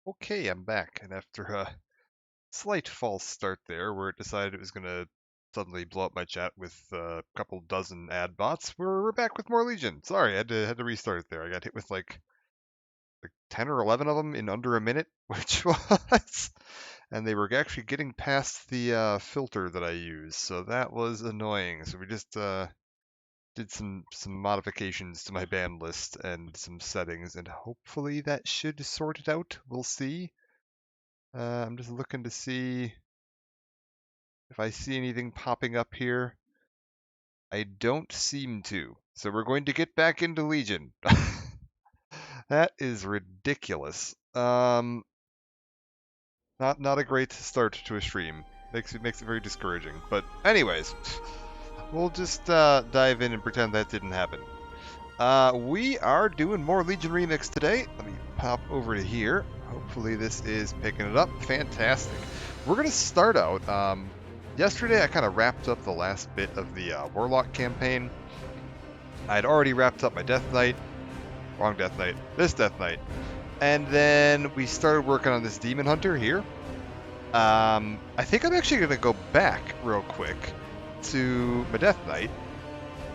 Okay, I'm back, and after a slight false start there, where it decided it was going to suddenly blow up my chat with a couple dozen ad bots, we're back with more Legion. Sorry, I had to restart it there. I got hit with like 10 or 11 of them in under a minute, which was, and they were actually getting past the filter that I use, so that was annoying. So we just did some modifications to my ban list and some settings, and hopefully that should sort it out. We'll see. I'm just looking to see if I see anything popping up here. I don't seem to. So we're going to get back into Legion. That is ridiculous. Not a great start to a stream. Makes it very discouraging. But anyways, we'll just dive in and pretend that didn't happen. We are doing more Legion Remix today. Let me pop over to here. Hopefully this is picking it up. Fantastic. We're going to start out. Yesterday I kind of wrapped up the last bit of the Warlock campaign. I'd already wrapped up my Death Knight. Wrong Death Knight. This Death Knight. And then we started working on this Demon Hunter here. I think I'm actually going to go back real quick to my Death Knight,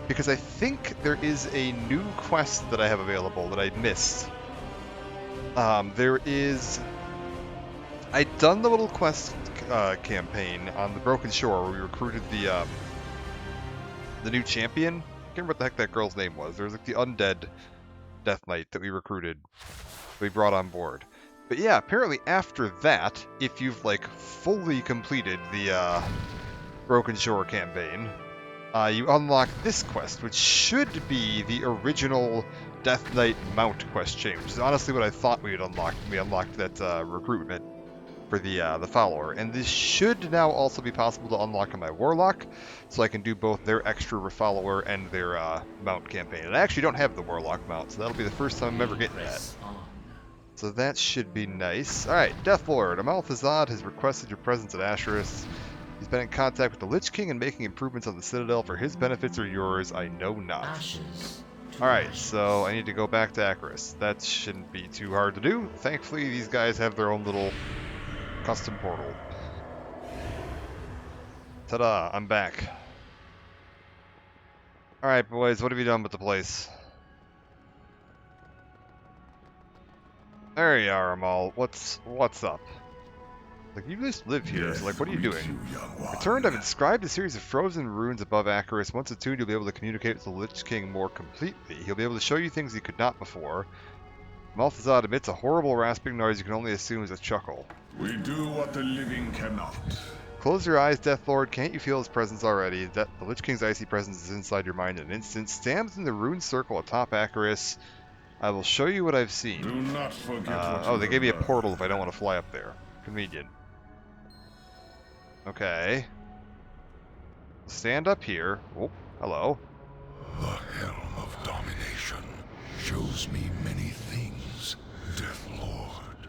because I think there is a new quest that I have available that I missed. There is... I'd done the little quest campaign on the Broken Shore where we recruited the new champion. I can't remember what the heck that girl's name was. There was like the undead Death Knight that we recruited, we brought on board. But yeah, apparently after that, if you've like fully completed the Broken Shore campaign, you unlock this quest, which should be the original Death Knight mount quest chain, which is honestly what I thought we had unlocked when we unlocked that recruitment for the follower. And this should now also be possible to unlock on my Warlock, so I can do both their extra follower and their mount campaign. And I actually don't have the Warlock mount, so that'll be the first time I'm ever getting that. So that should be nice. Alright, Deathlord, Amalthazad has requested your presence at Asherus. He's been in contact with the Lich King and making improvements on the Citadel. For his benefits or yours, I know not. Alright, so I need to go back to Asherus. That shouldn't be too hard to do. Thankfully, these guys have their own little custom portal. Ta-da, I'm back. Alright, boys, what have you done with the place? There you are, Amal. What's up? Like, you just live here, so like, what are you doing? Returned, I've inscribed a series of frozen runes above Acarus. Once attuned, you'll be able to communicate with the Lich King more completely. He'll be able to show you things he could not before. Malthazad emits a horrible rasping noise you can only assume is a chuckle. We do what the living cannot. Close your eyes, Deathlord. Can't you feel his presence already? The Lich King's icy presence is inside your mind in an instant. Stand within the rune circle atop Acarus. I will show you what I've seen. Do not forget Oh, they gave me a portal if I don't want to fly up there. Convenient. Okay. Stand up here. Oh, hello. The helm of domination shows me many things, Death Lord.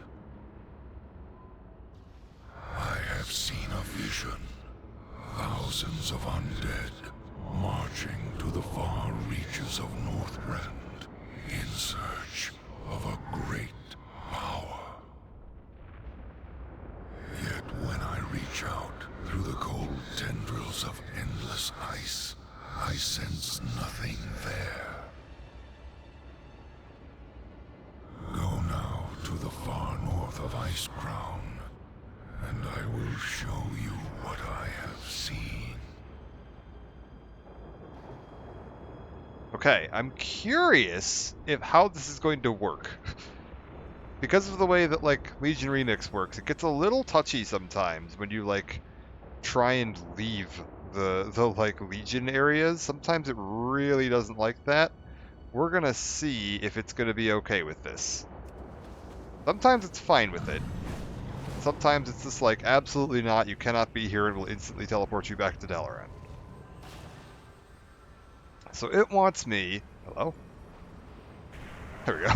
I have seen a vision. Thousands of undead marching to the far reaches of Northrend in search of a great power. Yet when I reach out through the cold tendrils of endless ice, I sense nothing there. Go now to the far north of Ice Crown, and I will show you what I have seen. Okay, I'm curious if how this is going to work. Because of the way that, like, Legion Remix works, it gets a little touchy sometimes when you, like, try and leave the like, Legion areas. Sometimes it really doesn't like that. We're gonna see if it's gonna be okay with this. Sometimes it's fine with it. Sometimes it's just like, absolutely not, you cannot be here, and will instantly teleport you back to Dalaran. So it wants me... Hello? There we go.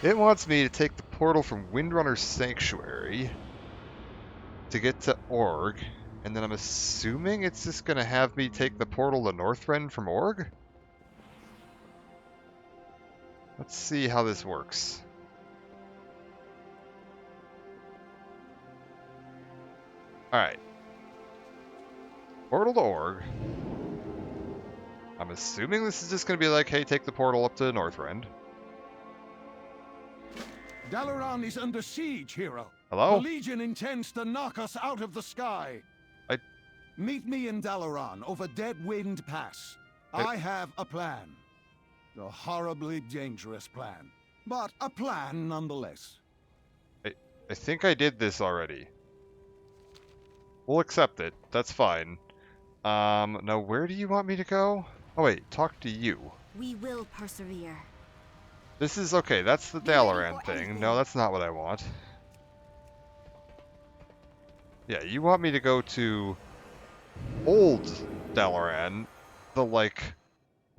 It wants me to take the portal from Windrunner Sanctuary to get to Org, and then I'm assuming it's just going to have me take the portal to Northrend from Org? Let's see how this works. Alright. Portal to Org. I'm assuming this is just going to be like, hey, take the portal up to Northrend. Dalaran is under siege, hero. Hello? The Legion intends to knock us out of the sky. Meet me in Dalaran over Dead Wind Pass. I have a plan. A horribly dangerous plan. But a plan nonetheless. I think I did this already. We'll accept it. That's fine. Now where do you want me to go? Oh wait, talk to you. We will persevere. This is okay, that's the Be ready Dalaran for thing. anything. No, that's not what I want. Yeah, you want me to go to old Dalaran, the like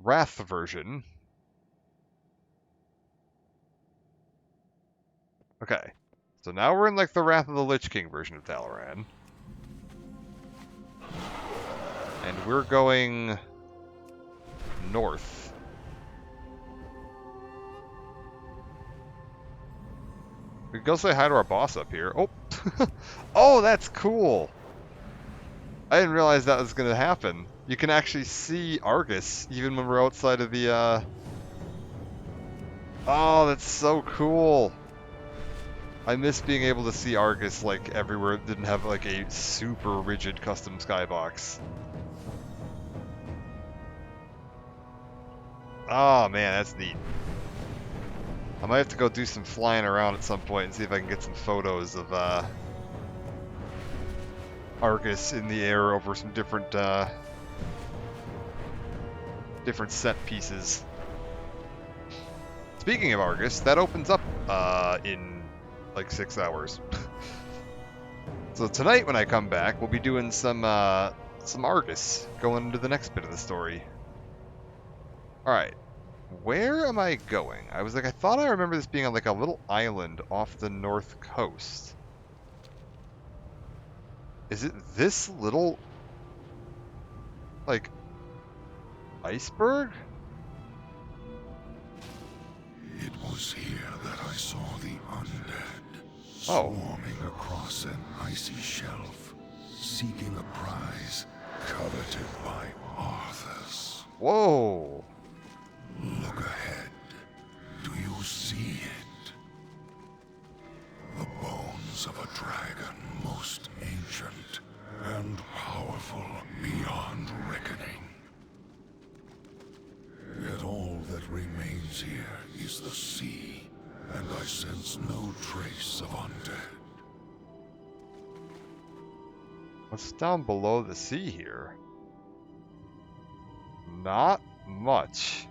Wrath version. Okay. So now we're in like the Wrath of the Lich King version of Dalaran. And we're going north. We can go say hi to our boss up here. Oh, oh, that's cool. I didn't realize that was going to happen. You can actually see Argus even when we're outside of the, Oh, that's so cool. I miss being able to see Argus, like, everywhere. It didn't have, like, a super rigid custom skybox. Oh, man, that's neat. I might have to go do some flying around at some point and see if I can get some photos of, Argus in the air over some different, different set pieces. Speaking of Argus, that opens up, in, like, 6 hours. So tonight when I come back, we'll be doing some Argus, going into the next bit of the story. Alright. Where am I going? I was like, I thought I remember this being on like a little island off the north coast. Is it this little, like, iceberg? It was here that I saw the undead Oh. swarming across an icy shelf, seeking a prize coveted by Arthas. Whoa! Look ahead. Do you see it? The bones of a dragon most ancient and powerful beyond reckoning. Yet all that remains here is the sea, and I sense no trace of undead. What's down below the sea here? Not much.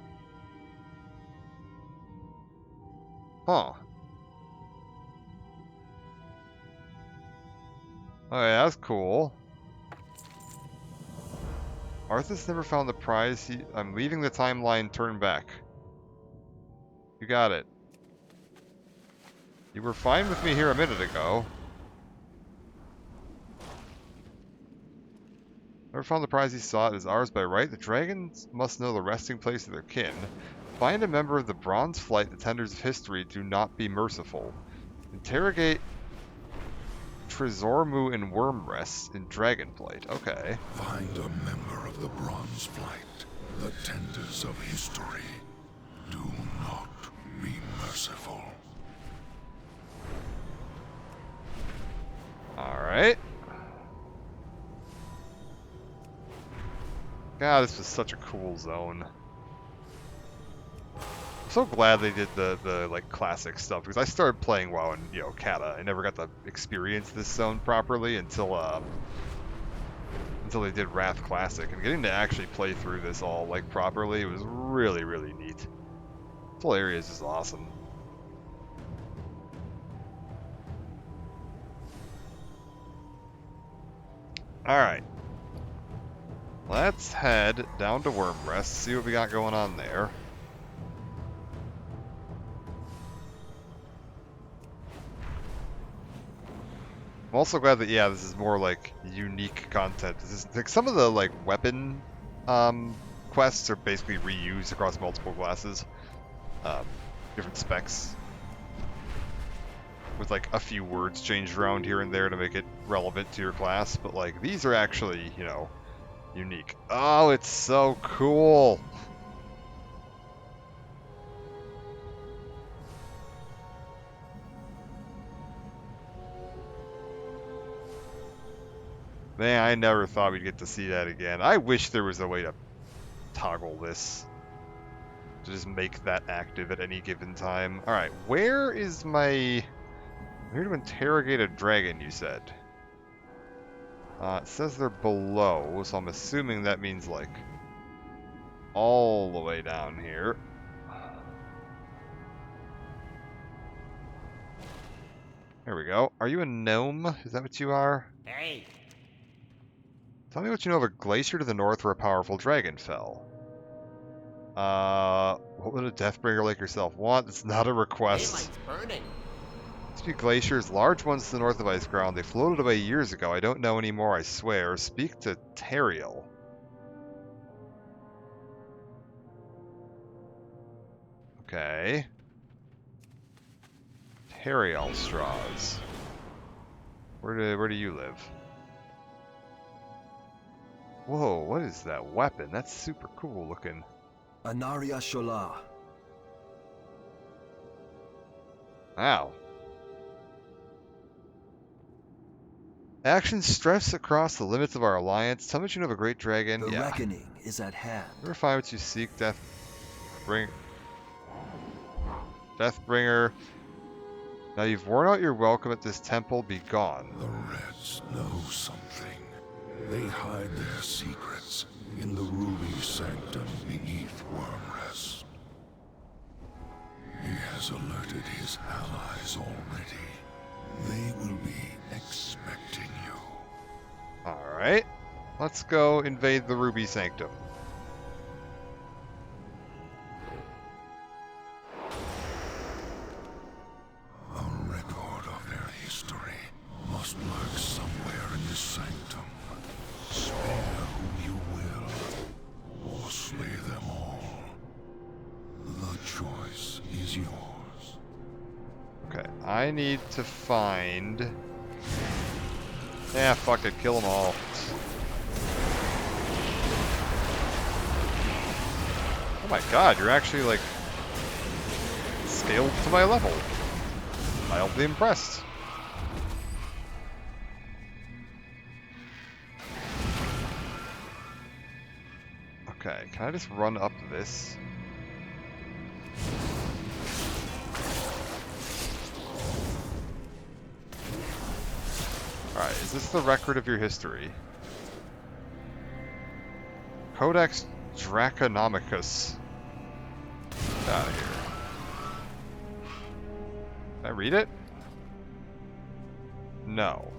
Huh. Okay, that's cool. Arthas never found the prize. I'm leaving the timeline, turn back. You got it. You were fine with me here a minute ago. Never found the prize he sought. It is ours by right. The dragons must know the resting place of their kin. Find a member of the Bronze Flight. The tenders of history do not be merciful. Interrogate Trezormu and Wormrest in Dragonflight. Okay. Find a member of the Bronze Flight, the tenders of history. Do not be merciful. Alright. God, this was such a cool zone. I'm so glad they did the like classic stuff, because I started playing WoW in, you know, Kata. I never got to experience this zone properly until they did Wrath Classic, and getting to actually play through this all like properly was really, really neat. This whole area is just awesome. Alright. Let's head down to Wormrest, see what we got going on there. I'm also glad that, yeah, this is more like unique content. This is like some of the like weapon quests are basically reused across multiple classes, different specs. with like a few words changed around here and there to make it relevant to your class, but like these are actually, you know, unique. Oh, it's so cool. Man, I never thought we'd get to see that again. I wish there was a way to toggle this. To just make that active at any given time. Alright, where is my... I'm here to interrogate a dragon, you said. It says they're below, so I'm assuming that means, like, all the way down here. There we go. Are you a gnome? Is that what you are? Hey! Tell me what you know of a glacier to the north where a powerful dragon fell. What would a Deathbringer like yourself want? It's not a request. Daylight's burning. These be glaciers, large ones to the north of Iceground. They floated away years ago. I don't know anymore, I swear. Speak to Teriel. Okay. Teriel straws. Where do you live? Whoa, what is that weapon? That's super cool looking. Anaria Shola. Wow. Action stress across the limits of our alliance. Tell me what you know of a great dragon. The Yeah. reckoning is at hand. Never find what you seek, Deathbringer. Now you've worn out your welcome at this temple. Be gone. The Reds know something. They hide their secrets in the ruby sanctum beneath Wormrest. He has alerted his allies already. They will be expecting you. Alright. Let's go invade the ruby sanctum. A record of their history must lurk somewhere in this sanctum. Spare who you will, or slay them all. The choice is yours. Okay, I need to find... Yeah, fuck it, kill them all. Oh my god, you're actually like... scaled to my level. Mildly impressed. Okay, can I just run up this? Alright, is this the record of your history? Codex Draconomicus. Get out of here. Can I read it? No.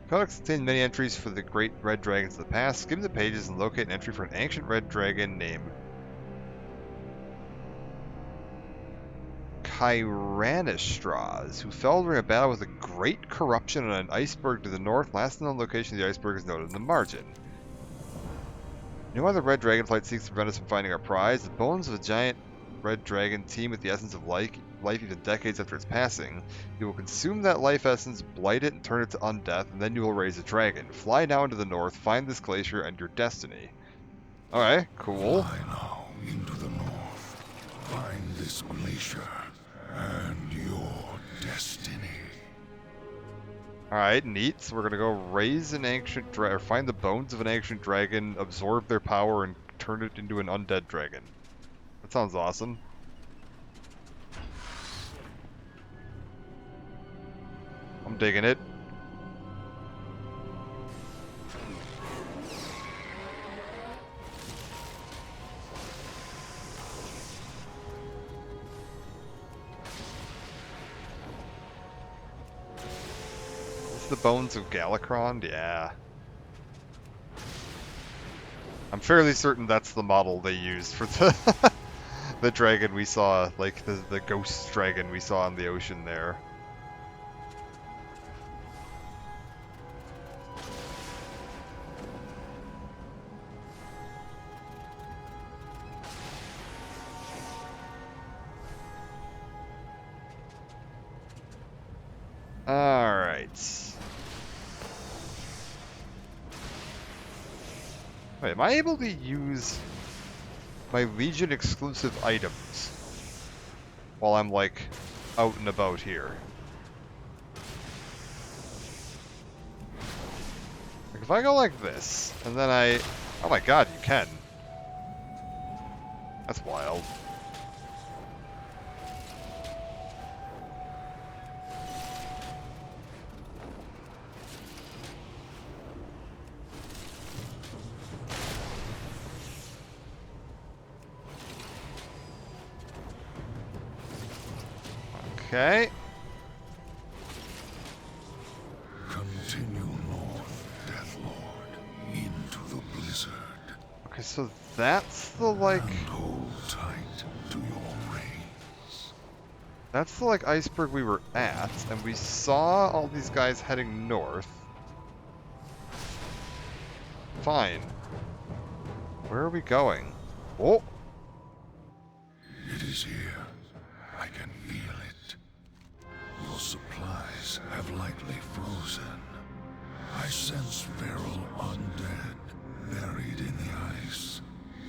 Codex contains many entries for the great red dragons of the past. Skim the pages and locate an entry for an ancient red dragon named Kyranistras, who fell during a battle with a great corruption on an iceberg to the north. Last known location of the iceberg is noted in the margin. You know why the red dragonflight seeks to prevent us from finding our prize? The bones of a giant red dragon teem with the essence of life even decades after its passing. You will consume that life essence, blight it, and turn it to undeath, and then you will raise a dragon. Fly now into the north, find this glacier, and your destiny. Alright, cool. Fly now into the north. Find this glacier and your destiny. Alright, neat. So we're gonna go raise an ancient or find the bones of an ancient dragon, absorb their power, and turn it into an undead dragon. That sounds awesome. I'm digging it. This is the bones of Galakron? Yeah. I'm fairly certain that's the model they used for the the dragon we saw, like the ghost dragon we saw in the ocean there. Alright. Wait, am I able to use my Legion exclusive items while I'm like out and about here? Like if I go like this, and then oh my god, you can. That's wild. Okay. Continue north, Deathlord, into the blizzard. Okay, so that's the like... And hold tight to your reins. That's the like iceberg we were at, and we saw all these guys heading north. Fine. Where are we going? Oh! It is here. I can feel it. Your supplies have likely frozen. I sense feral undead buried in the ice.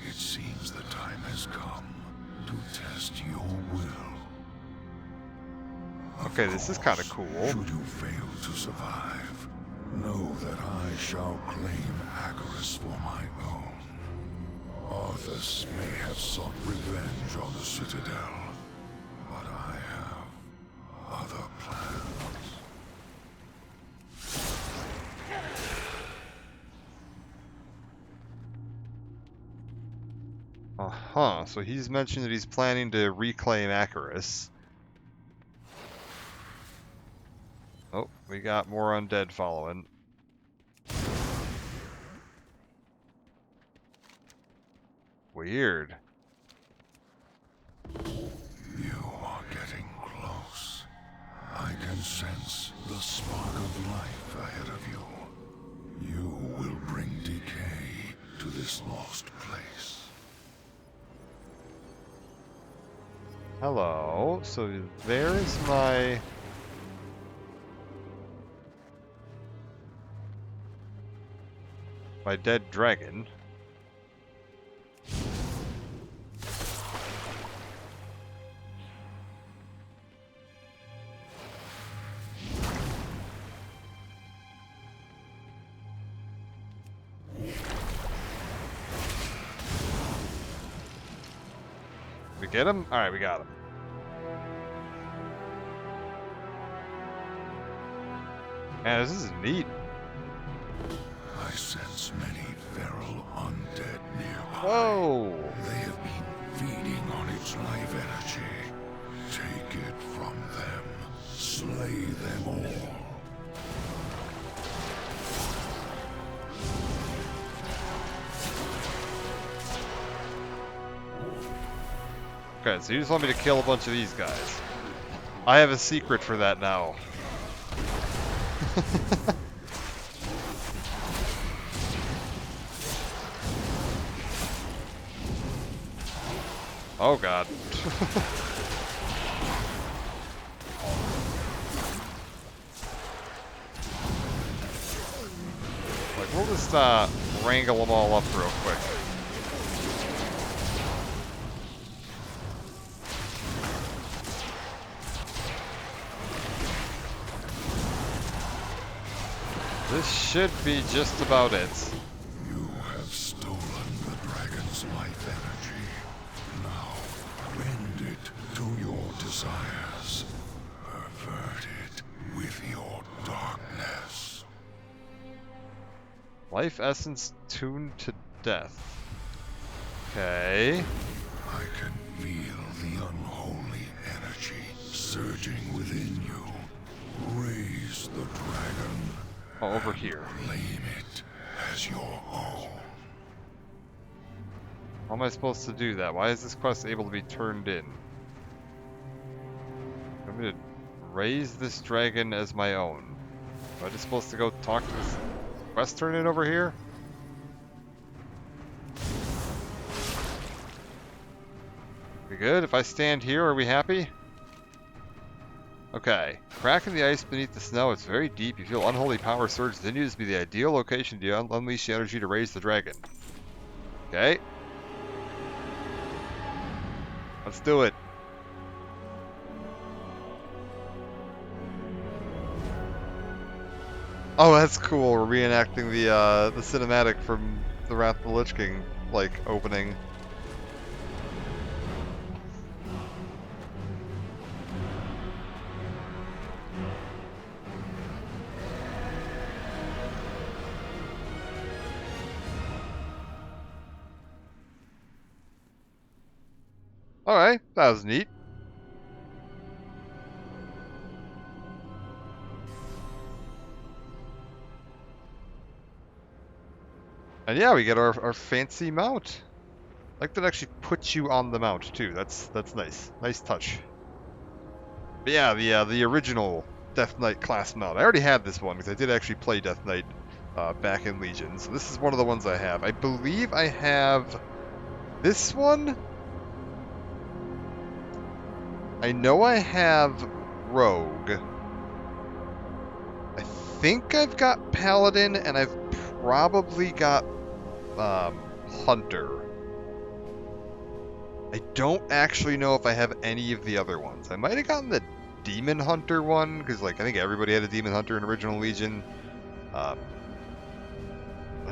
It seems the time has come to test your will. Okay, this is kind of cool. Should you fail to survive, know that I shall claim Acheris for my own. Arthas may have sought revenge on the Citadel, but I have other plans. Uh-huh, so he's mentioned that he's planning to reclaim Acheris. Oh, we got more undead following. Weird. You are getting close. I can sense the spark of life ahead of you. You will bring decay to this lost place. Hello. So there's my... my dead dragon. We get him? Alright, we got him. Man, this is neat. I sense many feral undead nearby. Whoa! They have been feeding on its life energy. Take it from them. Slay them all. Okay, so you just want me to kill a bunch of these guys. I have a secret for that now. Oh god. Like, we'll just wrangle them all up real quick. This should be just about it. You have stolen the dragon's life energy. Now, bend it to your desires. Pervert it with your darkness. Life essence tuned to death. Okay. I can feel the unholy energy surging within you. Raise the dragon. Oh, over here. Claim it as your own. How am I supposed to do that? Why is this quest able to be turned in? I'm gonna raise this dragon as my own. Am I just supposed to go talk to this quest turn in over here? We good? If I stand here, are we happy? Okay. Crack in the ice beneath the snow. It's very deep. You feel unholy power surge. Continues to be the ideal location to unleash the energy to raise the dragon. Okay. Let's do it. Oh, that's cool. We're reenacting the cinematic from the Wrath of the Lich King, like, opening. Alright, that was neat. And yeah, we get our fancy mount. I like that actually puts you on the mount too. That's nice. Nice touch. But yeah, the original Death Knight class mount. I already had this one because I did actually play Death Knight back in Legion. So this is one of the ones I have. I believe I have this one. I know I have Rogue. I think I've got Paladin, and I've probably got Hunter. I don't actually know if I have any of the other ones. I might have gotten the Demon Hunter one, because like I think everybody had a Demon Hunter in Original Legion. I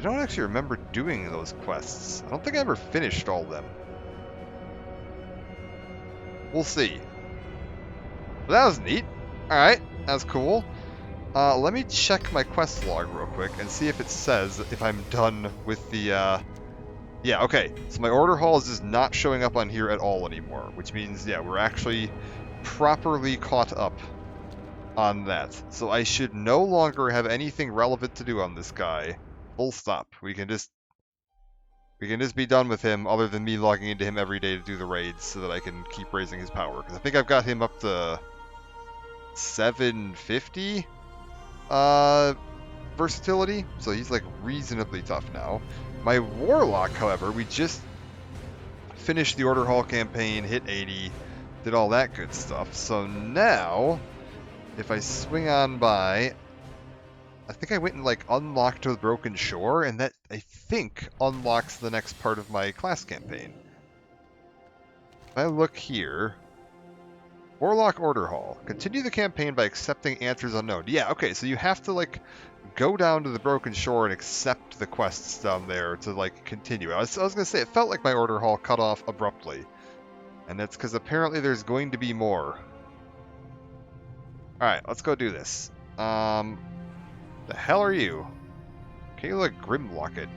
don't actually remember doing those quests. I don't think I ever finished all of them. We'll see. But that was neat. Alright, that was cool. Let me check my quest log real quick and see if it says if I'm done with the, Yeah, okay. So my order hall is just not showing up on here at all anymore, which means, yeah, we're actually properly caught up on that. So I should no longer have anything relevant to do on this guy. Full stop. We can just be done with him, other than me logging into him every day to do the raids so that I can keep raising his power. Because I think I've got him up to 750 versatility, so he's like reasonably tough now. My Warlock, however, we just finished the Order Hall campaign, hit 80, did all that good stuff. So now, if I swing on by, I think I went and like unlocked the Broken Shore, and that I think unlocks the next part of my class campaign. If I look here, Warlock Order Hall. Continue the campaign by accepting answers unknown. Yeah, okay, so you have to like go down to the Broken Shore and accept the quests down there to like continue. I was gonna say, it felt like my Order Hall cut off abruptly. And that's because apparently there's going to be more. Alright, let's go do this. The hell are you? Kayla Grimlocket.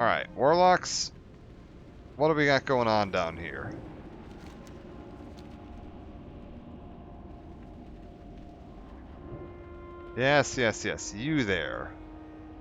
Alright, Warlocks. What do we got going on down here? Yes, you there.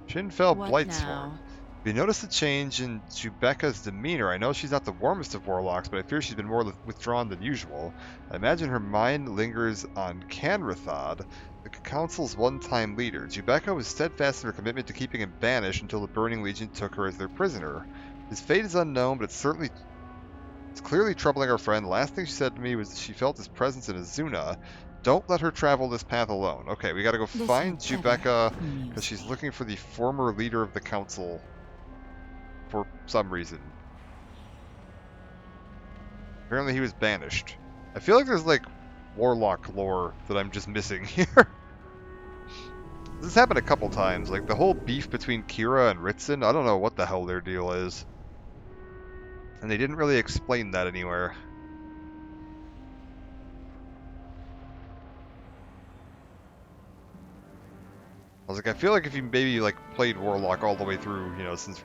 Shinfell Blightsworn. We noticed a change in Jubecca's demeanor. I know she's not the warmest of warlocks, but I fear she's been more withdrawn than usual. I imagine her mind lingers on Canrathod, the council's one-time leader. Jubecca was steadfast in her commitment to keeping him banished until the Burning Legion took her as their prisoner. His fate is unknown, but it's clearly troubling our friend. Last thing she said to me was that she felt his presence in Azuna. Don't let her travel this path alone. Okay, we gotta go find Jubecca, because she's looking for the former leader of the council for some reason. Apparently he was banished. I feel like there's like Warlock lore that I'm just missing here. This happened a couple times, like the whole beef between Kira and Ritson. I don't know what the hell their deal is. And they didn't really explain that anywhere. I was like, I feel like if you maybe like played Warlock all the way through, you know, since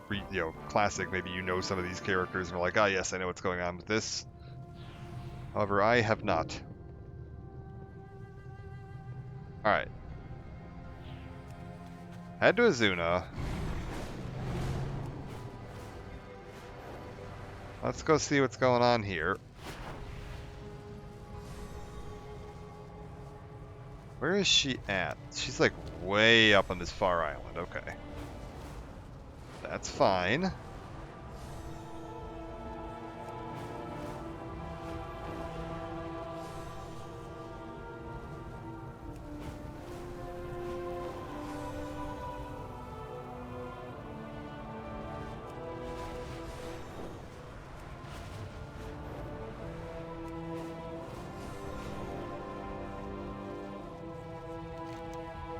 Classic, maybe you know some of these characters and you're like, ah, yes, I know what's going on with this. However, I have not. All right. Head to Azuna. Let's go see what's going on here. Where is she at? She's like way up on this far island. Okay. That's fine.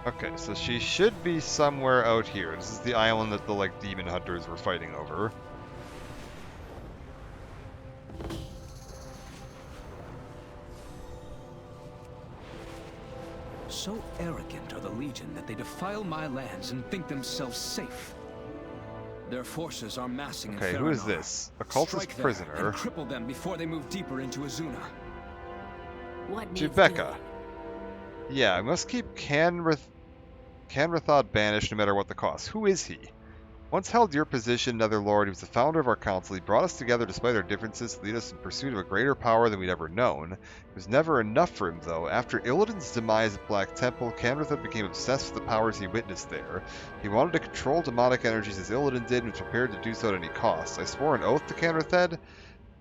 Okay, so she should be somewhere out here. This is the island that the, like, demon hunters were fighting over. So arrogant are the Legion that they defile my lands and think themselves safe. Their forces are massing Okay, in who is Theranar. this? A cultist Strike there prisoner. and cripple them before they move deeper into Azuna. What needs Jebecca. doing? Yeah, I must keep Canrathod banished no matter what the cost. Who is he? Once held your position, Netherlord, he was the founder of our council. He brought us together despite our differences to lead us in pursuit of a greater power than we'd ever known. It was never enough for him, though. After Illidan's demise at Black Temple, Canrathod became obsessed with the powers he witnessed there. He wanted to control demonic energies as Illidan did and was prepared to do so at any cost. I swore an oath to Canrathod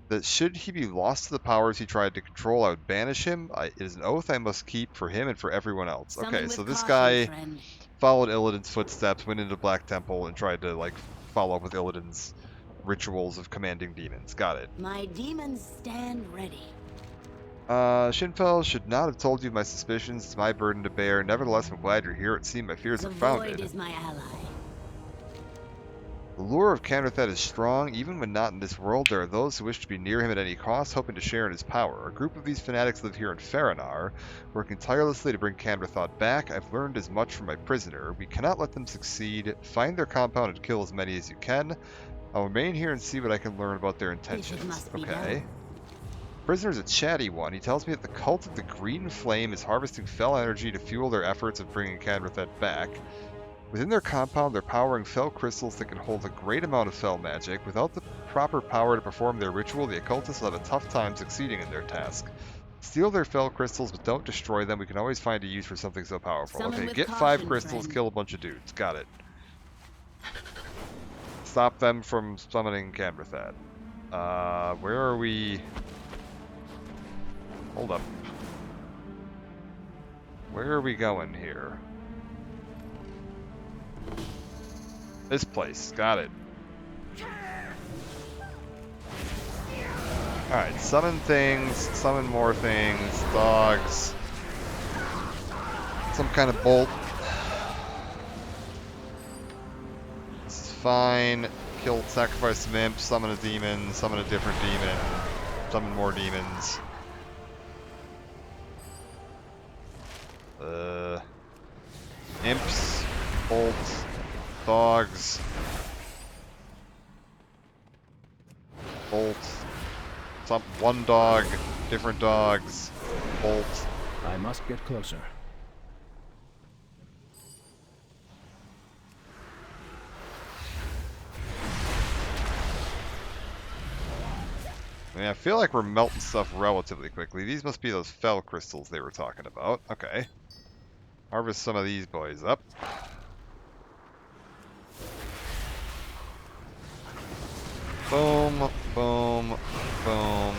that should he be lost to the powers he tried to control, I would banish him. It is an oath I must keep for him and for everyone else. Summon Okay, with so this caution, guy friend. followed Illidan's footsteps, went into Black Temple, and tried to, like, follow up with Illidan's rituals of commanding demons. Got it. My demons stand ready. Shinfel should not have told you my suspicions. It's my burden to bear. Nevertheless, I'm glad you're here. It seems my fears The are void founded. is my ally. The lure of Canrathod is strong. Even when not in this world, there are those who wish to be near him at any cost, hoping to share in his power. A group of these fanatics live here in Theranar, working tirelessly to bring Canrathod back. I've learned as much from my prisoner. We cannot let them succeed. Find their compound and kill as many as you can. I'll remain here and see what I can learn about their intentions. must be Okay. done. Prisoner's a chatty one. He tells me that the cult of the Green Flame is harvesting fell energy to fuel their efforts of bringing Canrathod back. Within their compound, they're powering fell crystals that can hold a great amount of fell magic. Without the proper power to perform their ritual, the occultists will have a tough time succeeding in their task. Steal their fell crystals, but don't destroy them. We can always find a use for something so powerful. Summon Okay, with get 5 caution, crystals, friend. kill a bunch of dudes. Got it. Stop them from summoning Canrathod. Where are we? Hold up. Where are we going here? This place. Got it. Alright, summon things, summon more things, dogs. Some kind of bolt. This is fine. Kill, sacrifice some imps, summon a demon, summon a different demon, summon more demons. Imps, bolts, dogs, bolts, one dog, different dogs, bolts. I must get closer. I mean, I feel like we're melting stuff relatively quickly. These must be those fell crystals they were talking about. Okay. Harvest some of these boys up. Boom, boom, boom.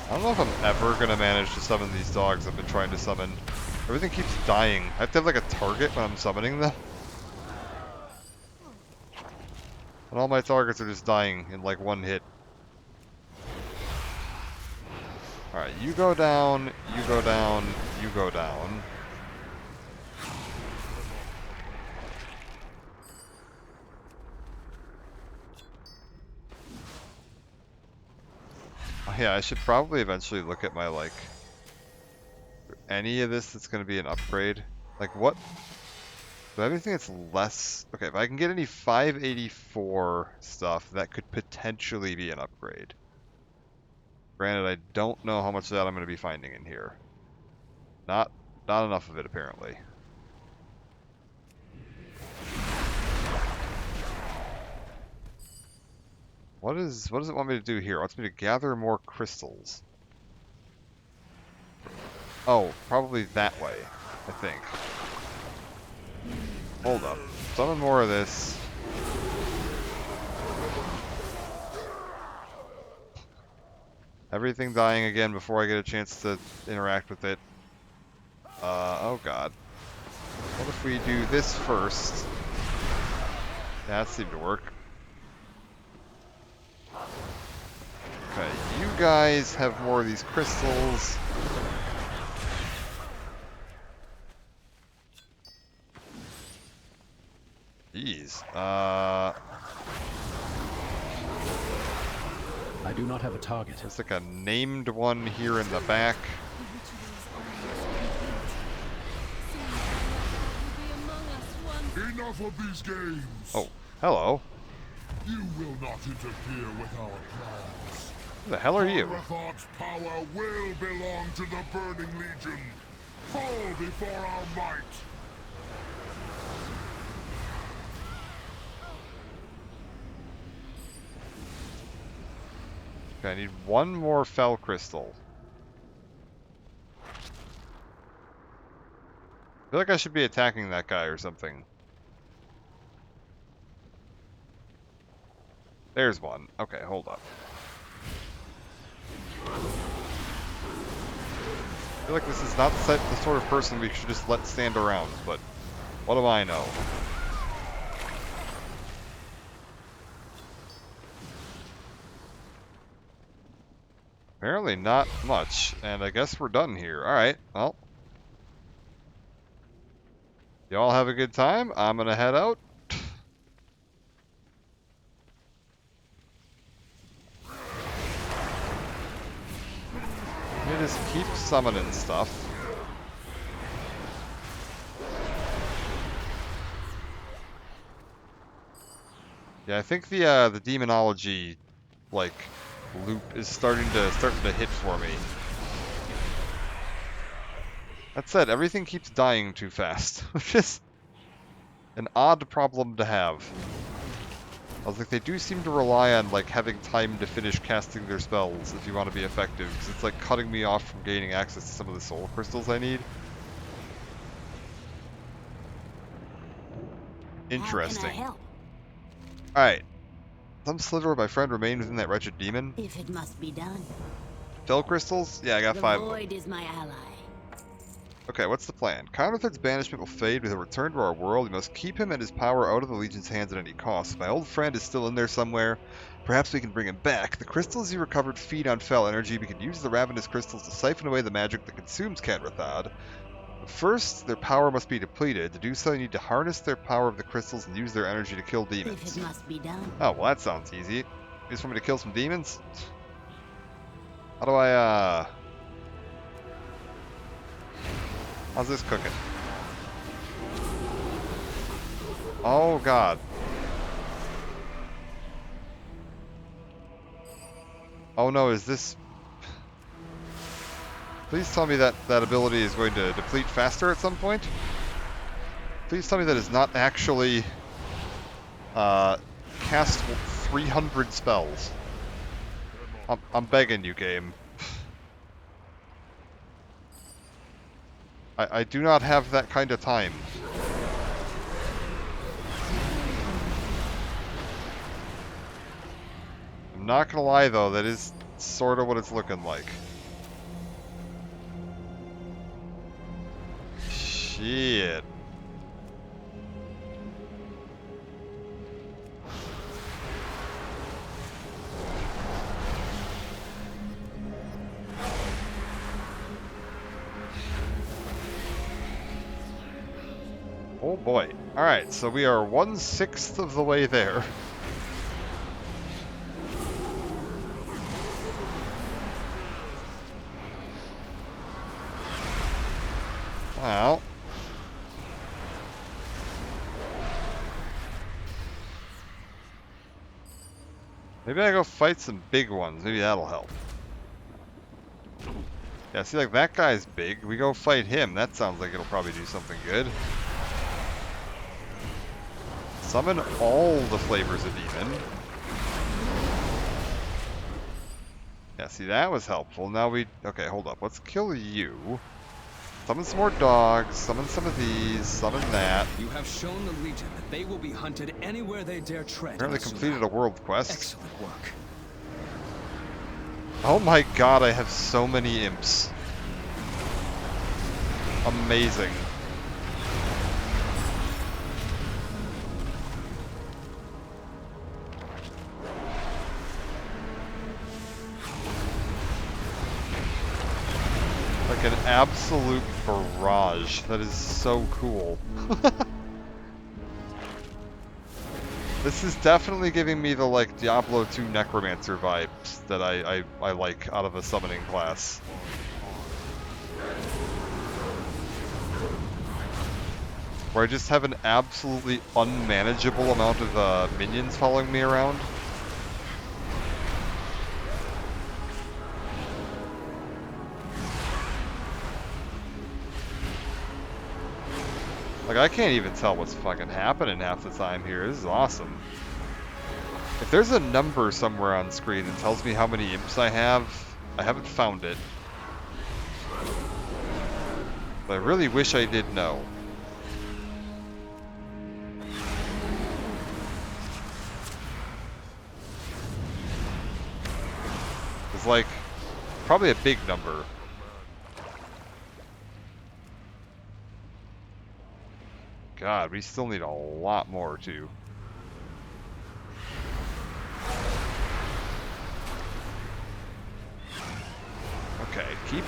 I don't know if I'm ever going to manage to summon these dogs I've been trying to summon. Everything keeps dying. I have to have like a target when I'm summoning them. And all my targets are just dying in like one hit. Alright, you go down, you go down, you go down. Oh, yeah, I should probably eventually look at my, like, any of this that's going to be an upgrade. Like, what? Do I have anything that's less? Okay, if I can get any 584 stuff, that could potentially be an upgrade. Granted, I don't know how much of that I'm going to be finding in here. Not enough of it, apparently. What does it want me to do here? It wants me to gather more crystals. Oh, probably that way, I think. Hold up. Summon more of this. Everything dying again before I get a chance to interact with it. Oh god. What if we do this first? Yeah, that seemed to work. Okay, you guys have more of these crystals. Jeez. I do not have a target. There's like a named one here in the back. Enough of these games! Oh, hello. You will not interfere with our plans. Who the hell are you? Arathod's power will belong to the Burning Legion. Fall before our might. Okay, I need one more Fel Crystal. I feel like I should be attacking that guy or something. There's one. Okay, hold up. I feel like this is not the sort of person we should just let stand around, but what do I know? Apparently not much, and I guess we're done here. Alright, well. Y'all have a good time. I'm gonna head out. You just keep summoning stuff. Yeah, I think the demonology like loop is starting to hit for me. That said, everything keeps dying too fast, which is an odd problem to have. I was like, they do seem to rely on like having time to finish casting their spells if you want to be effective, because it's like cutting me off from gaining access to some of the soul crystals I need. Interesting. How can I help? Alright. Some sliver of my friend remained within that wretched demon. If it must be done. Fel crystals? Yeah, I got The 5 of them. void is my ally. Okay, what's the plan? Counterfeit's banishment will fade with a return to our world. We must keep him and his power out of the Legion's hands at any cost. My old friend is still in there somewhere. Perhaps we can bring him back. The crystals you recovered feed on Fel energy. We can use the ravenous crystals to siphon away the magic that consumes Canrathod. But first, their power must be depleted. To do so, you need to harness their power of the crystals and use their energy to kill demons. If it must be done. Oh, well that sounds easy. You just want me to kill some demons? How do I, how's this cooking? Oh god. Oh no, is this... Please tell me that that ability is going to deplete faster at some point? Please tell me that it's not actually cast 300 spells. I'm begging you, game. I do not have that kind of time. I'm not gonna lie though, that is sort of what it's looking like. Shit. Oh boy. Alright, so we are 1/6 of the way there. Well. Maybe I go fight some big ones. Maybe that'll help. Yeah, see, like, that guy's big. We go fight him. That sounds like it'll probably do something good. Summon all the flavors of demon. Yeah, see, that was helpful. Now we... Okay, hold up. Let's kill you. Summon some more dogs. Summon some of these. Summon that. You have shown the Legion that they will be hunted anywhere they dare tread. Apparently completed a world quest. Excellent work. Oh my god, I have so many imps. Amazing. Like an absolute barrage. That is so cool. This is definitely giving me the like Diablo 2 Necromancer vibes that I like out of a summoning class. Where I just have an absolutely unmanageable amount of minions following me around. Like, I can't even tell what's fucking happening half the time here. This is awesome. If there's a number somewhere on screen that tells me how many imps I haven't found it. But I really wish I did know. It's like, probably a big number. God, we still need a lot more, too. Okay, keep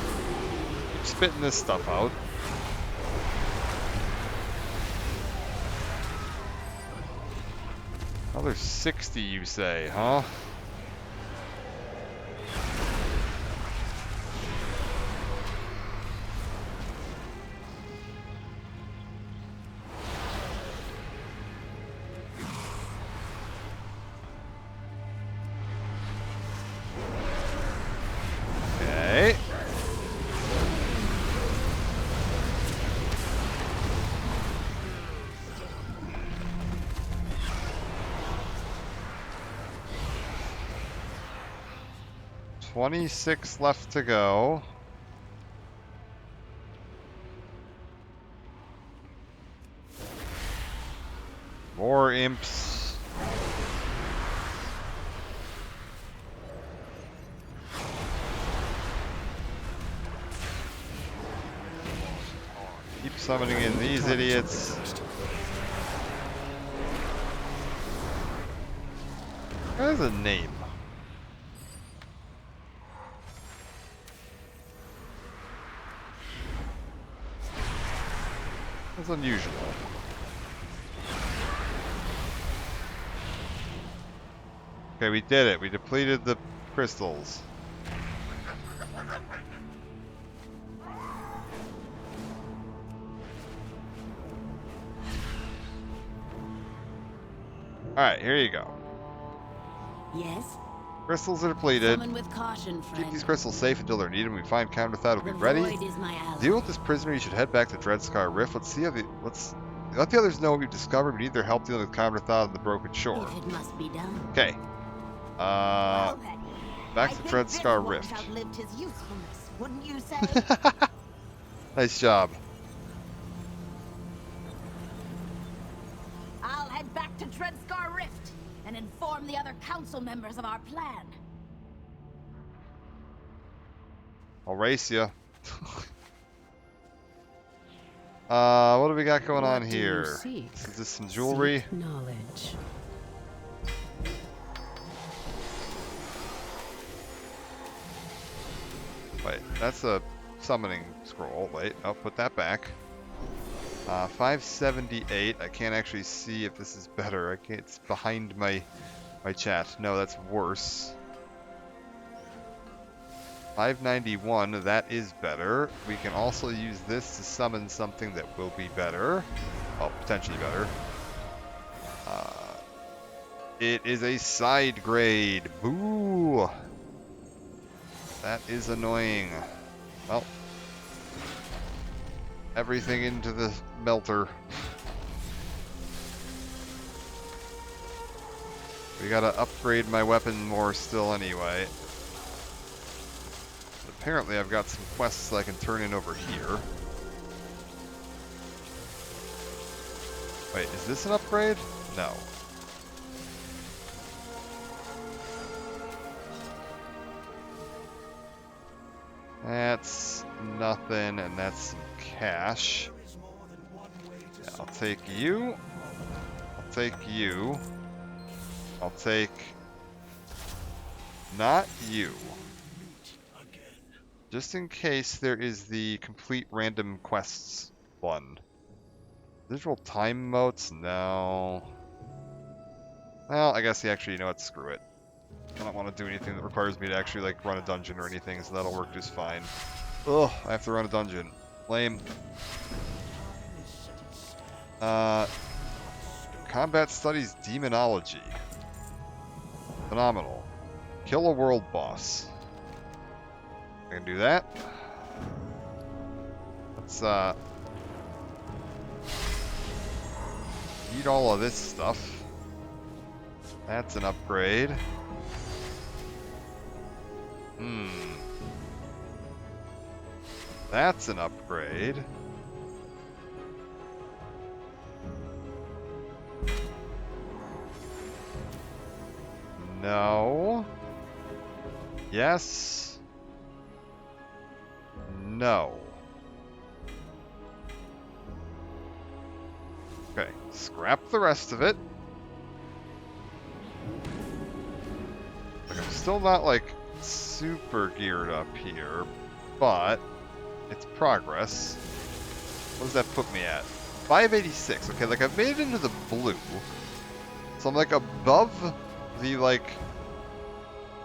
spitting this stuff out. Another 60, you say, huh? Okay. $26 left to go. More imps. Keep summoning in these idiots. There's a name. That's unusual. Okay, we did it. We depleted the crystals. Alright, here you go. Yes? Crystals are depleted. Summon with caution, friend. Keep these crystals safe until they're needed. When we find Counterthought, we'll The be ready. void is my ally. Deal with this prisoner. You should head back to Dreadscar Rift. Let's see how let the others know what we've discovered. We need their help dealing with Counterthought and the Broken Shore. If it must be done. Okay. Well, then, Back I to think Dreadscar this Rift. won't outlived his usefulness, wouldn't you say? Nice job. I'll head back to Dreadscar Rift and inform the other council members of our plan. I'll race ya. What do we got going on What do you here? seek? Is this some jewelry? Seek knowledge. Wait, that's a summoning scroll. Wait, I'll put that back. 578. I can't actually see if this is better. I can't. It's behind my chat. No, that's worse. 591. That is better. We can also use this to summon something that will be better. Well, potentially better. It is a side grade. Boo! That is annoying. Well, everything into the melter. We gotta upgrade my weapon more still anyway. But apparently I've got some quests that I can turn in over here. Wait, is this an upgrade? No. That's nothing, and that's some cash. Yeah, I'll take you. I'll take you. I'll take... not you. Just in case there is the complete random quests one. Visual time motes? No. Well, I guess actually, you know what? Screw it. I don't want to do anything that requires me to actually, like, run a dungeon or anything, so that'll work just fine. Ugh, I have to run a dungeon. Lame. Combat Studies Demonology. Phenomenal. Kill a world boss. I can do that. Let's, eat all of this stuff. That's an upgrade. That's an upgrade. No. Yes. No. Okay, scrap the rest of it. Like, I'm still not, like, super geared up here, but it's progress. What does that put me at? 586. Okay, like, I've made it into the blue. So I'm, like, above the, like,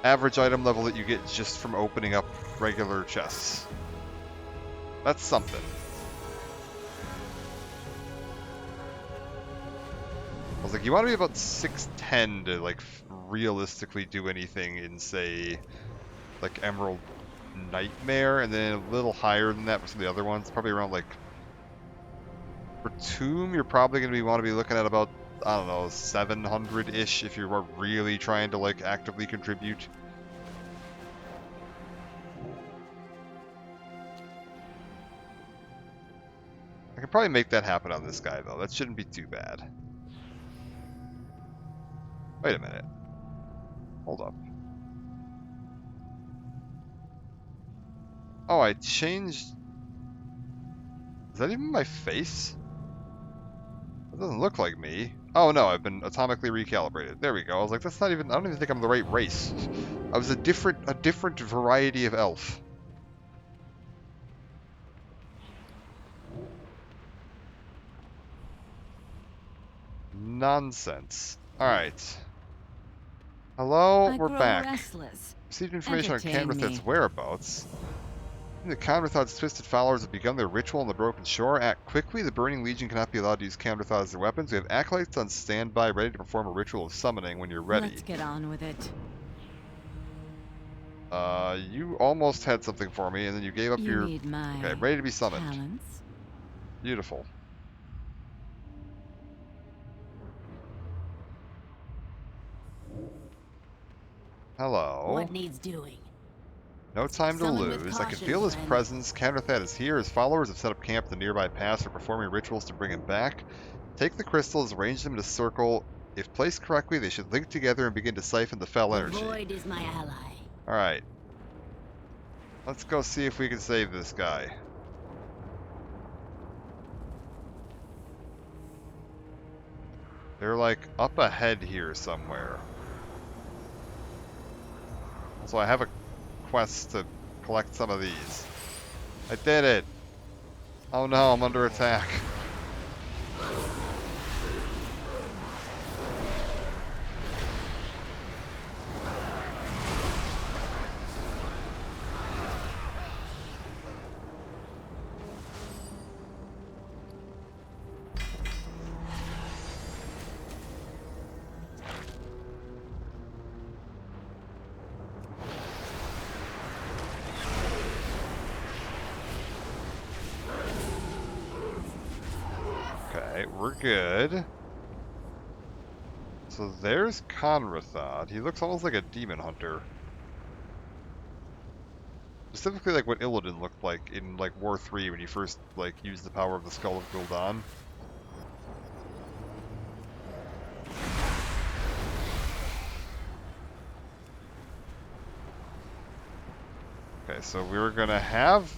average item level that you get just from opening up regular chests. That's something. I was like, you want to be about 610 to, like, realistically do anything in, say, like, Emerald Nightmare, and then a little higher than that for some of the other ones. Probably around, like, for Tomb, you're probably going to want to be looking at about, I don't know, 700-ish if you're really trying to, like, actively contribute. I could probably make that happen on this guy, though. That shouldn't be too bad. Wait a minute. Hold up. Oh, I changed... Is that even my face? That doesn't look like me. Oh no, I've been atomically recalibrated. There we go. I was like, that's not even... I don't even think I'm the right race. I was a different variety of elf. Nonsense. Alright. Hello, we're back. Restless. Received information on Entertain Canrathet's me. whereabouts. The Canrathod's twisted followers have begun their ritual on the broken shore. Act quickly. The Burning Legion cannot be allowed to use Canrathod as their weapons. We have acolytes on standby, ready to perform a ritual of summoning when you're ready. Let's get on with it. You almost had something for me, and then you gave up You your... need my Okay, ready to be summoned. talents. Beautiful. Hello. What needs doing? No time to Summon with lose. I can caution, feel his friend. presence. Canrathet is here. His followers have set up camp at the nearby pass. They're performing rituals to bring him back. Take the crystals, arrange them in a circle. If placed correctly, they should link together and begin to siphon the fell The energy. void is my ally. Alright. Let's go see if we can save this guy. They're like up ahead here somewhere. So I have a quest to collect some of these. I did it! Oh no, I'm under attack. Okay, we're good. So there's Conrathod. He looks almost like a demon hunter. Specifically like what Illidan looked like in like War 3 when you first like used the power of the Skull of Gul'dan. Okay, so we're gonna have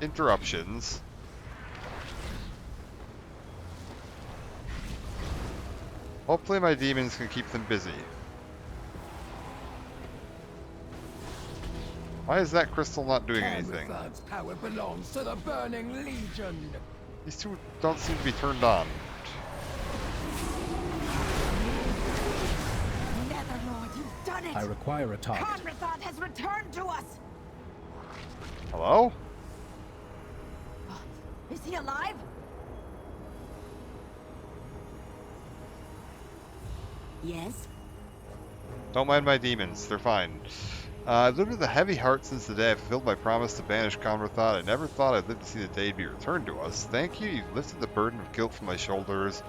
interruptions. Hopefully my demons can keep them busy. Why is that crystal not doing anything? Cameron's power belongs to the Burning Legion. These two don't seem to be turned on. Netherlord, you've done it! I require a target. Conrathon has returned to us! Hello? Is he alive? Yes? Don't mind my demons, they're fine. I've lived with a heavy heart since the day I fulfilled my promise to banish Conrathon. I never thought I'd live to see the day be returned to us. Thank you, you've lifted the burden of guilt from my shoulders.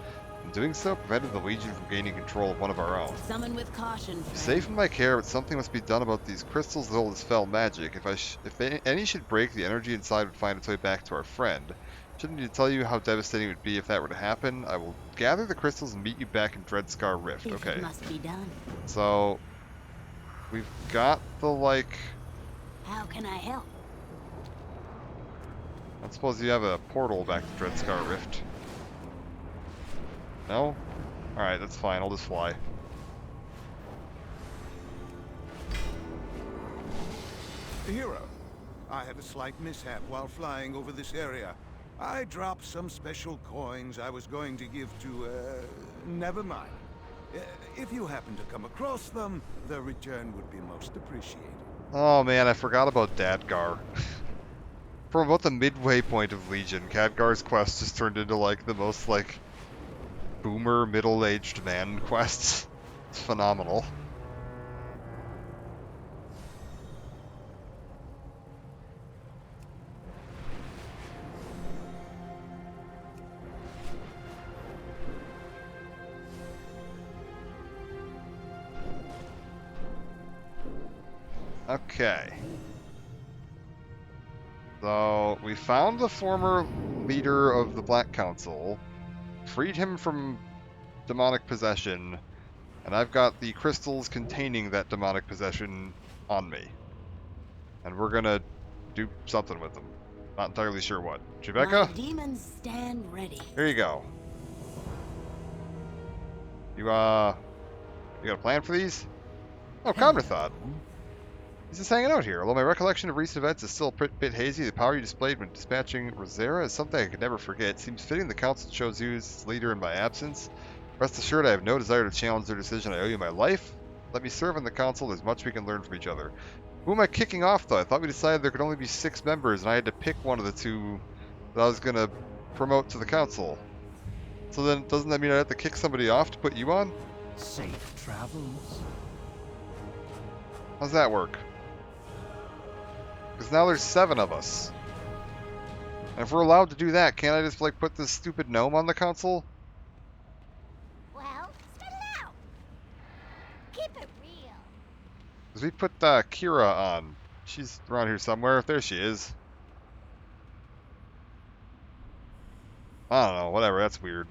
In doing so, prevented the Legion from gaining control of one of our own. Summon with caution, friend. Safe in my care, but something must be done about these crystals that hold this fell magic. If any should break, the energy inside would find its way back to our friend. Shouldn't need to tell you how devastating it would be if that were to happen. I will gather the crystals and meet you back in Dreadscar Rift. If Okay. it must be done. So, we've got the, like... How can I help? I suppose you have a portal back to Dreadscar Rift. No? Alright, that's fine. I'll just fly. Hero, I had a slight mishap while flying over this area. I dropped some special coins I was going to give to, never mind. If you happen to come across them, the return would be most appreciated. Oh man, I forgot about Dadgar. From about the midway point of Legion, Khadgar's quest just turned into like the most like boomer middle-aged man quests. It's phenomenal. Okay. So, we found the former leader of the Black Council, freed him from demonic possession, and I've got the crystals containing that demonic possession on me. And we're gonna do something with them. Not entirely sure what. Rebecca? My demons stand ready. Here you go. You got a plan for these? Oh, Conrathon. He's just hanging out here. Although my recollection of recent events is still a bit hazy, the power you displayed when dispatching Rosera is something I could never forget. It seems fitting the Council chose you as its leader in my absence. Rest assured, I have no desire to challenge their decision. I owe you my life. Let me serve on the Council. There's much we can learn from each other. Who am I kicking off, though? I thought we decided there could only be 6 members, and I had to pick one of the 2 that I was going to promote to the Council. So then, doesn't that mean I have to kick somebody off to put you on? Safe travels. How's that work? Because now there's 7 of us. And if we're allowed to do that, can't I just, like, put this stupid gnome on the Council? Well, spit it out! Keep it real. Because we put Kira on. She's around here somewhere. There she is. I don't know, whatever, that's weird.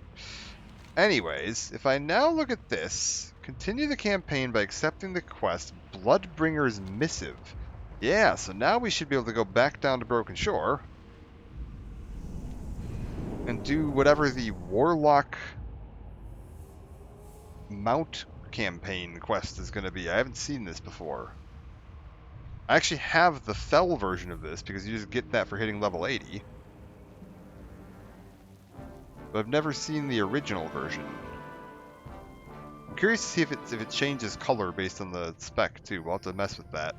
Anyways, if I now look at this, continue the campaign by accepting the quest, Bloodbringer's Missive. Yeah, so now we should be able to go back down to Broken Shore and do whatever the Warlock Mount campaign quest is going to be. I haven't seen this before. I actually have the Fell version of this because you just get that for hitting level 80. But I've never seen the original version. I'm curious to see if it changes color based on the spec too. We'll have to mess with that.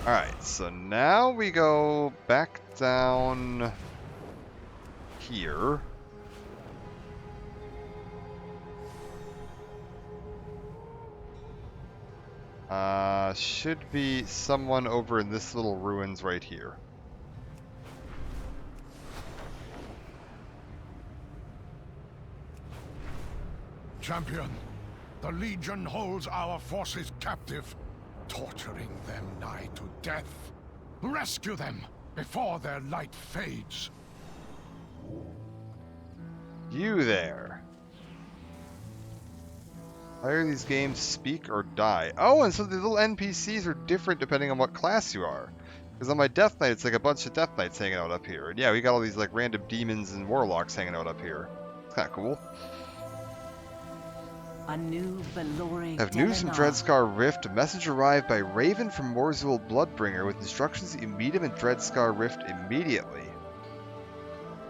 Alright, so now we go back down here. Should be someone over in this little ruins right here. Champion, the Legion holds our forces captive, torturing them nigh to death. Rescue them before their light fades. You there. Either these games speak or die. Oh, and so the little NPCs are different depending on what class you are. Because on my Death Knight, it's like a bunch of Death Knights hanging out up here. And yeah, we got all these like random demons and warlocks hanging out up here. It's kind of cool. A new Valori Have news from Dreadscar Rift. A message arrived by Raven from Morzul Bloodbringer with instructions that you meet him in Dreadscar Rift immediately.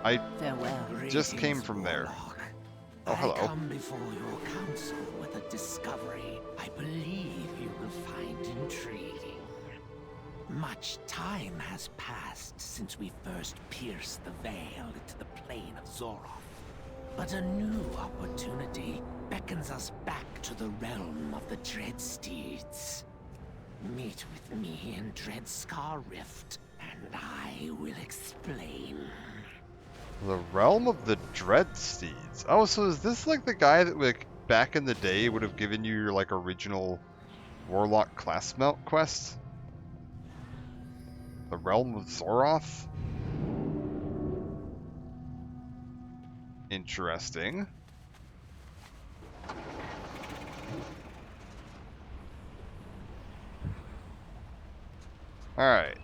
I Farewell. just came from there. Warlock. Oh, hello. I come before your council with a discovery I believe you will find intriguing. Much time has passed since we first pierced the veil into the plane of Zoroth. But a new opportunity beckons us back to the realm of the Dreadsteeds. Meet with me in Dreadscar Rift, and I will explain. The realm of the Dreadsteeds. Oh, so is this like the guy that like back in the day would have given you your like original Warlock class mount quest? The realm of Zoroth? Interesting. Alright.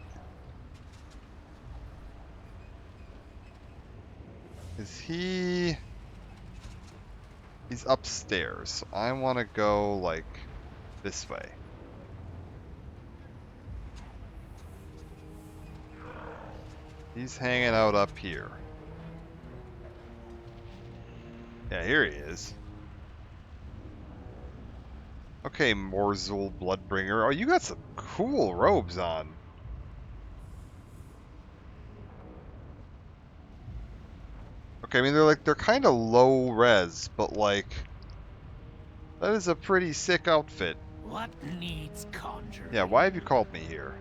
Is he... He's upstairs, so I want to go, like, this way. He's hanging out up here. Yeah, here he is. Okay, Morzul Bloodbringer. Oh, you got some cool robes on. Okay, I mean, they're kind of low res, but like, that is a pretty sick outfit. What needs conjuring? Yeah, why have you called me here?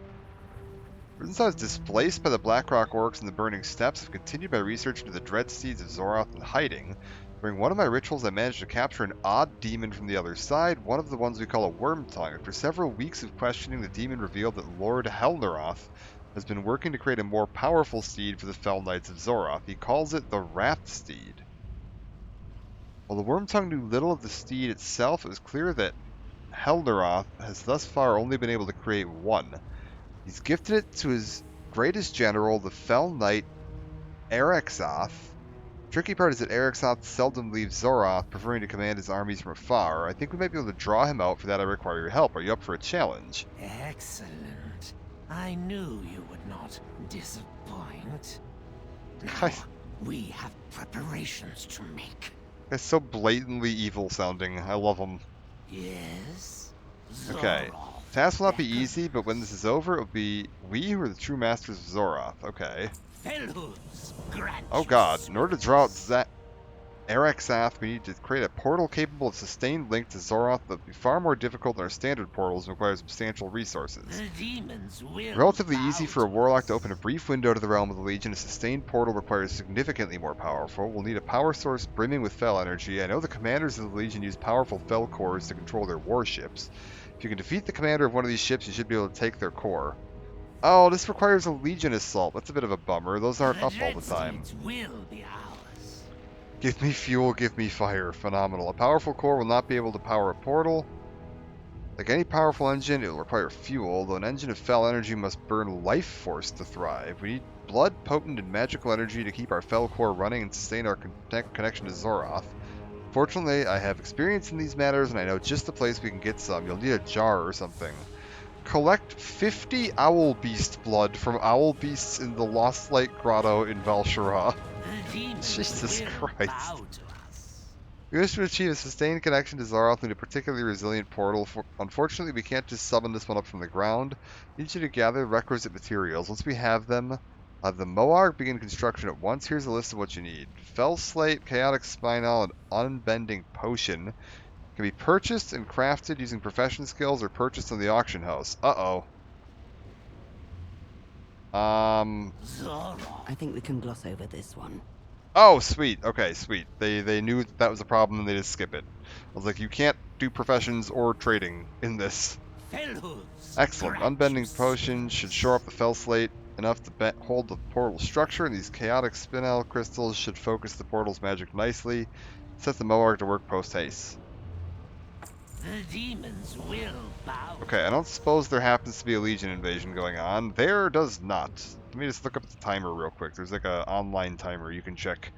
Since I was displaced by the Blackrock Orcs and the Burning Steppes, I've continued my research into the Dreadsteeds of Zoroth and hiding. During one of my rituals, I managed to capture an odd demon from the other side, one of the ones we call a Wormtongue. After several weeks of questioning, the demon revealed that Lord Helneroth has been working to create a more powerful steed for the Fell Knights of Zoroth. He calls it the Wrath Steed. While the Wormtongue knew little of the steed itself, it was clear that Helneroth has thus far only been able to create one. He's gifted it to his greatest general, the Fell Knight Erexoth. Tricky part is that Erexoth seldom leaves Zoroth, preferring to command his armies from afar. I think we might be able to draw him out. For that I require your help. Are you up for a challenge? Excellent. I knew you would not disappoint. Now, we have preparations to make. It's so blatantly evil sounding. I love him. Yes? Okay. Task will not be easy, but when this is over, it will be we who are the true masters of Zoroth. Okay. Oh god, in order to draw out Erexoth, we need to create a portal capable of sustained link to Zoroth that will be far more difficult than our standard portals and require substantial resources. Relatively easy for a Warlock to open a brief window to the realm of the Legion. A sustained portal requires significantly more powerful. We'll need a power source brimming with Fel energy. I know the commanders of the Legion use powerful Fel cores to control their warships. If you can defeat the commander of one of these ships, you should be able to take their core. Oh, this requires a Legion assault. That's a bit of a bummer. Those aren't up all the time. Give me fuel, give me fire. Phenomenal. A powerful core will not be able to power a portal. Like any powerful engine, it will require fuel, though an engine of Fel energy must burn life force to thrive. We need blood, potent, and magical energy to keep our Fel core running and sustain our connection to Zoroth. Fortunately, I have experience in these matters, and I know just the place we can get some. You'll need a jar or something. Collect 50 Owl Beast blood from Owl Beasts in the Lost Light Grotto in Val'Shara. Jesus Christ. We wish to achieve a sustained connection to Zoroth in a particularly resilient portal. Unfortunately, we can't just summon this one up from the ground. We need you to gather requisite materials. Once we have them, the Moarg begin construction at once. Here's a list of what you need. Fell Slate, Chaotic Spinal, and Unbending Potion can be purchased and crafted using profession skills or purchased in the auction house. Uh-oh. I think we can gloss over this one. Oh, sweet. Okay, sweet. They knew that was a problem and they just skip it. I was like, you can't do professions or trading in this. Excellent. Unbending Potion should shore up the Fell Slate enough to hold the portal structure, and these Chaotic Spinel crystals should focus the portal's magic nicely. Set the Moarg to work post-haste. The demons will bow. Okay, I don't suppose there happens to be a Legion invasion going on. There does not. Let me just look up the timer real quick. There's like a online timer you can check.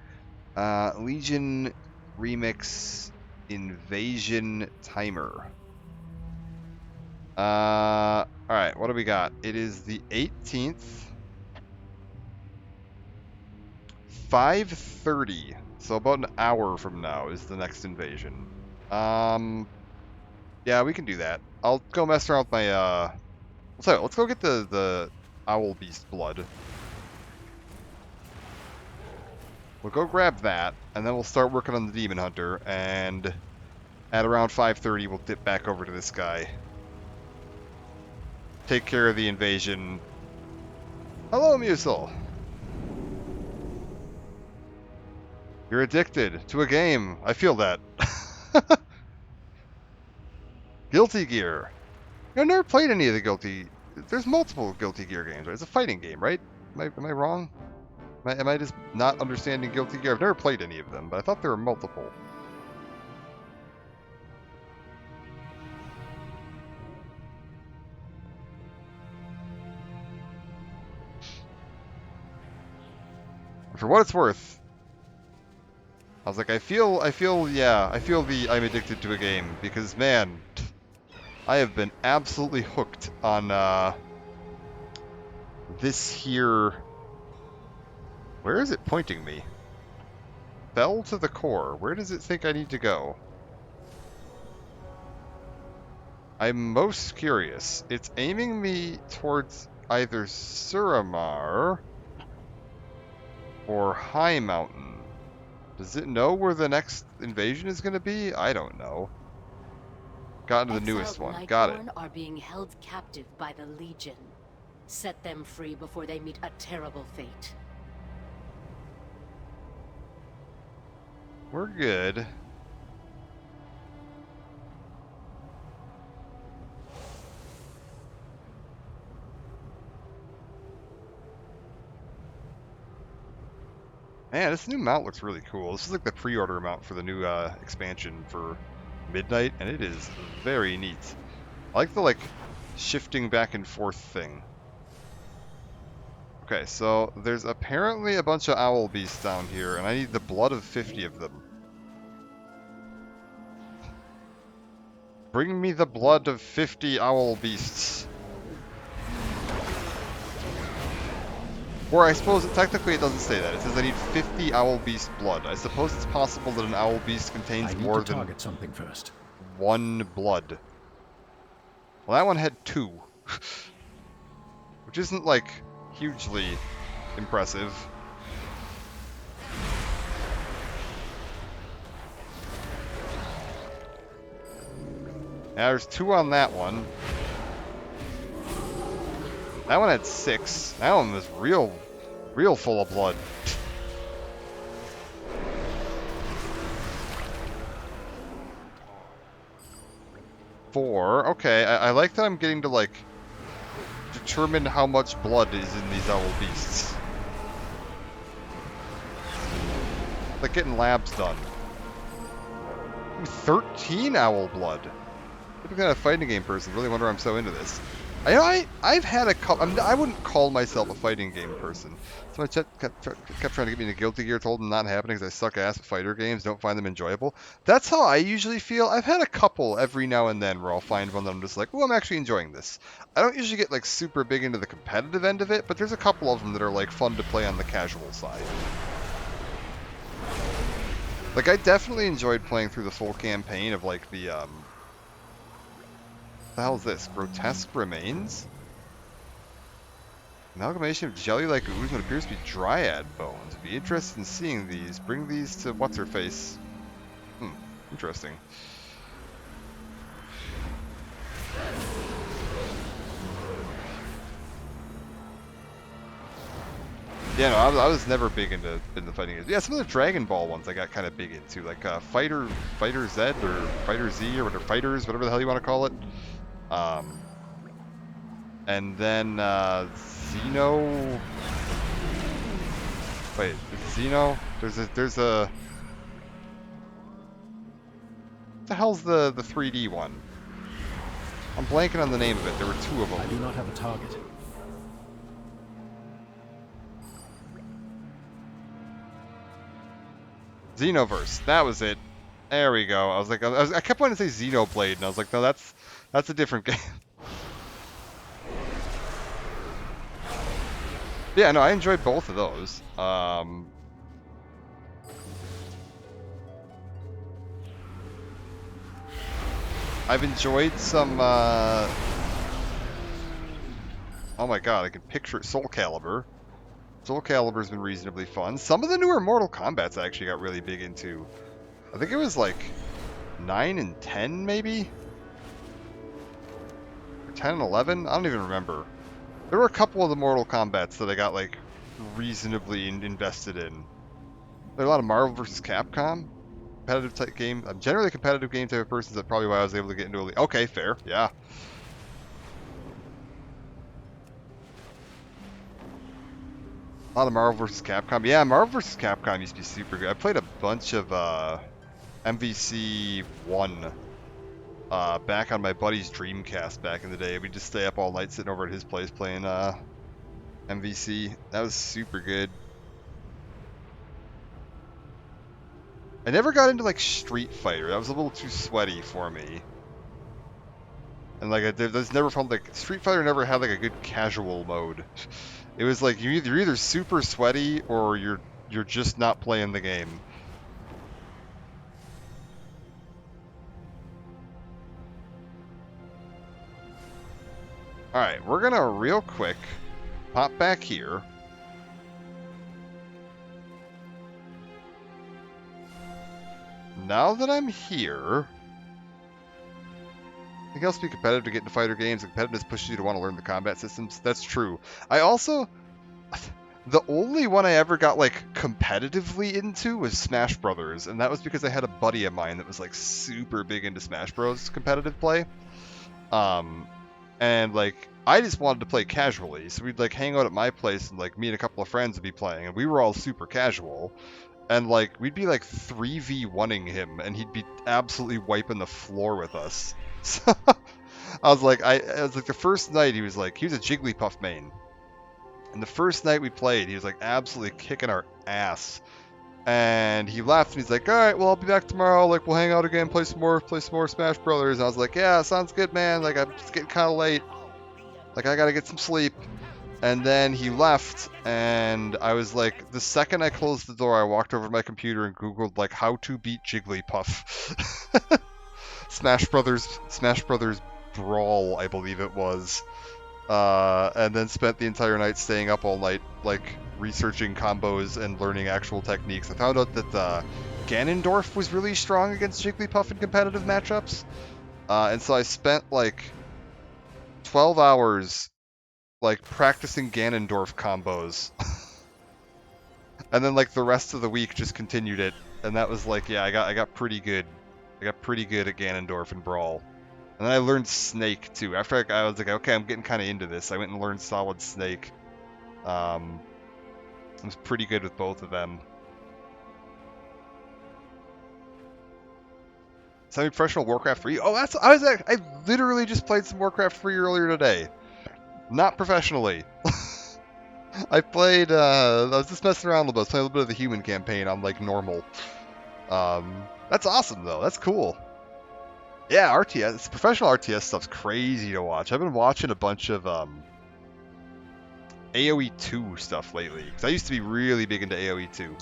Legion Remix Invasion Timer. Alright, what do we got? It is the 18th. 5:30. So about an hour from now is the next invasion. Yeah, we can do that. I'll go mess around with my, let's go get the Owl Beast blood. We'll go grab that, and then we'll start working on the Demon Hunter, and at around 5:30 we'll dip back over to this guy. Take care of the invasion. Hello, Musil! You're addicted to a game. I feel that. Guilty Gear. I've never played any of the Guilty... There's multiple Guilty Gear games, right? It's a fighting game, right? Am I wrong? Am I just not understanding Guilty Gear? I've never played any of them, but I thought there were multiple. For what it's worth, I was like, I feel the I'm addicted to a game, because man, I have been absolutely hooked on this here. Where is it pointing me? Fell to the core. Where does it think I need to go? I'm most curious. It's aiming me towards either Suramar or High Mountain. Does it know where the next invasion is going to be? I don't know. Got into the newest one. Got it. Are being held captive by the Legion. Set them free before they meet a terrible fate. We're good. Man, this new mount looks really cool. This is like the pre-order mount for the new expansion for Midnight, and it is very neat. I like the like shifting back and forth thing. Okay, so there's apparently a bunch of owl beasts down here, and I need the blood of 50 of them. Bring me the blood of 50 owl beasts. Or I suppose technically it doesn't say that. It says I need 50 owl beast blood. I suppose it's possible that an owl beast contains more than target something first. One blood. Well, that one had 2. Which isn't like hugely impressive. Now there's 2 on that one. That one had 6. That one was real full of blood. Four. Okay, I like that I'm getting to like determine how much blood is in these owl beasts. Like getting labs done. Ooh, 13 owl blood. What kind of fighting game person? Really wonder why I'm so into this. I've had a couple. I wouldn't call myself a fighting game person. Somebody kept trying to get me into Guilty Gear. Told them not happening because I suck ass at fighter games. Don't find them enjoyable. That's how I usually feel. I've had a couple every now and then where I'll find one that I'm just like, oh, I'm actually enjoying this. I don't usually get like super big into the competitive end of it, but there's a couple of them that are like fun to play on the casual side. Like I definitely enjoyed playing through the full campaign of like the what the hell is this? Grotesque Remains? Amalgamation of jelly-like ooze and what appears to be dryad bones. Be interested in seeing these. Bring these to what's-her-face. Interesting. Yeah, no, I was never big into fighting games. Yeah, some of the Dragon Ball ones I got kind of big into, like Fighter Z or Fighter Z or whatever, Fighters, whatever the hell you want to call it. And then Xeno. Wait, is it Xeno? There's a the hell's the 3D one? I'm blanking on the name of it. There were two of them. I do not have a target. Xenoverse. That was it. There we go. I kept wanting to say Xenoblade, and I was like, no, that's a different game. Yeah, no, I enjoyed both of those. I've enjoyed some, oh my god, I can picture it. Soul Calibur. Soul Calibur's been reasonably fun. Some of the newer Mortal Kombat's I actually got really big into. I think it was like 9 and 10, maybe? Or 10 and 11? I don't even remember. There were a couple of the Mortal Kombat's that I got, like, reasonably invested in. There are a lot of Marvel vs. Capcom. Competitive type game. I'm generally a competitive game type of person, so that's probably why I was able to get into a... Okay, fair. Yeah. A lot of Marvel vs. Capcom. Yeah, Marvel vs. Capcom used to be super good. I played a bunch of MVC 1 back on my buddy's Dreamcast back in the day. We'd just stay up all night sitting over at his place playing MVC. That was super good. I never got into like Street Fighter. That was a little too sweaty for me. And like I never felt like Street Fighter never had like a good casual mode. It was like you're either super sweaty or you're just not playing the game. Alright, we're gonna real quick pop back here. Now that I'm here, I think it helps be competitive to get into fighter games. Competitiveness pushes you to want to learn the combat systems. That's true. I also, the only one I ever got like competitively into was Smash Brothers, and that was because I had a buddy of mine that was like super big into Smash Bros. Competitive play. And like I just wanted to play casually, so we'd like hang out at my place and like me and a couple of friends would be playing, and we were all super casual. And, like, we'd be, like, 3v1ing him, and he'd be absolutely wiping the floor with us. So, I was like, the first night, he was a Jigglypuff main. And the first night we played, he was, like, absolutely kicking our ass. And he left, and he's like, alright, well, I'll be back tomorrow, like, we'll hang out again, play some more Smash Brothers. And I was like, yeah, sounds good, man, like, I'm just getting kind of late. Like, I gotta get some sleep. And then he left, and I was like, the second I closed the door, I walked over to my computer and Googled, like, how to beat Jigglypuff. Smash Brothers Brawl, I believe it was. And then spent the entire night staying up all night, like, researching combos and learning actual techniques. I found out that Ganondorf was really strong against Jigglypuff in competitive matchups. And so I spent, like, 12 hours like practicing Ganondorf combos. And then like the rest of the week just continued it, and that was like, yeah, I got pretty good. I got pretty good at Ganondorf and Brawl. And then I learned Snake too. After I was like, okay, I'm getting kind of into this. I went and learned Solid Snake. I was pretty good with both of them. Semi-professional Warcraft 3. Oh, I literally just played some Warcraft 3 earlier today. Not professionally. I played, I was just messing around a little bit. I was playing a little bit of the human campaign on, like, normal. That's awesome, though. That's cool. Yeah, RTS, professional RTS stuff's crazy to watch. I've been watching a bunch of, AoE 2 stuff lately. Because I used to be really big into AoE 2.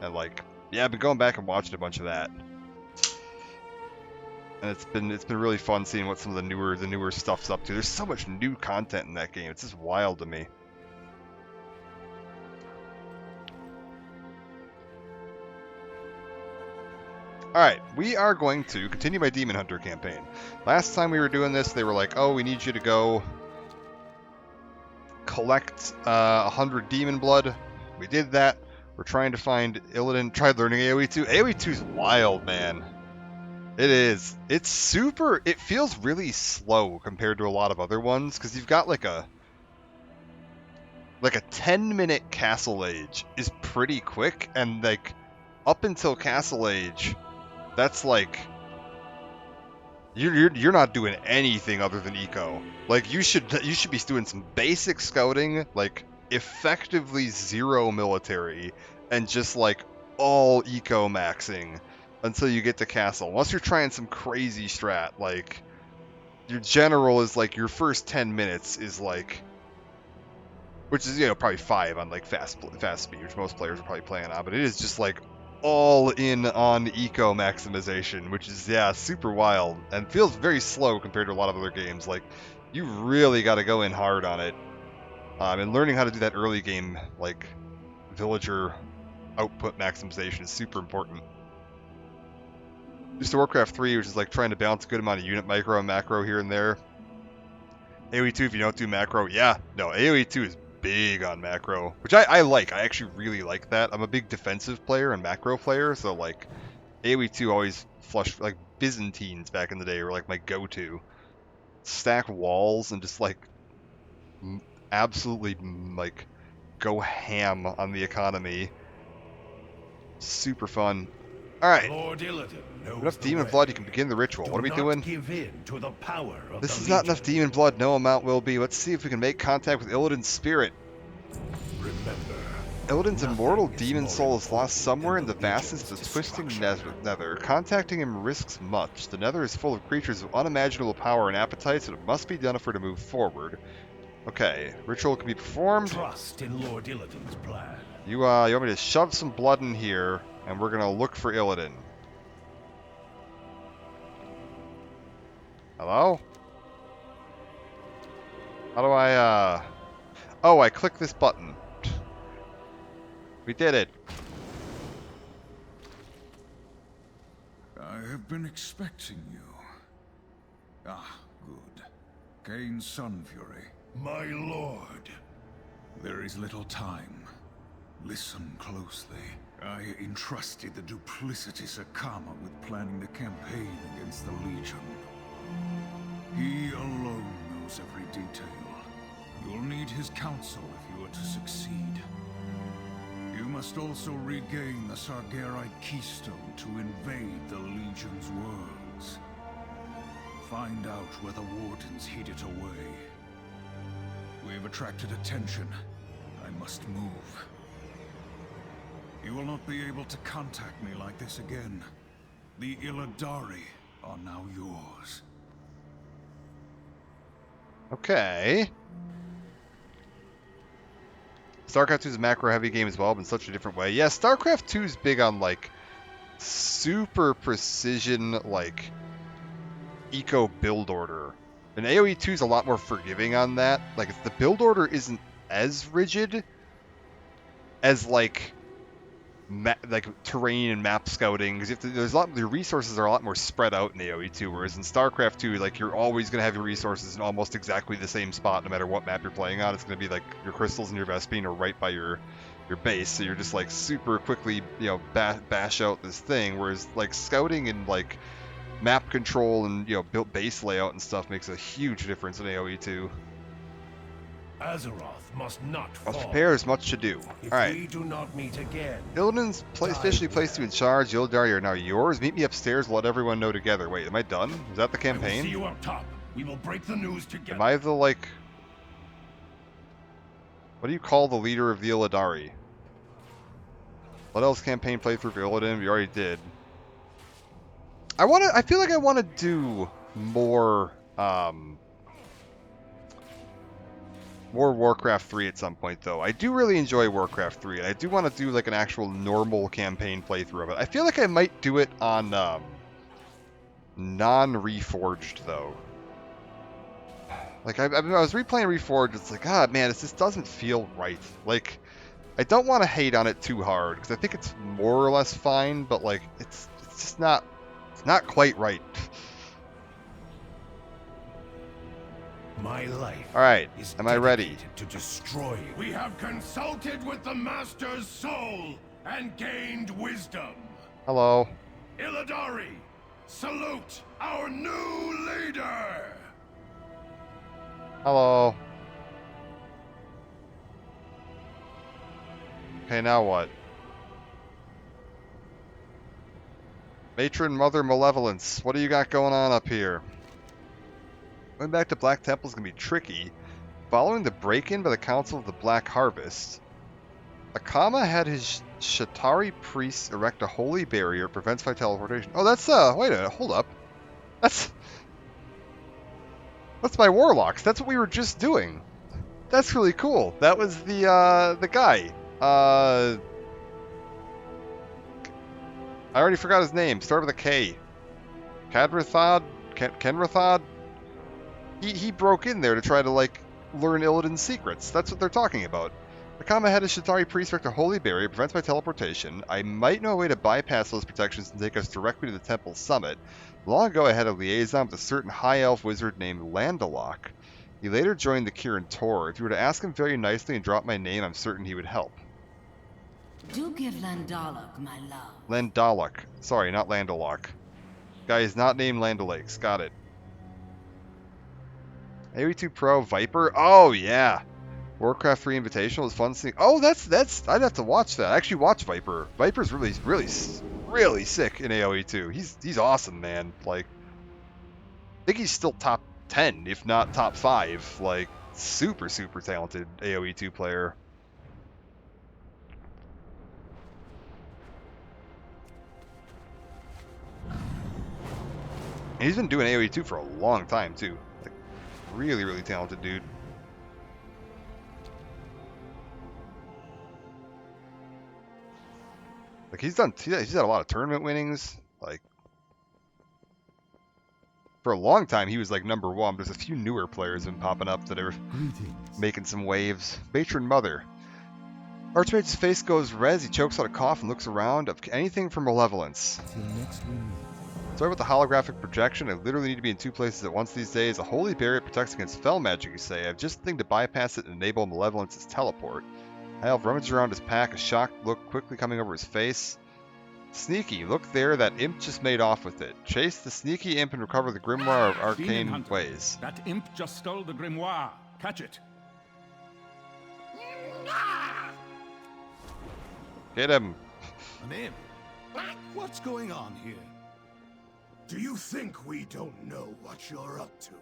And, like, yeah, I've been going back and watching a bunch of that. And it's been really fun seeing what some of the newer stuff's up to. There's so much new content in that game. It's just wild to me. Alright, we are going to continue my Demon Hunter campaign. Last time we were doing this, they were like, oh, we need you to go collect 100 demon blood. We did that. We're trying to find Illidan. Tried learning AoE 2. AoE 2's wild, man. It is. It's super... It feels really slow compared to a lot of other ones, because you've got like a 10-minute Castle Age is pretty quick, and like up until Castle Age, that's like you're not doing anything other than eco. Like you should be doing some basic scouting, like effectively zero military, and just like all eco maxing until you get to castle. Unless you're trying some crazy strat, like your general is like your first 10 minutes is like, which is probably 5 on like fast speed, which most players are probably playing on, but it is just like all in on eco maximization, which is super wild and feels very slow compared to a lot of other games. Like you really got to go in hard on it, and learning how to do that early game like villager output maximization is super important. Just to Warcraft 3, which is like trying to balance a good amount of unit micro and macro here and there. AoE 2, if you don't do macro, AoE 2 is big on macro, which I like. I actually really like that. I'm a big defensive player and macro player, so like AoE 2 always flush, like Byzantines back in the day were like my go-to. Stack walls and just like absolutely like go ham on the economy. Super fun. Alright. Enough demon blood, you can begin the ritual. What are we doing? This is not enough demon blood, no amount will be. Let's see if we can make contact with Illidan's spirit. Illidan's immortal demon soul is lost somewhere in the vastness of the twisting nether. Contacting him risks much. The nether is full of creatures of unimaginable power and appetites, and it must be done for to move forward. Okay, ritual can be performed. Trust in Lord Illidan's plan. You want me to shove some blood in here, and we're gonna look for Illidan. Hello? How do I, Oh, I click this button. We did it. I have been expecting you. Ah, good. Kane's Sun Fury. My lord. There is little time. Listen closely. I entrusted the duplicitous Akama with planning the campaign against the Legion. He alone knows every detail. You'll need his counsel if you are to succeed. You must also regain the Sargerite keystone to invade the Legion's worlds. Find out where the Wardens hid it away. We've attracted attention. I must move. You will not be able to contact me like this again. The Illidari are now yours. Okay. StarCraft 2 is a macro-heavy game as well, but in such a different way. Yeah, StarCraft 2 is big on, like, super precision, like, eco build order. And AoE 2 is a lot more forgiving on that. Like, the build order isn't as rigid as, like terrain and map scouting, because the resources are a lot more spread out in AoE 2, whereas in StarCraft 2, like, you're always going to have your resources in almost exactly the same spot no matter what map you're playing on. It's going to be like your crystals and your Vespene are right by your base, so you're just like super quickly, bash out this thing, whereas like scouting and like map control and built base layout and stuff makes a huge difference in AoE 2. Azeroth must not fall. There's much to do. Alright. We do not meet again. Illidan's officially placed you in charge. The Illidari are now yours. Meet me upstairs. Let everyone know together. Wait, am I done? Is that the campaign? I will see you up top. We will break the news together. Am I the, like... What do you call the leader of the Illidari? What else campaign playthrough for Illidan? We already did. I feel like I want to do more, more Warcraft 3 at some point, though. I do really enjoy Warcraft 3, and I do want to do, like, an actual normal campaign playthrough of it. I feel like I might do it on, non-Reforged, though. Like, I was replaying Reforged, it's like, man, this just doesn't feel right. Like, I don't want to hate on it too hard, because I think it's more or less fine, but, like, it's just not, it's not quite right. My life. All right, am I ready? To destroy you. We have consulted with the Master's soul and gained wisdom. Hello. Illidari, salute our new leader. Hello. Okay, now what? Matron Mother Malevolence, what do you got going on up here? Going back to Black Temple is going to be tricky. Following the break-in by the Council of the Black Harvest, Akama had his Shatari priests erect a holy barrier that prevents my teleportation. Oh, that's, wait a minute, hold up. That's my Warlocks. That's what we were just doing. That's really cool. That was the guy. I already forgot his name. Started with a K. Kenrathod? He broke in there to try to, like, learn Illidan's secrets. That's what they're talking about. Akama had his Shatari priest erect a holy barrier, prevents my teleportation. I might know a way to bypass those protections and take us directly to the temple's summit. Long ago I had a liaison with a certain high elf wizard named Landalock. He later joined the Kirin Tor. If you were to ask him very nicely and drop my name, I'm certain he would help. Do give Landalock my love. Landalock. Sorry, not Landalock. Guy is not named Landalakes. Got it. AoE2 Pro Viper? Oh, yeah. Warcraft 3 Invitational was fun seeing. Oh, that's. I'd have to watch that. I actually watch Viper. Viper's really sick in AoE2. He's awesome, man. Like, I think he's still top 10, if not top 5. Like, super talented AoE2 player. And he's been doing AoE2 for a long time too. Like, really talented dude. Like, he's had a lot of tournament winnings. Like, for a long time he was like #1. There's a few newer players been popping up that are making some waves. Matron Mother. Archmage's face goes res, he chokes out a cough and looks around. Of anything for malevolence. Sorry about the holographic projection. I literally need to be in 2 places at once these days. A holy barrier protects against fell magic, you say. I have just the thing to bypass it and enable malevolence's teleport. I'll rummage around his pack, a shocked look quickly coming over his face. Sneaky, look there, that imp just made off with it. Chase the sneaky imp and recover the grimoire of arcane ways. That imp just stole the grimoire. Catch it. Get him. An imp? What's going on here? Do you think we don't know what you're up to?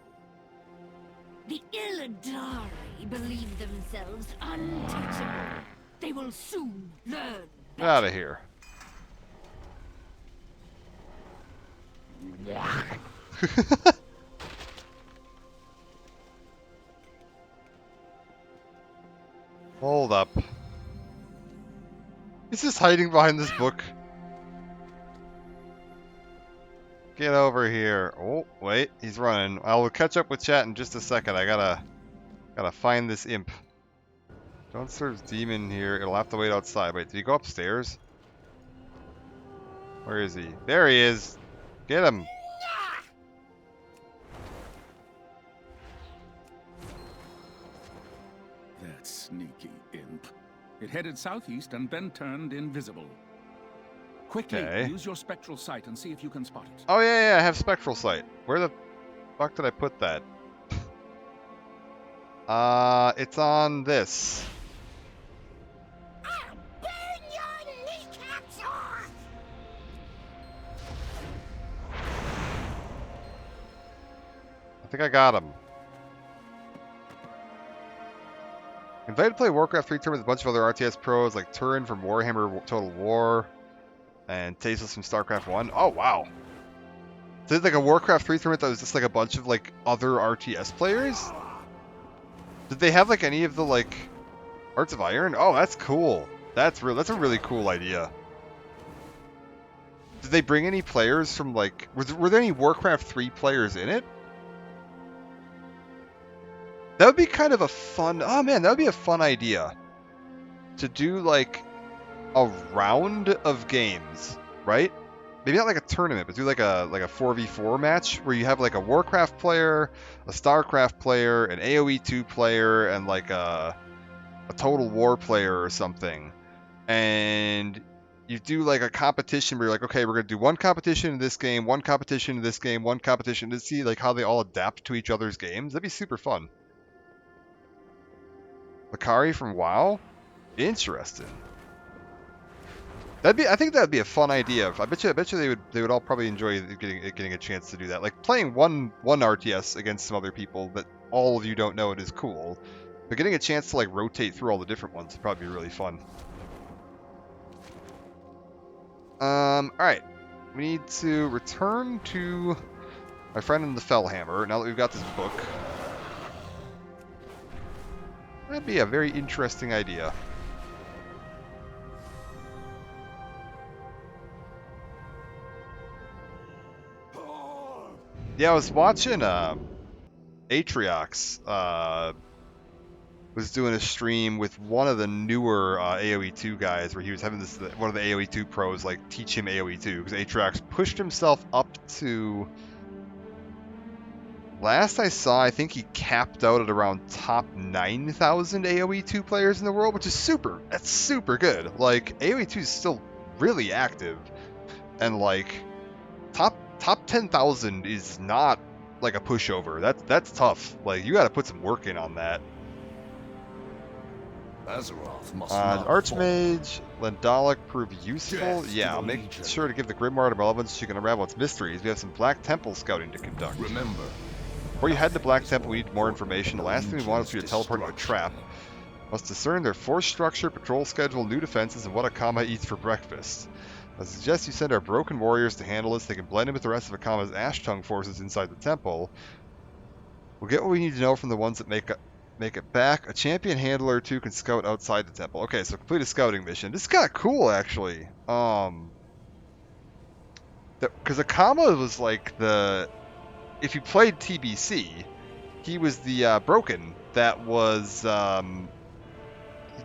The Illidari believe themselves untouchable. They will soon learn. Get out of here. Hold up. He's just hiding behind this book. Get over here. Oh, wait, he's running. I will catch up with chat in just a second. I gotta find this imp. Don't serve demon here. It'll have to wait outside. Wait, did he go upstairs? Where is he? There he is. Get him. That sneaky imp. It headed southeast and then turned invisible. Quickly, Okay. use your spectral sight and see if you can spot it. Oh, yeah, I have spectral sight. Where the fuck did I put that? It's on this. I'll burn your kneecaps off! I think I got him. Invited to play Warcraft 3 tournament with a bunch of other RTS pros like Turin from Warhammer Total War and Tasteless from StarCraft 1. Oh, wow. So it's like a Warcraft 3 tournament that was just like a bunch of like other RTS players? Did they have like any of the like Hearts of Iron? Oh, that's cool. That's a really cool idea. Did they bring any players from like were there any Warcraft 3 players in it? That would be kind of a fun... Oh, man, that would be a fun idea. To do, like, a round of games, right? Maybe not like a tournament, but do like a 4v4 match where you have, like, a Warcraft player, a StarCraft player, an AoE2 player, and, like, a Total War player or something. And you do, like, a competition where you're like, okay, we're going to do one competition in this game, one competition in this game, one competition to see, like, how they all adapt to each other's games. That'd be super fun. Lakari from WoW? Interesting. I think that'd be a fun idea. I bet you they would all probably enjoy getting a chance to do that. Like playing one RTS against some other people that all of you don't know it is cool. But getting a chance to like rotate through all the different ones would probably be really fun. Alright. We need to return to my friend in the Fellhammer, now that we've got this book. That'd be a very interesting idea. Yeah, I was watching Atriox was doing a stream with one of the newer AoE 2 guys, where he was having this one of the AoE 2 pros like teach him AoE 2 because Atriox pushed himself up to. Last I saw, I think he capped out at around top 9,000 AoE 2 players in the world, which is that's super good. Like AoE 2 is still really active, and like top 10,000 is not like a pushover. That's tough. Like you got to put some work in on that. Archmage, Lendalic prove useful. Yeah, I'll make sure to give the Grimoire to Malevolence so she can unravel its mysteries. We have some Black Temple scouting to conduct. Remember, before you head to Black Temple, we need more information. The last thing we want is for you to teleport to a trap. Must discern their force structure, patrol schedule, new defenses, and what Akama eats for breakfast. I suggest you send our broken warriors to handle this. They can blend in with the rest of Akama's Ash Tongue forces inside the temple. We'll get what we need to know from the ones that make it back. A champion handler or two can scout outside the temple. Okay, so complete a scouting mission. This is kind of cool, actually. Because Akama was like if you played TBC, he was the Broken that was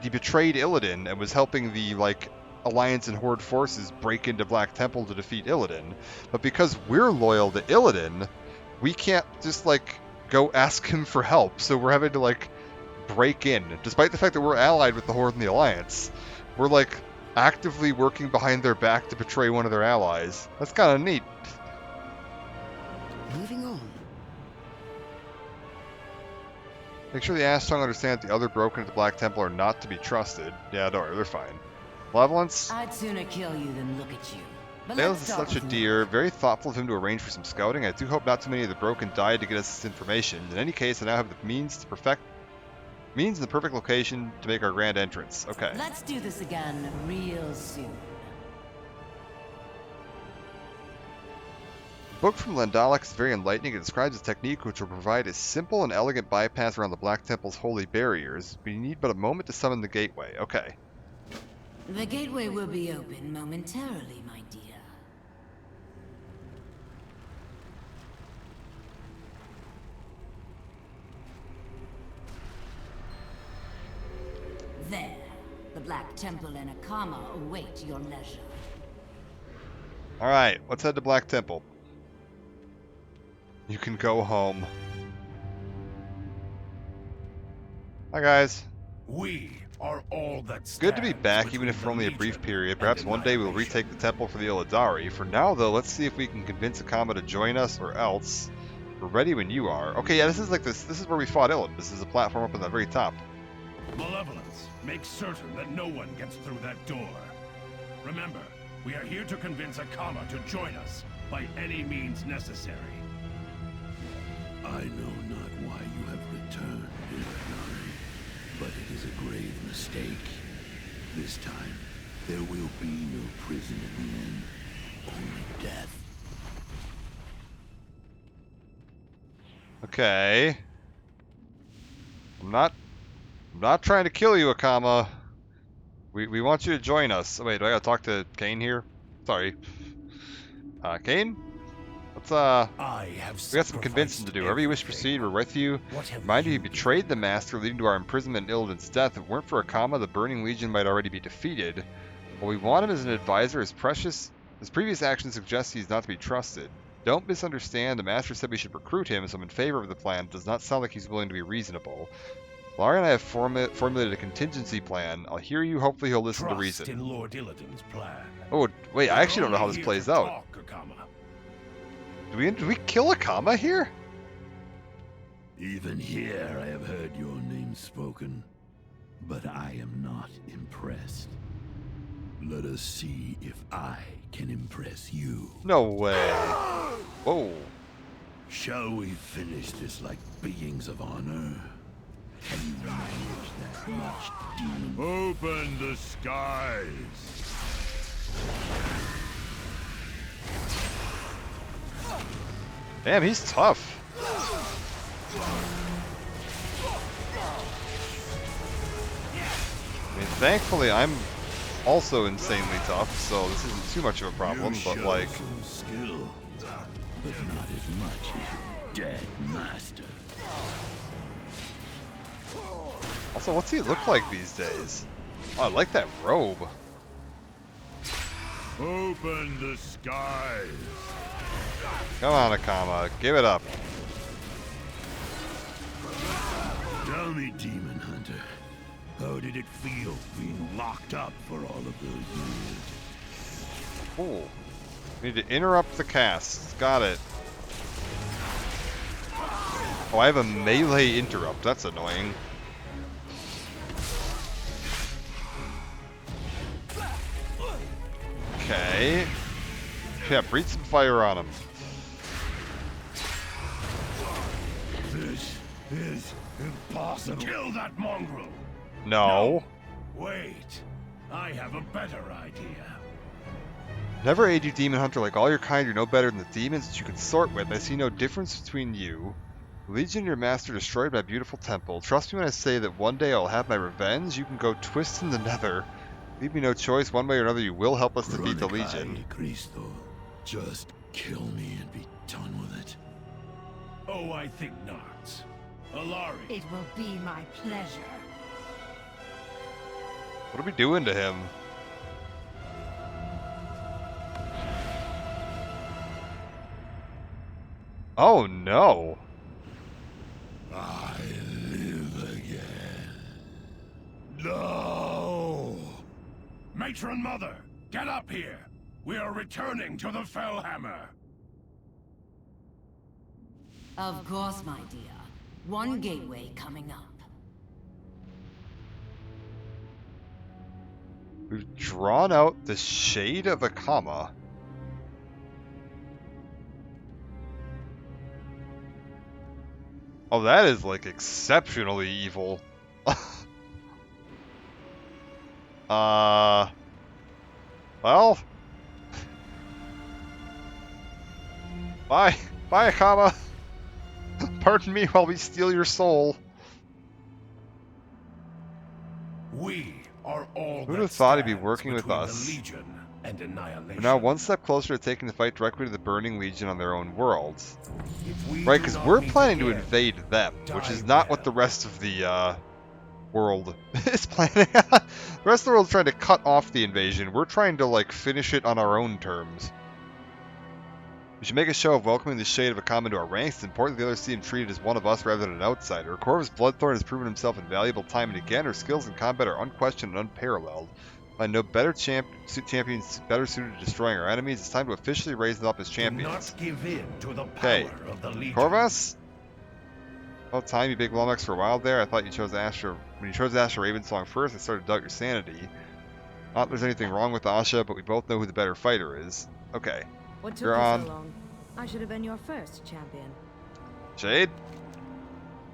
he betrayed Illidan and was helping the Alliance and Horde forces break into Black Temple to defeat Illidan. But because we're loyal to Illidan, we can't just go ask him for help. So we're having to break in, despite the fact that we're allied with the Horde and the Alliance. We're actively working behind their back to betray one of their allies. That's kind of neat. Moving on. Make sure the Ash Tongue understands the other Broken at the Black Temple are not to be trusted. Yeah, don't worry, they're fine. Malevolence? I'd sooner kill you than look at you. But Thales is such a dear. Very thoughtful of him to arrange for some scouting. I do hope not too many of the Broken died to get us this information. In any case, I now have the means in the perfect location to make our grand entrance. Okay. Let's do this again real soon. The book from Lendalic is very enlightening. It describes a technique which will provide a simple and elegant bypass around the Black Temple's holy barriers. We need but a moment to summon the gateway. Okay. The gateway will be open momentarily, my dear. There. The Black Temple and Akama await your leisure. Alright, let's head to Black Temple. You can go home. Hi guys. We are all that's good to be back, even if for only a brief period. Perhaps one day we'll retake the temple for the Illidari. For now, though, let's see if we can convince Akama to join us, or else. We're ready when you are. Okay, yeah, this is this is where we fought Illidan. This is a platform up at the very top. Malevolence, make certain that no one gets through that door. Remember, we are here to convince Akama to join us by any means necessary. I know not why you have returned, Illidari, but it is a grave mistake. This time, there will be no prison at the end, only death. Okay. I'm not trying to kill you, Akama. We want you to join us. Oh, wait, do I gotta talk to Kane here? Sorry. Kane? Let's, we got some convincing to do. Wherever you wish to proceed, we're with you. Remind you, you betrayed the Master, leading to our imprisonment and Illidan's death. If it weren't for Akama, the Burning Legion might already be defeated. While we want him as an advisor, his previous actions suggest he's not to be trusted. Don't misunderstand, the Master said we should recruit him, so I'm in favor of the plan. It does not sound like he's willing to be reasonable. Larry and I have formulated a contingency plan. I'll hear you, hopefully he'll listen to reason. In Lord Illidan's plan. Oh, wait, I actually don't know how this plays out. Do we kill Akama here? Even here I have heard your name spoken, but I am not impressed. Let us see if I can impress you. No way. Whoa. Shall we finish this like beings of honor? Can you manage that much, demon? Open the skies! Damn, he's tough. I mean, thankfully, I'm also insanely tough, so this isn't too much of a problem, but like... Some skill, but not as much as your dead master. Also, what's he look like these days? Oh, I like that robe. Open the skies! Come on, Akama, give it up. Tell me, Demon Hunter, how did it feel being locked up for all of those years? Cool. Need to interrupt the cast. Got it. Oh, I have a melee interrupt. That's annoying. Okay. Yeah, breathe some fire on him. This is impossible. Kill that mongrel! No. Wait, I have a better idea. Never aid you, Demon Hunter. Like all your kind, you're no better than the demons that you consort with. I see no difference between you. Legion, your master, destroyed my beautiful temple. Trust me when I say that one day I'll have my revenge. You can go twist in the nether. Leave me no choice. One way or another, you will help us defeat the Legion. Cristo, just kill me and be done with it. Oh, I think not. Alari. It will be my pleasure. What are we doing to him? Oh no! I live again. No! Matron Mother, get up here! We are returning to the Fellhammer! Of course, my dear. One gateway coming up. We've drawn out the Shade of Akama. Oh, that is like exceptionally evil. Well. Bye. Bye, Akama. Pardon me while we steal your soul. We are all Who'd have thought he'd be working with us? Legion and annihilation. We're now one step closer to taking the fight directly to the Burning Legion on their own worlds. Right, because we're planning to invade them, which is not what the rest of the world is planning. The rest of the world's trying to cut off the invasion. We're trying to, like, finish it on our own terms. We should make a show of welcoming the Shade of Akama into our ranks. It's important that the others see him treated as one of us rather than an outsider. Corvus Bloodthorn has proven himself invaluable time and again. Her skills in combat are unquestioned and unparalleled. Find no better champions better suited to destroying our enemies. It's time to officially raise them up as champions. Do not give in to the power of the Legion. Corvus? About time, you big lummox, for a while there. I thought you chose Asher. When you chose Asher Ravensong first, I started to doubt your sanity. Not that there's anything wrong with Asha, but we both know who the better fighter is. Okay. What took You're you on. so long? I should have been your first champion. Shade?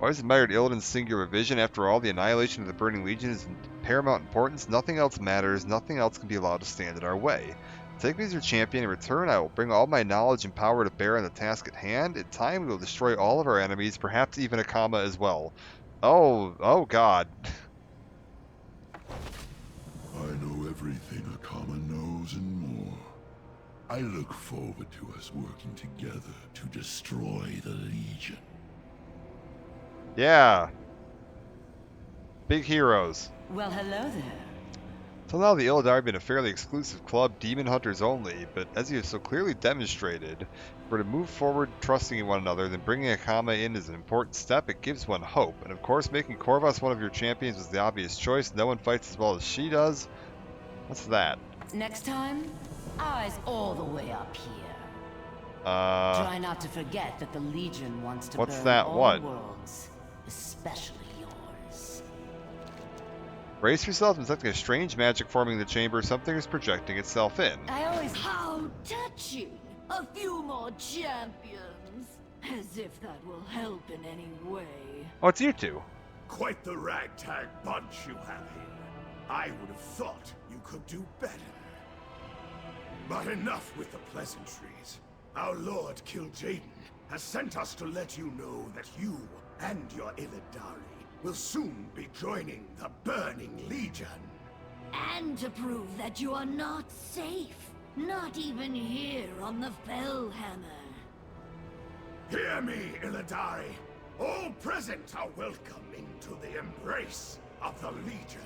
Always admired Illidan's singular vision. After all, the annihilation of the Burning Legion is of paramount importance. Nothing else matters. Nothing else can be allowed to stand in our way. Take me as your champion. In return, I will bring all my knowledge and power to bear on the task at hand. In time, we will destroy all of our enemies, perhaps even Akama as well. Oh God. I know everything Akama knows and more. I look forward to us working together to destroy the Legion. Yeah. Big heroes. Well, hello there. Till now, the Illidar have been a fairly exclusive club, demon hunters only, but as you have so clearly demonstrated, if we're to move forward trusting in one another, then bringing Akama in is an important step. It gives one hope. And of course, making Corvus one of your champions was the obvious choice. No one fights as well as she does. What's that? Next time, eyes all the way up here. Try not to forget that the Legion wants to what's burn that? all What? worlds, especially yours. Brace yourself, I'm detecting a strange magic forming in the chamber. Something is projecting itself in. How touching! A few more champions. As if that will help in any way. Oh, it's you two. Quite the ragtag bunch you have here. I would have thought you could do better. But enough with the pleasantries. Our Lord Kil'jaeden has sent us to let you know that you and your Illidari will soon be joining the Burning Legion. And to prove that you are not safe. Not even here on the Fellhammer. Hear me, Illidari. All present are welcome into the embrace of the Legion.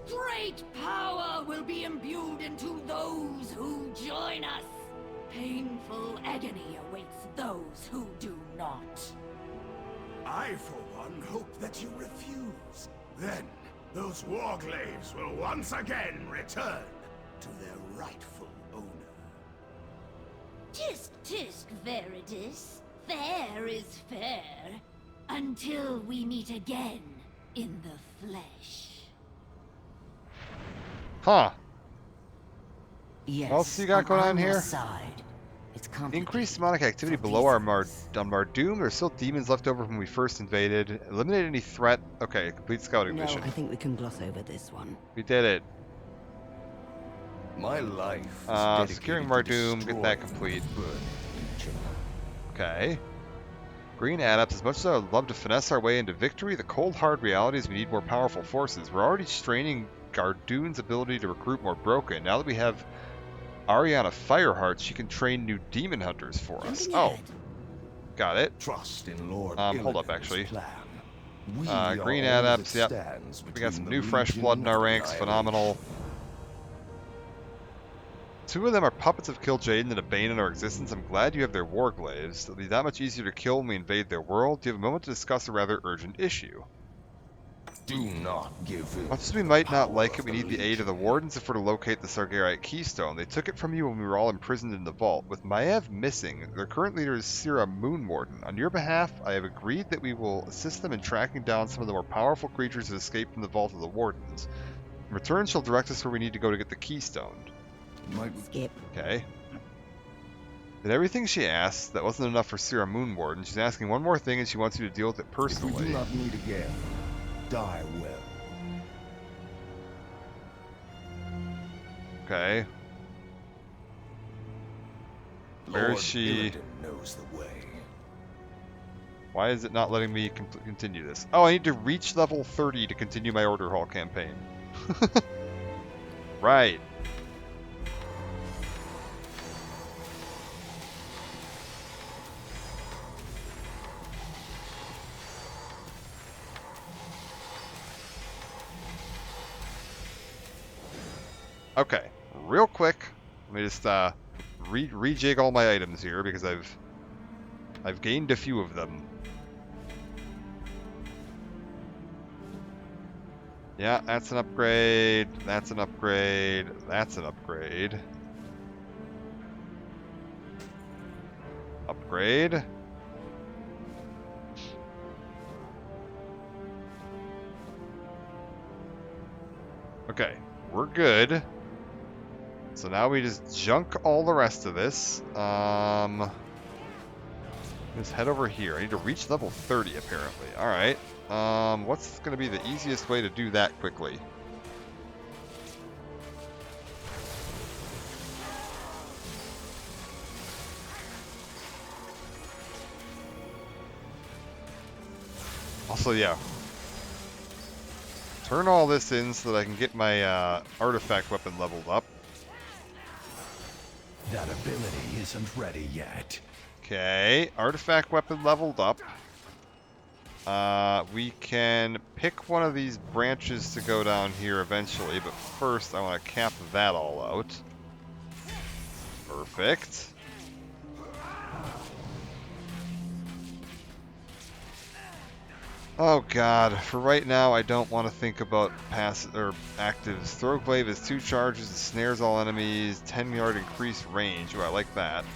Great power will be imbued into those who join us. Painful agony awaits those who do not. I, for one, hope that you refuse. Then, those warglaves will once again return to their rightful owner. Tisk tisk, Veritas. Fair is fair. Until we meet again in the flesh. Huh. Yes, What else you got going on here? Side. It's Increased demonic activity below our on Mardoom. There's still demons left over from when we first invaded. Eliminate any threat. Okay, complete scouting No, mission. I think we can gloss over this one. We did it. My life is securing dedicated to Mardoom. Get that destroying complete. the Burning Legion. Okay. Green Adepts. As much as I would love to finesse our way into victory, the cold hard reality is we need more powerful forces. We're already straining Gardoon's ability to recruit more broken. Now that we have Ariana Fireheart, she can train new demon hunters for us. Oh, got it. Trust in Lord Hold up, Illidan's actually. plan. Green Adepts, yep. We got some new fresh blood in our ranks. Phenomenal. 2 of them are puppets of Kil'jaeden and a bane in our existence. I'm glad you have their warglaves. It'll be that much easier to kill when we invade their world. Do you have a moment to discuss a rather urgent issue? Do not give in. Much as we might not like it, we need the aid of the Wardens if we're to locate the Sargerite Keystone. They took it from you when we were all imprisoned in the vault. With Maiev missing, their current leader is Sira Moonwarden. On your behalf, I have agreed that we will assist them in tracking down some of the more powerful creatures that escaped from the vault of the Wardens. In return, she'll direct us where we need to go to get the Keystone. Skip. Okay. Did everything she asked. That wasn't enough for Sira Moonwarden. She's asking one more thing and she wants you to deal with it If we personally. do not meet again, die well. Okay. Where Lord is she? Illidan knows the way. Why is it not letting me continue this? Oh, I need to reach level 30 to continue my Order Hall campaign. Right. Okay, real quick, let me just rejig all my items here because I've gained a few of them. Yeah, that's an upgrade. That's an upgrade. That's an upgrade. Upgrade. Okay, we're good. So now we just junk all the rest of this. Just head over here. I need to reach level 30 apparently. Alright. What's going to be the easiest way to do that quickly? Also, yeah. Turn all this in so that I can get my artifact weapon leveled up. That ability isn't ready yet. Okay, artifact weapon leveled up. We can pick one of these branches to go down here eventually, but first I want to cap that all out. Perfect. Oh god, for right now I don't want to think about passive or actives. Throatglaive is 2 charges, it snares all enemies, 10-yard increased range. Ooh, I like that.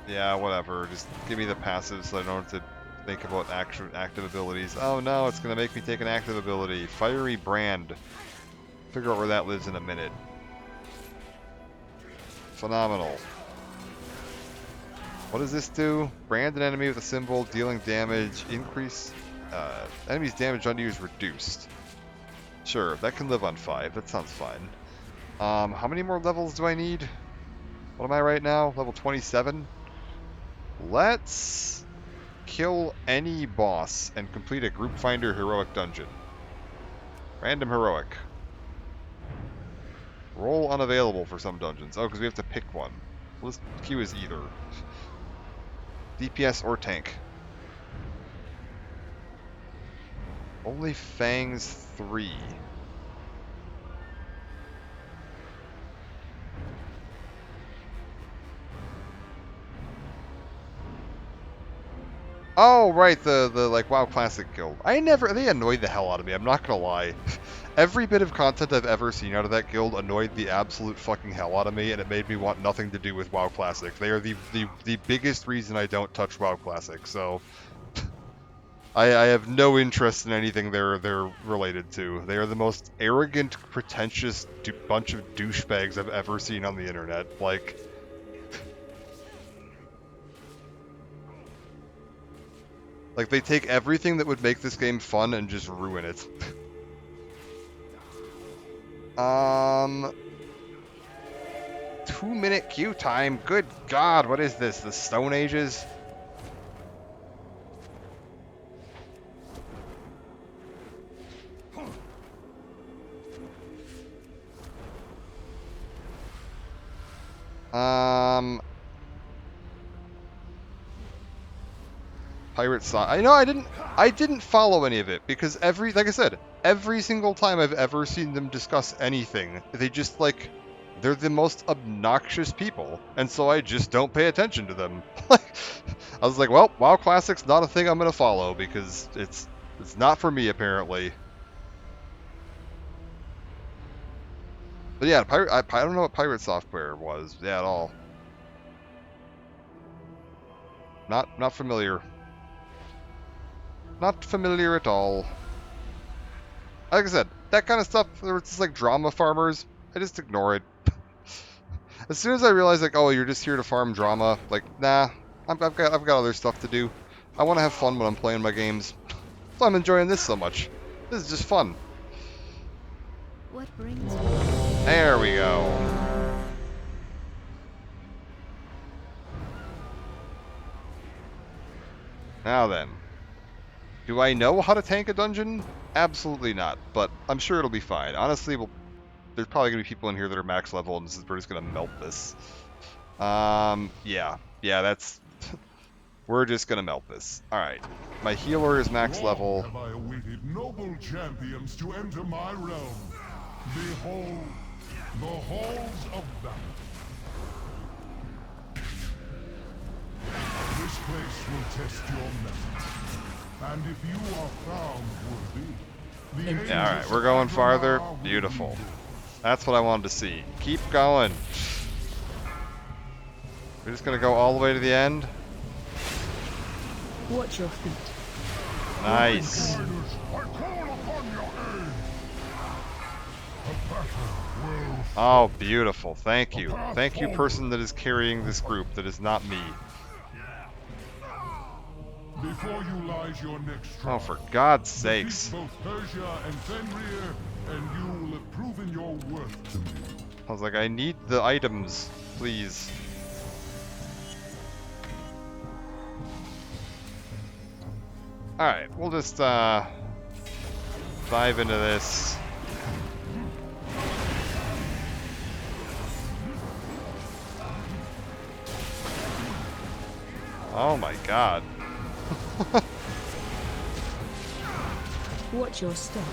Yeah, whatever. Just give me the passive so I don't have to Think about active abilities. Oh no, it's gonna make me take an active ability. Fiery Brand. Figure out where that lives in a minute. Phenomenal. What does this do? Brand an enemy with a symbol, dealing damage, increase... enemy's damage under you is reduced. Sure, that can live on 5. That sounds fine. How many more levels do I need? What am I right now? Level 27? Let's kill any boss and complete a Group Finder Heroic Dungeon. Random Heroic. Roll unavailable for some dungeons. Oh, because we have to pick one. Well, this queue is either. DPS or tank. Only Fangs 3. Oh, right, the like WoW Classic Guild. They annoyed the hell out of me, I'm not gonna lie. Every bit of content I've ever seen out of that guild annoyed the absolute fucking hell out of me, and it made me want nothing to do with WoW Classic. They are the biggest reason I don't touch WoW Classic, so... I have no interest in anything they're related to. They are the most arrogant, pretentious bunch of douchebags I've ever seen on the internet. Like... Like, they take everything that would make this game fun and just ruin it. 2-minute queue time? Good God, what is this? The Stone Ages? Pirate Song. I didn't follow any of it because like I said, every single time I've ever seen them discuss anything, they just they're the most obnoxious people, and so I just don't pay attention to them. I was like, well, WoW Classic's not a thing I'm gonna follow because it's not for me apparently. But yeah, I don't know what Pirate Software was at all. Not familiar. Not familiar at all. Like I said, that kind of stuff, where it's just like drama farmers, I just ignore it. As soon as I realize, like, oh, you're just here to farm drama, like, nah, I've got other stuff to do. I want to have fun when I'm playing my games. So I'm enjoying this so much. This is just fun. What brings you? There we go. Now then. Do I know how to tank a dungeon? Absolutely not, but I'm sure it'll be fine. Honestly, there's probably going to be people in here that are max level, and we're just going to melt this. Yeah, that's... We're just going to melt this. Alright, my healer is max level. Have I awaited noble champions to enter my realm. Behold, the halls of battle. This place will test your mettle. And if you are found worthy, yeah, alright, we're going farther. Beautiful. That's what I wanted to see. Keep going. We're just gonna go all the way to the end. Watch your feet. Nice. Oh, beautiful. Thank you. Thank you, person that is carrying this group that is not me. Before you lies your next trial. Oh, for God's sakes. Both Persia and Fenrir, and you will have proven your worth to me. I was like, I need the items, please. Alright, we'll just dive into this. Oh my God. Watch your step.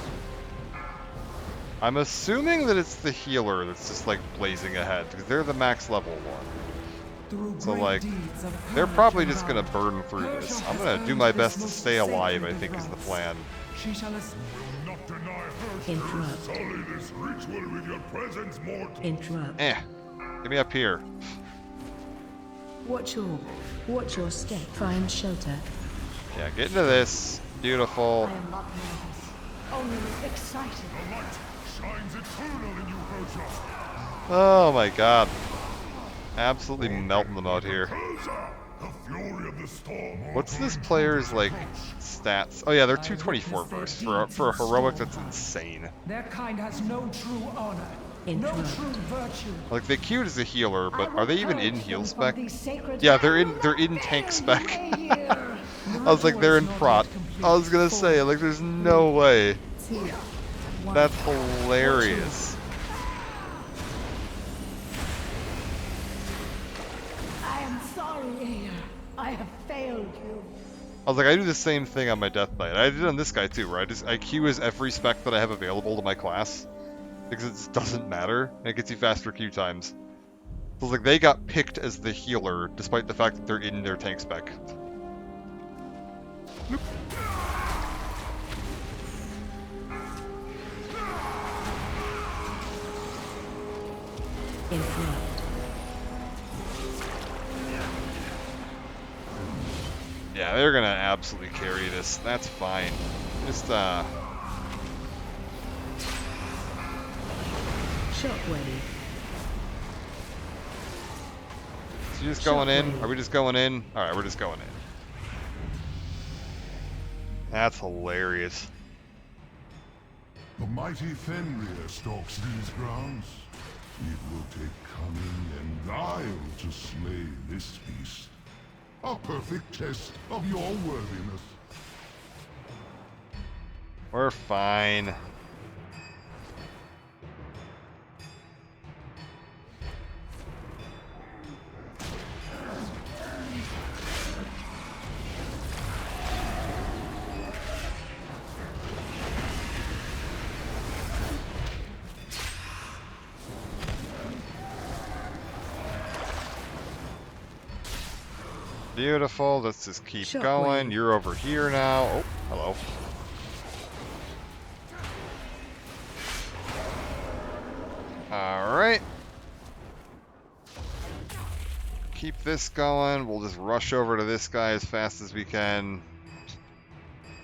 I'm assuming that it's the healer that's just like blazing ahead, because they're the max level one. So like, they're probably just gonna burn through this. I'm gonna do my best to stay alive, I think is the plan. She shall not deny her. Interrupt. Sully this ritual with your presence, mortal. Interrupt. Get me up here. Watch your step. Find shelter. Yeah, get into this. Beautiful. I am not nervous, only excited. The light shines eternal in you, Persia. Oh my god. Absolutely melting them out here. Persia, the fury of the storm. What's this player's, like, stats? Oh yeah, they're 224 burst. For a heroic, that's insane. Their kind has no true honor, no true virtue. Like, they queued as a healer, but are they even in heal spec? Yeah, they're in tank spec. I was like, they're in prot. I was gonna say, like, there's no way. That's hilarious. I am sorry, Ayer. I have failed you. I was like, I do the same thing on my Death Knight. I did on this guy too, where I queue as every spec that I have available to my class. Because it just doesn't matter, and it gets you faster queue times. So it's like, they got picked as the healer, despite the fact that they're in their tank spec. Nope. Yeah, they're gonna absolutely carry this. That's fine. Just, Shockwave. Is he just going in? Are we just going in? Alright, we're just going in. That's hilarious. The mighty Fenrir stalks these grounds. It will take cunning and guile to slay this beast. A perfect test of your worthiness. We're fine. Beautiful. Let's just keep going. You're over here now. Oh, hello. Alright. Keep this going. We'll just rush over to this guy as fast as we can.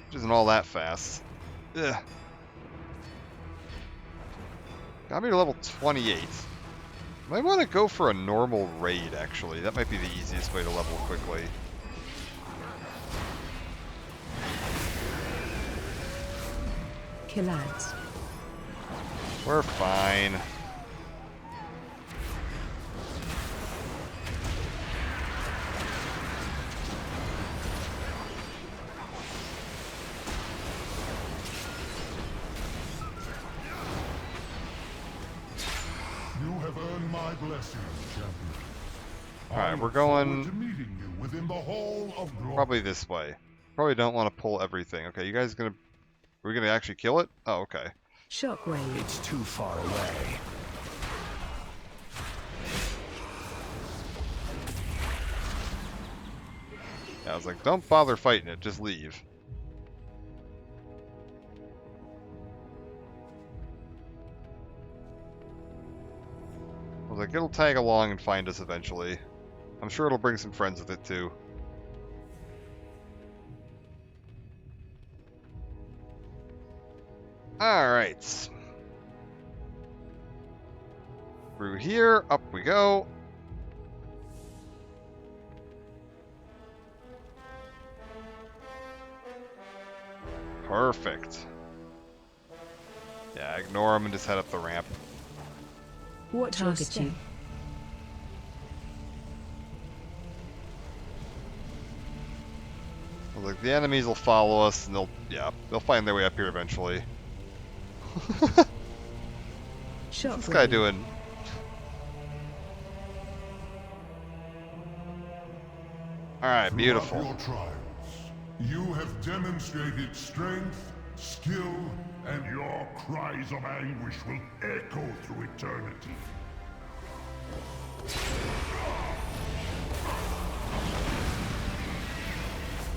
Which isn't all that fast. Ugh. Got me to level 28. Might want to go for a normal raid, actually. That might be the easiest way to level quickly. Kill ads. We're fine. You have earned my blessing, champion. Alright, we're going To meeting you within the hall of glory. probably this way. Probably don't want to pull everything. Okay, you guys gonna... Are we gonna actually kill it? Oh, okay. Shockwave. It's too far away. Yeah, I was like, don't bother fighting it, just leave. I was like, it'll tag along and find us eventually. I'm sure it'll bring some friends with it too. Alright. Through here, up we go. Perfect. Yeah, ignore him and just head up the ramp. What target you? Like, the enemies will follow us and they'll find their way up here eventually. What's this guy doing? Alright, beautiful. Throughout your trials, you have demonstrated strength, skill, and your cries of anguish will echo through eternity.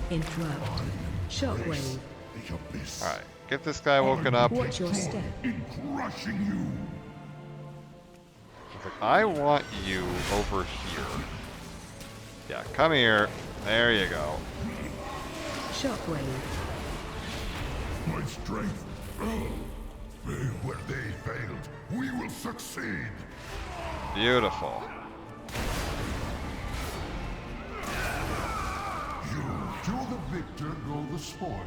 Interrupt. Shockwave. The abyss. Alright, get this guy woken up. Watch your step. In crushing you. It's like, I want you over here. Yeah, come here. There you go. Shockwave. My strength failed where they failed. We will succeed. Beautiful. To the victor go the spoils.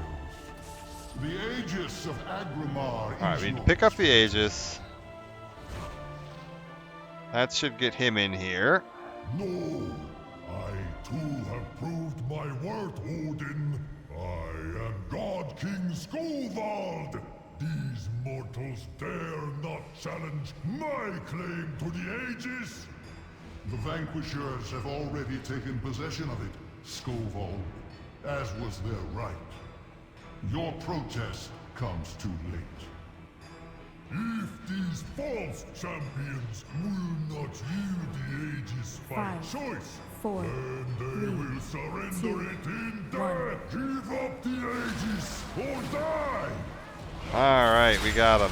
The Aegis of Agrimar is Alright, we need to yours. pick up the Aegis. That should get him in here. No, I too have proved my worth, Odin. I am God King Skovald. These mortals dare not challenge my claim to the Aegis. The Vanquishers have already taken possession of it, Skovald, as was their right. Your protest comes too late. If these false champions will not yield the Aegis by choice, 4, then they 3, will surrender 2, it in death. Give up the Aegis or die! Alright, we got him.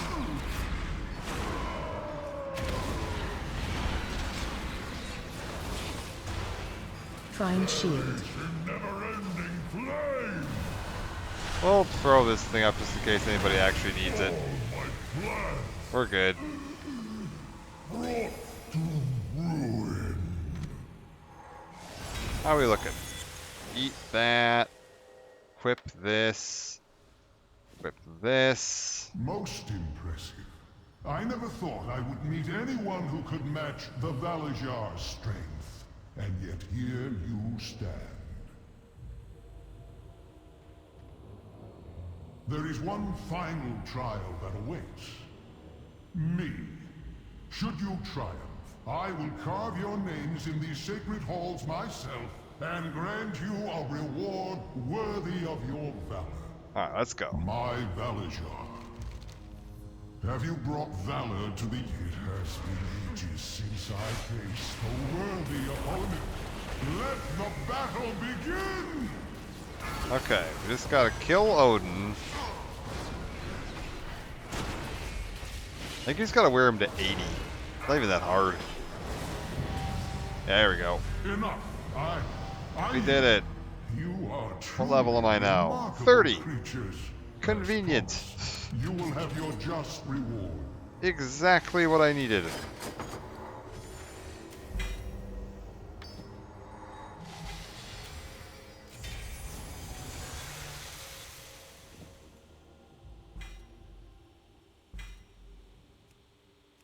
Find shield. Never-ending flame! We'll throw this thing up just in case anybody actually needs it. My plan We're good. brought to ruin. How are we looking? Eat that. Equip this. Equip this. Most impressive. I never thought I would meet anyone who could match the Valajar's strength. And yet here you stand. There is one final trial that awaits. Me. Should you triumph, I will carve your names in these sacred halls myself and grant you a reward worthy of your valor. Alright, let's go. My Valajar. Have you brought valor to the... It has been ages since I faced a worthy opponent. Let the battle begin! Okay, we just gotta kill Odin. I think you just gotta wear him to 80. Not even that hard. Yeah, there we go. Enough. We did it. You are What level am I now? remarkable 30. creatures. Convenient. You will have your just reward. Exactly what I needed.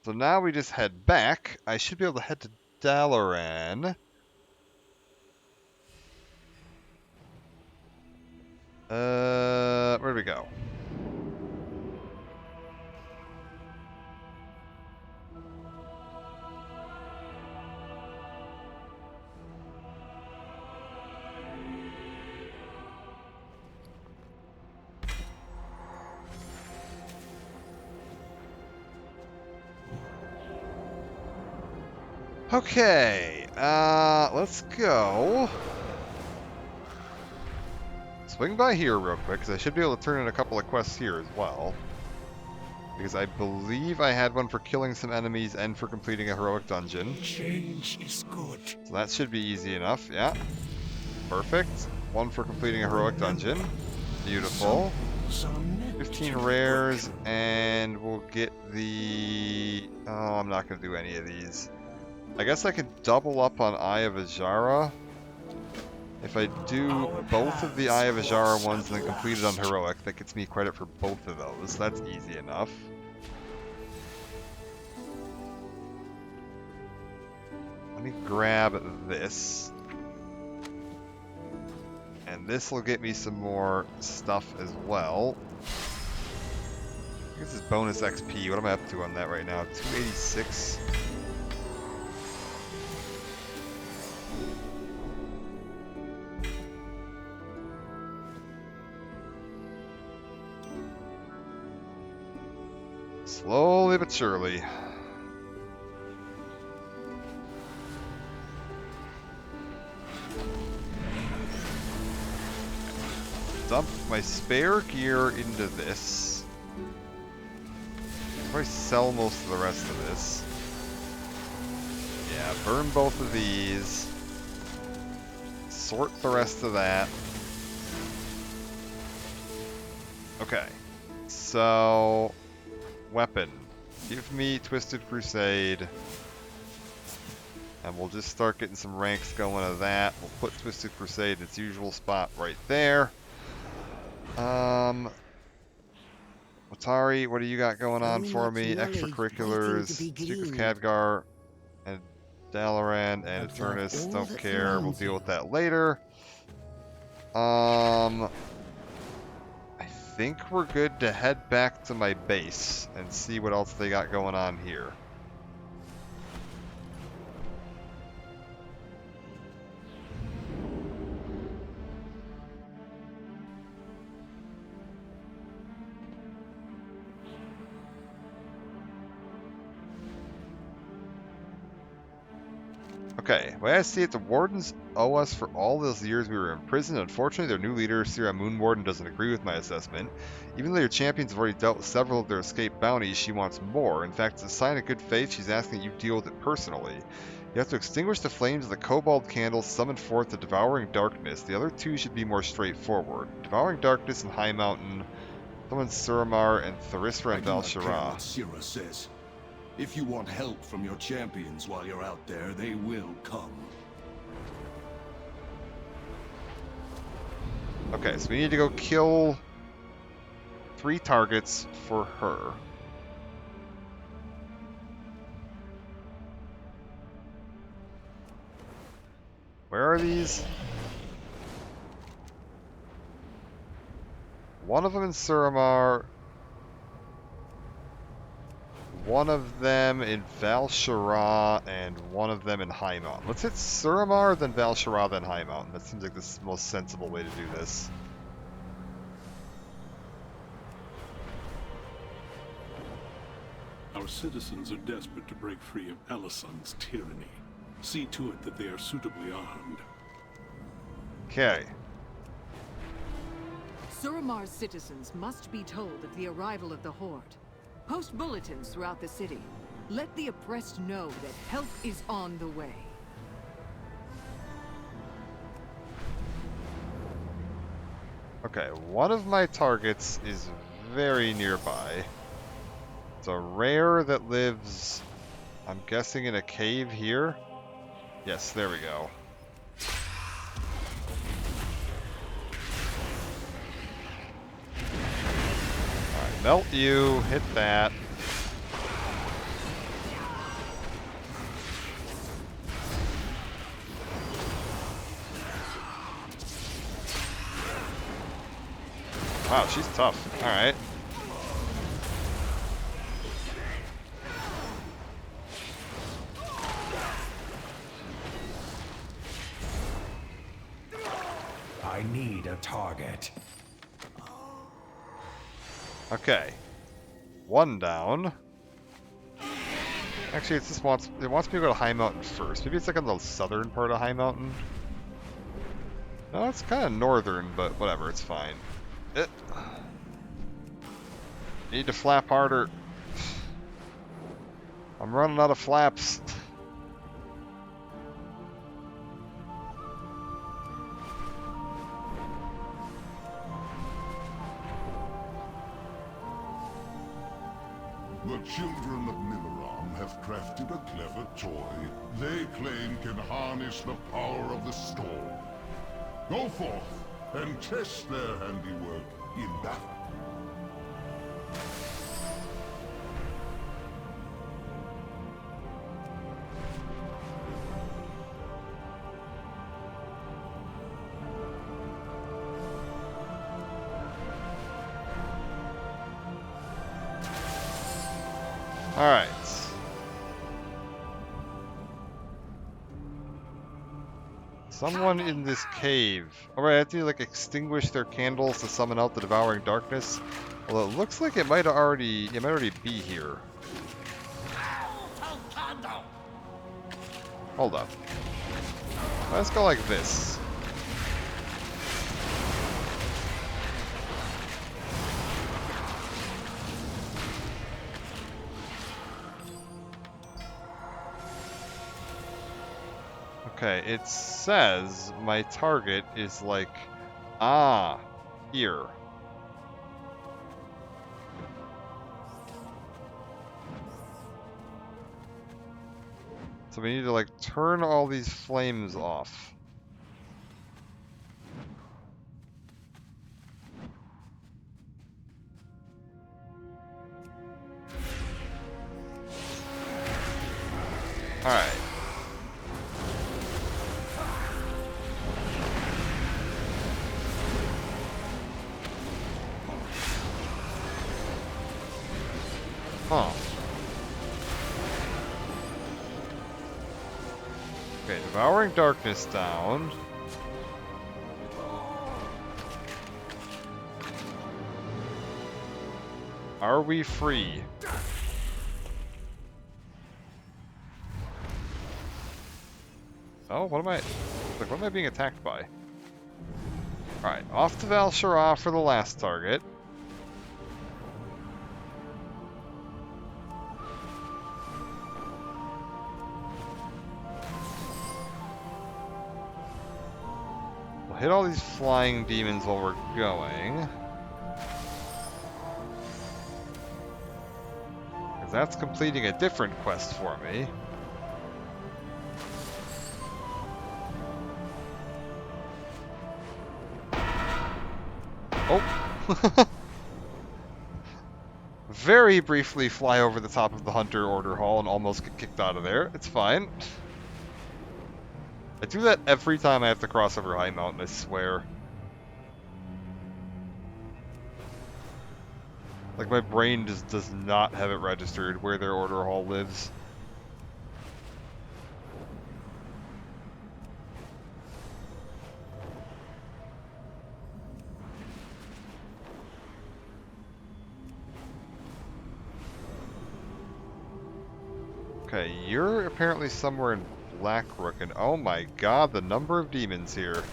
So now we just head back. I should be able to head to Dalaran. Where'd we go? Okay, let's go. Swing by here real quick, because I should be able to turn in a couple of quests here as well. Because I believe I had one for killing some enemies and for completing a heroic dungeon. Change is good. So that should be easy enough, yeah. Perfect. One for completing a heroic dungeon. Beautiful. 15 rares, and we'll get the... Oh, I'm not going to do any of these. I guess I could double up on Eye of Azara. If I do both of the Eye of Azara ones and then complete it on Heroic, that gets me credit for both of those. That's easy enough. Let me grab this. And this will get me some more stuff as well. I guess it's bonus XP. What am I up to on that right now? 286. Slowly but surely. Dump my spare gear into this. Probably sell most of the rest of this. Yeah, burn both of these. Sort the rest of that. Okay. So, weapon. Give me Twisted Crusade. And we'll just start getting some ranks going of that. We'll put Twisted Crusade in its usual spot right there. Atari, what do you got going on for me? Extracurriculars, Speak with Khadgar, and Dalaran, and Eternus. Don't care. We'll deal with that later. I think we're good to head back to my base and see what else they got going on here. Okay, the way I see it, the Wardens owe us for all those years we were in prison. Unfortunately, their new leader, Sira Moonwarden, doesn't agree with my assessment. Even though your champions have already dealt with several of their escaped bounties, she wants more. In fact, as a sign of good faith, she's asking that you deal with it personally. You have to extinguish the flames of the Cobalt Candle, summon forth the Devouring Darkness. The other two should be more straightforward. Devouring Darkness and High Mountain, summon Suramar and Tharisra and Val Shara. Sira says. If you want help from your champions while you're out there, they will come. Okay, so we need to go kill 3 targets for her. Where are these? One of them in Suramar. One of them in Val Shara, and one of them in High Mountain. Let's hit Suramar, then Val Shara, then High Mountain. That seems like the most sensible way to do this. Our citizens are desperate to break free of Alison's tyranny. See to it that they are suitably armed. Okay. Suramar's citizens must be told of the arrival of the Horde. Post bulletins throughout the city. Let the oppressed know that help is on the way. Okay, one of my targets is very nearby. It's a rare that lives, I'm guessing, in a cave here. Yes, there we go. Alright, melt you, hit that. Wow, she's tough. Alright. I need a target. Okay. One down. Actually, it wants me to go to High Mountain first. Maybe it's like on the southern part of High Mountain. No, it's kind of northern, but whatever, it's fine. Need to flap harder. I'm running out of flaps. The children of Mimaram have crafted a clever toy they claim can harness the power of the storm. Go forth and test their handiwork in battle. Alright. Someone in this cave. Alright, I have to like extinguish their candles to summon out the Devouring Darkness. Although it looks like it might already be here. Hold up. Let's go like this. Okay, it says my target is like, here. So we need to, like, turn all these flames off. Alright. Huh. Okay, devouring darkness down. Are we free? Oh, what am I... Like, what am I being attacked by? Alright, off to Val-Shara for the last target. We'll hit all these flying demons while we're going. Because that's completing a different quest for me. Oh! Very briefly fly over the top of the Hunter Order Hall and almost get kicked out of there. It's fine. I do that every time I have to cross over High Mountain, I swear. Like, my brain just does not have it registered where their Order Hall lives. Okay, you're apparently somewhere in Blackrook, and oh my god, the number of demons here.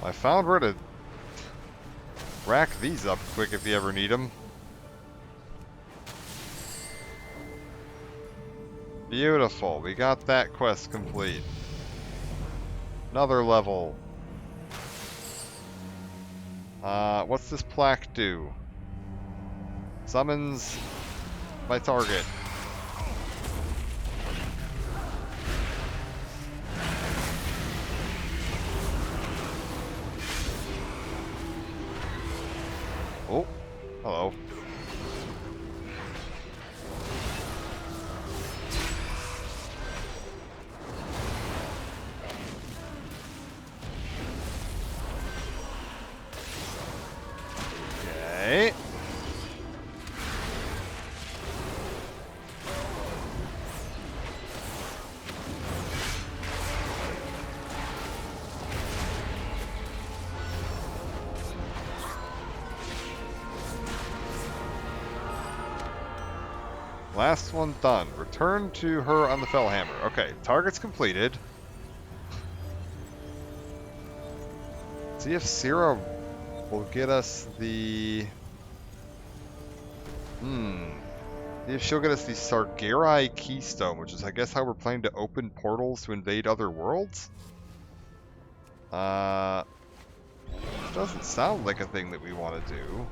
I found where to rack these up quick if you ever need them. Beautiful, we got that quest complete. Another level. What's this plaque do? Summons my target. Oh, hello. Okay. Last one done. Return to her on the Fellhammer. Okay, target's completed. See if Syrah will get us the... See if she'll get us the Sargerai Keystone, which is, I guess, how we're planning to open portals to invade other worlds? Doesn't sound like a thing that we want to do.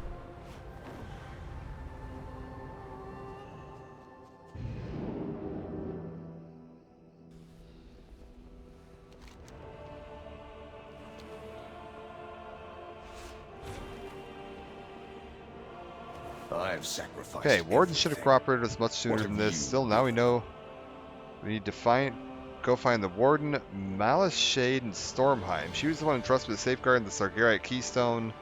I've sacrificed. Okay, Warden should have cooperated us much sooner than this. Still, now we know we need to go find the Warden, Malice Shade, and Stormheim. She was the one entrusted with safeguarding the Sargerai Keystone.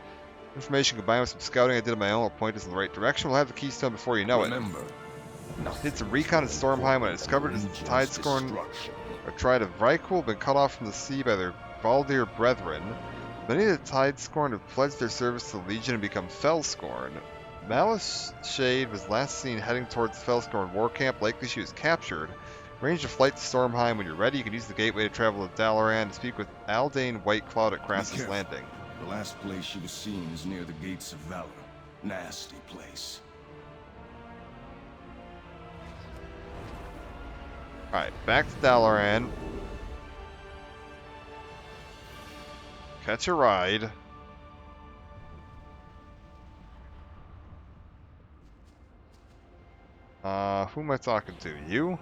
Information combined with some scouting I did on my own will point us in the right direction. We'll have the Keystone before you know it. Did some recon in Stormheim when I discovered his Tidescorn or tried of Vrykul have been cut off from the sea by their Baldir brethren. Many of the Tidescorn have pledged their service to the Legion and become Fellscorn. Malice Shade was last seen heading towards the Fellscorn war camp. Likely she was captured. Arrange a flight to Stormheim. When you're ready, you can use the gateway to travel to Dalaran to speak with Aldane Whitecloud at Krasus Landing. The last place she was seen is near the Gates of Valor. Nasty place. Alright, back to Dalaran. Catch a ride. who am I talking to? You?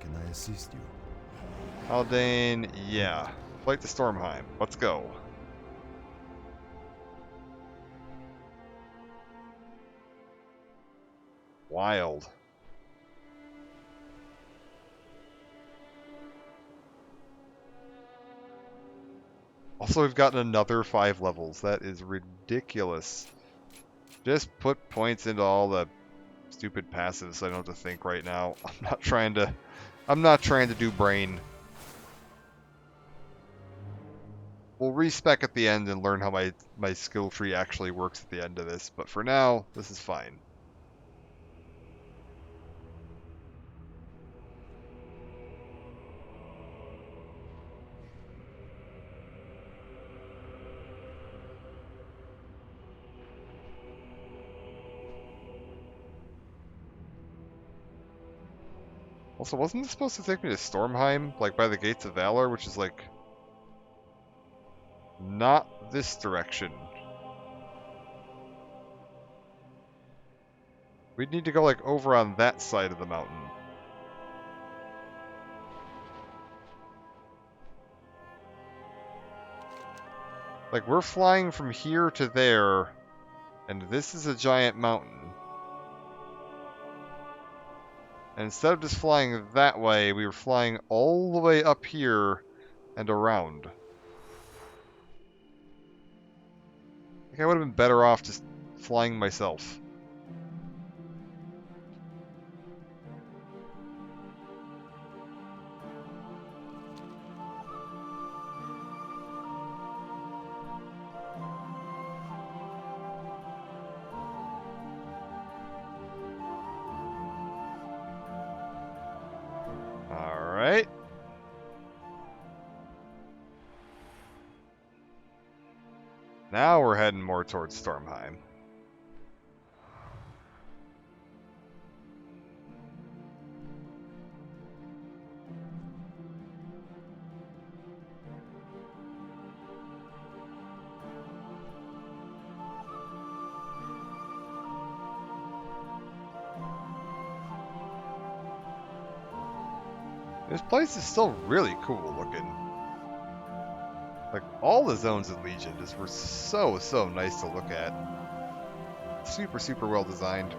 Can I assist you? Haldane, yeah. Flight to Stormheim. Let's go. Wild. Also, we've gotten another 5 levels. That is ridiculous. Just put points into all the stupid passives so I don't have to think right now. I'm not trying to do brain. We'll respec at the end and learn how my skill tree actually works at the end of this, but for now, this is fine. Also, wasn't this supposed to take me to Stormheim, like by the Gates of Valor, which is like not this direction? We'd need to go like over on that side of the mountain. Like we're flying from here to there, and this is a giant mountain. And instead of just flying that way, we were flying all the way up here and around. I think I would have been better off just flying myself. Alright. Now we're heading more towards Stormheim. This place is still really cool looking. Like, all the zones in Legion just were so nice to look at. Super, super well designed.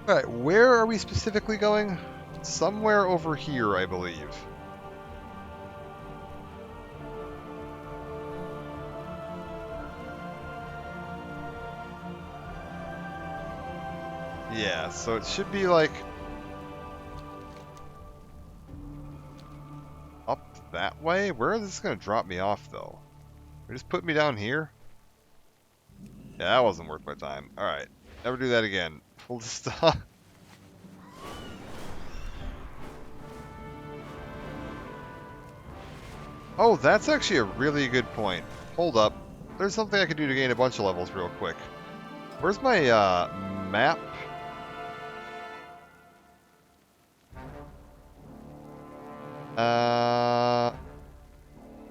Alright, where are we specifically going? Somewhere over here, I believe. Yeah, so it should be like up that way? Where is this going to drop me off, though? Or just put me down here? Yeah, that wasn't worth my time. Alright, never do that again. Full stop. Oh, that's actually a really good point. Hold up. There's something I can do to gain a bunch of levels real quick. Where's my map?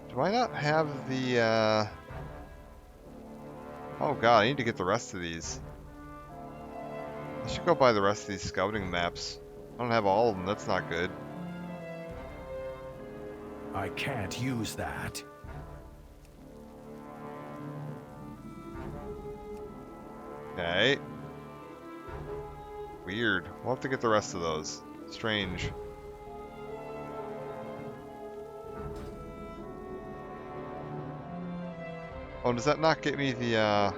Do I not have the, Oh god, I need to get the rest of these. I should go buy the rest of these scouting maps. I don't have all of them, that's not good. I can't use that. Okay. Weird. We'll have to get the rest of those. Strange. Oh, does that not get me the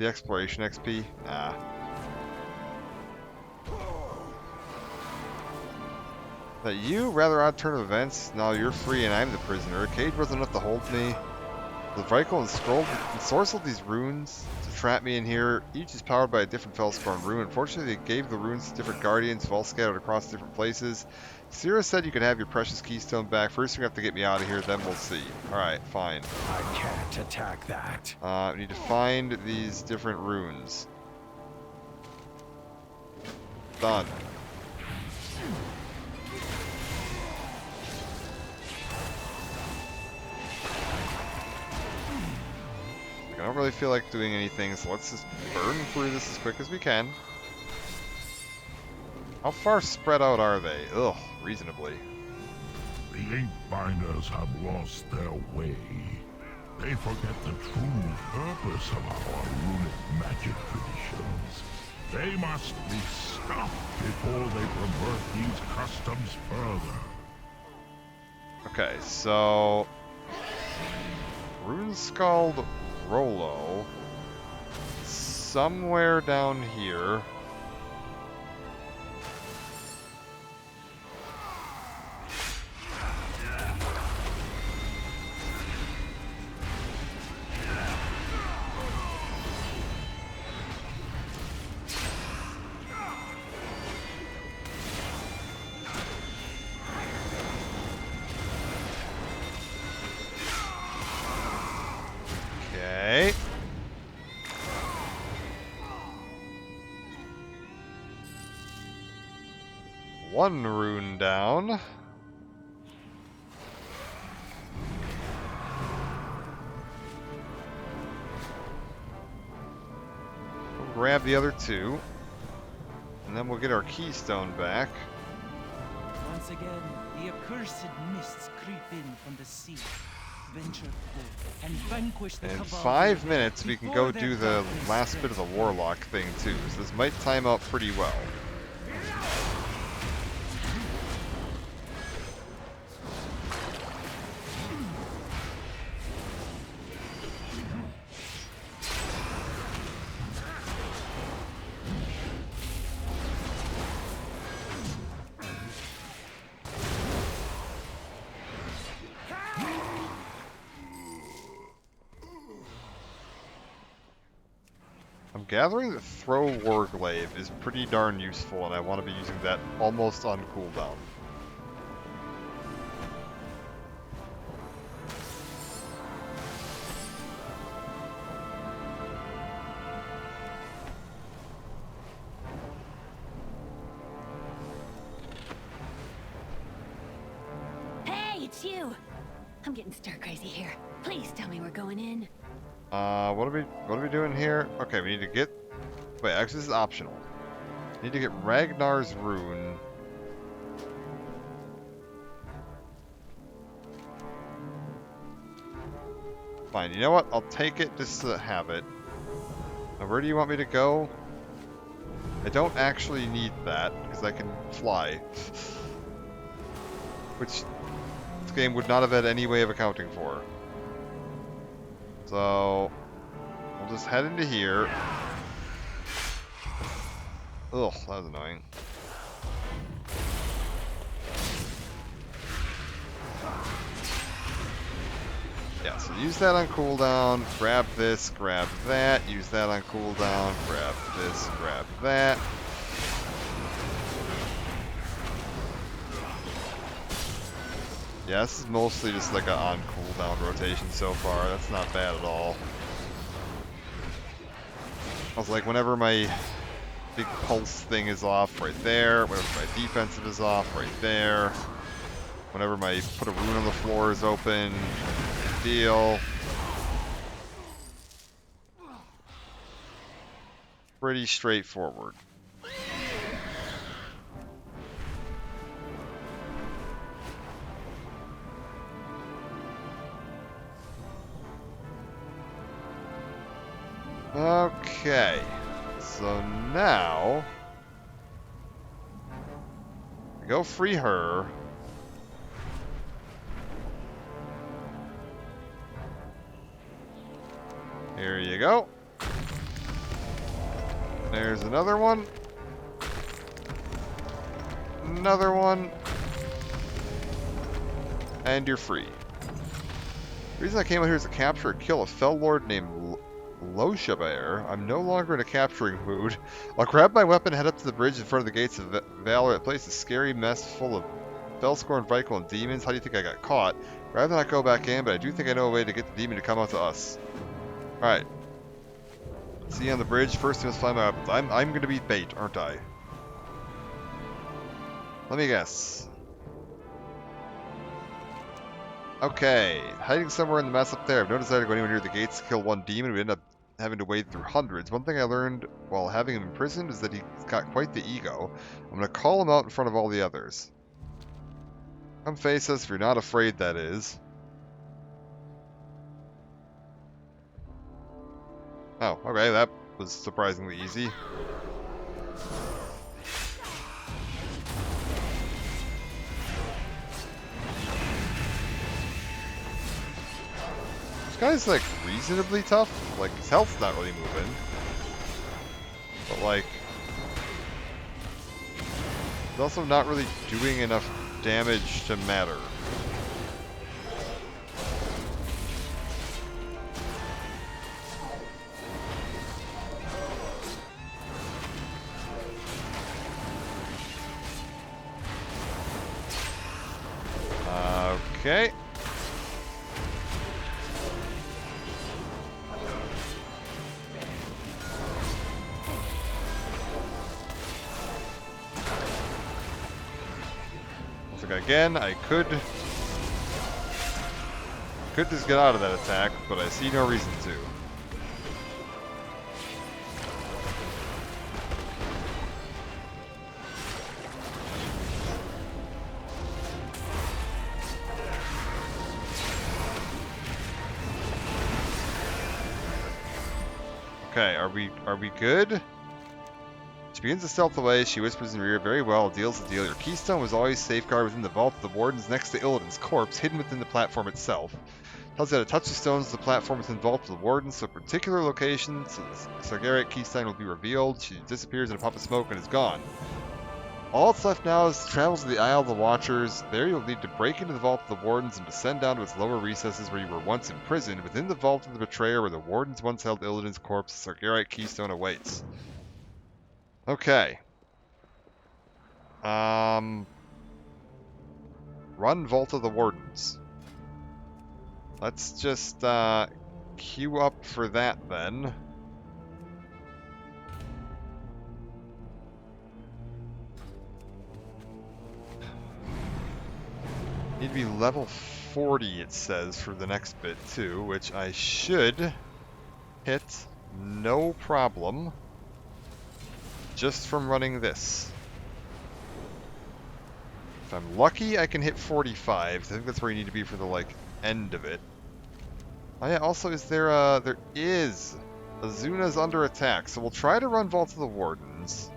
exploration XP? Nah. But you, rather odd turn of events. Now you're free and I'm the prisoner. Cage wasn't enough to hold me. The Vrykul and Scroll ensorcelled these runes to trap me in here. Each is powered by a different Felsparn rune. Unfortunately, they gave the runes to different guardians, all scattered across different places. Sira said you could have your precious keystone back. First, you're going to have to get me out of here, then we'll see. Alright, fine. I can't attack that. We need to find these different runes. Done. I don't really feel like doing anything, so let's just burn through this as quick as we can. How far spread out are they? Ugh, reasonably. The Inkbinders have lost their way. They forget the true purpose of our runic magic traditions. They must be stopped before they pervert these customs further. Okay, so... Rune-Scald Rollo. Somewhere down here. Okay. One rune down. We'll grab the other two. And then we'll get our keystone back. Once again, the accursed mists creep in from the sea. Venture forth and vanquish the In cabal 5 minutes, we can go before do their the darkness last bit of the Warlock thing too. So this might time out pretty well. I'm gathering that Throw Warglaive is pretty darn useful, and I want to be using that almost on cooldown. Hey, it's you! I'm getting stir crazy here. Please tell me we're going in. What are we doing here? Okay, we need to get... Wait, actually this is optional. We need to get Ragnar's Rune. Fine, you know what? I'll take it just to have it. Now, where do you want me to go? I don't actually need that, because I can fly. Which this game would not have had any way of accounting for. So, we'll just head into here. Ugh, that was annoying. Yeah, so use that on cooldown, grab this, grab that, use that on cooldown, grab this, grab that. Yeah, this is mostly just like a on cooldown rotation so far. That's not bad at all. I was like, whenever my big pulse thing is off, right there. Whenever my defensive is off, right there. Whenever my put a rune on the floor is open, deal. Pretty straightforward. Okay, so now go free her. Here you go. There's another one. Another one. And you're free. The reason I came out here is to capture or kill a fell lord named Loshabear. I'm no longer in a capturing mood. I'll grab my weapon, head up to the bridge in front of the gates of Valor. That place is a scary mess full of Fellscorn, Vikel, and demons. How do you think I got caught? Rather not go back in, but I do think I know a way to get the demon to come out to us. Alright. See you on the bridge. First, you must find my weapons. I'm going to be bait, aren't I? Let me guess. Okay, hiding somewhere in the mess up there. I've no desire to go anywhere near the gates to kill one demon. We end up having to wade through hundreds. One thing I learned while having him imprisoned is that he's got quite the ego. I'm going to call him out in front of all the others. Come face us if you're not afraid, that is. Oh, okay, that was surprisingly easy. This guy's, like, reasonably tough. Like, his health's not really moving. But, like, he's also not really doing enough damage to matter. Okay. Once again, I could just get out of that attack, but I see no reason to. Okay, are we good? She begins to stealth away. She whispers in your ear, very well, deal's the deal. Your keystone was always safeguarded within the vault of the wardens next to Illidan's corpse, hidden within the platform itself. Tells you how to touch the stones of the platform within the vault of the wardens, so particular locations, Sargeras keystone will be revealed. She disappears in a puff of smoke and is gone. All that's left now is to travel to the Isle of the Watchers. There you'll need to break into the vault of the wardens and descend down to its lower recesses where you were once imprisoned. Within the vault of the Betrayer, where the wardens once held Illidan's corpse, the Sargeras keystone awaits. Okay. Run Vault of the Wardens. Let's just queue up for that then. Need to be level 40, it says, for the next bit too, which I should hit no problem just from running this. If I'm lucky, I can hit 45. I think that's where you need to be for the, like, end of it. Oh yeah, also, is there is. Azuna's under attack, so we'll try to run Vault of the Wardens.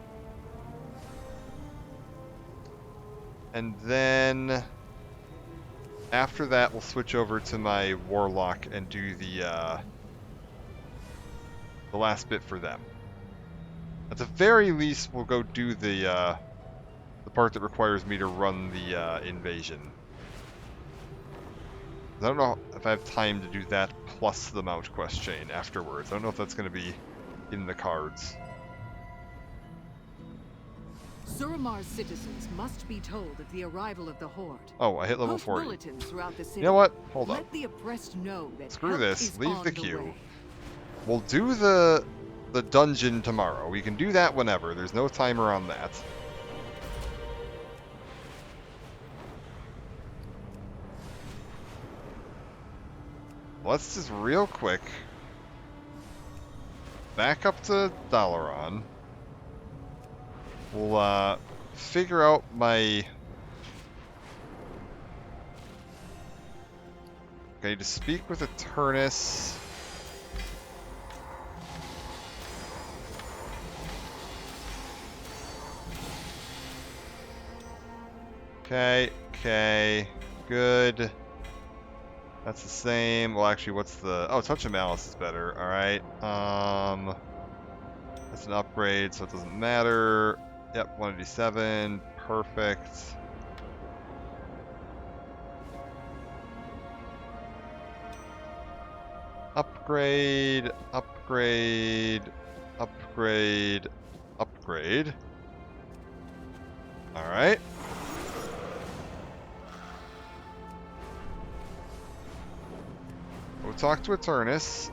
And then after that, we'll switch over to my Warlock and do the last bit for them. At the very least, we'll go do the part that requires me to run the invasion. I don't know if I have time to do that plus the Mount Quest chain afterwards. I don't know if that's going to be in the cards. Suramar's citizens must be told of the arrival of the Horde. Oh, I hit level Post 40. bulletins throughout the city. You know what? Hold up. Let the oppressed know that Screw this. Leave the queue. way. We'll do the dungeon tomorrow. We can do that whenever. There's no timer on that. Let's just real quick back up to Dalaran. We'll figure out my... Okay, to speak with Eternus. Okay, good. That's the same. Well, actually, what's the... Oh, Touch of Malice is better. Alright. That's an upgrade, so it doesn't matter. Yep, 187. Perfect. Upgrade, upgrade, upgrade, upgrade. Alright. We'll talk to Eternus.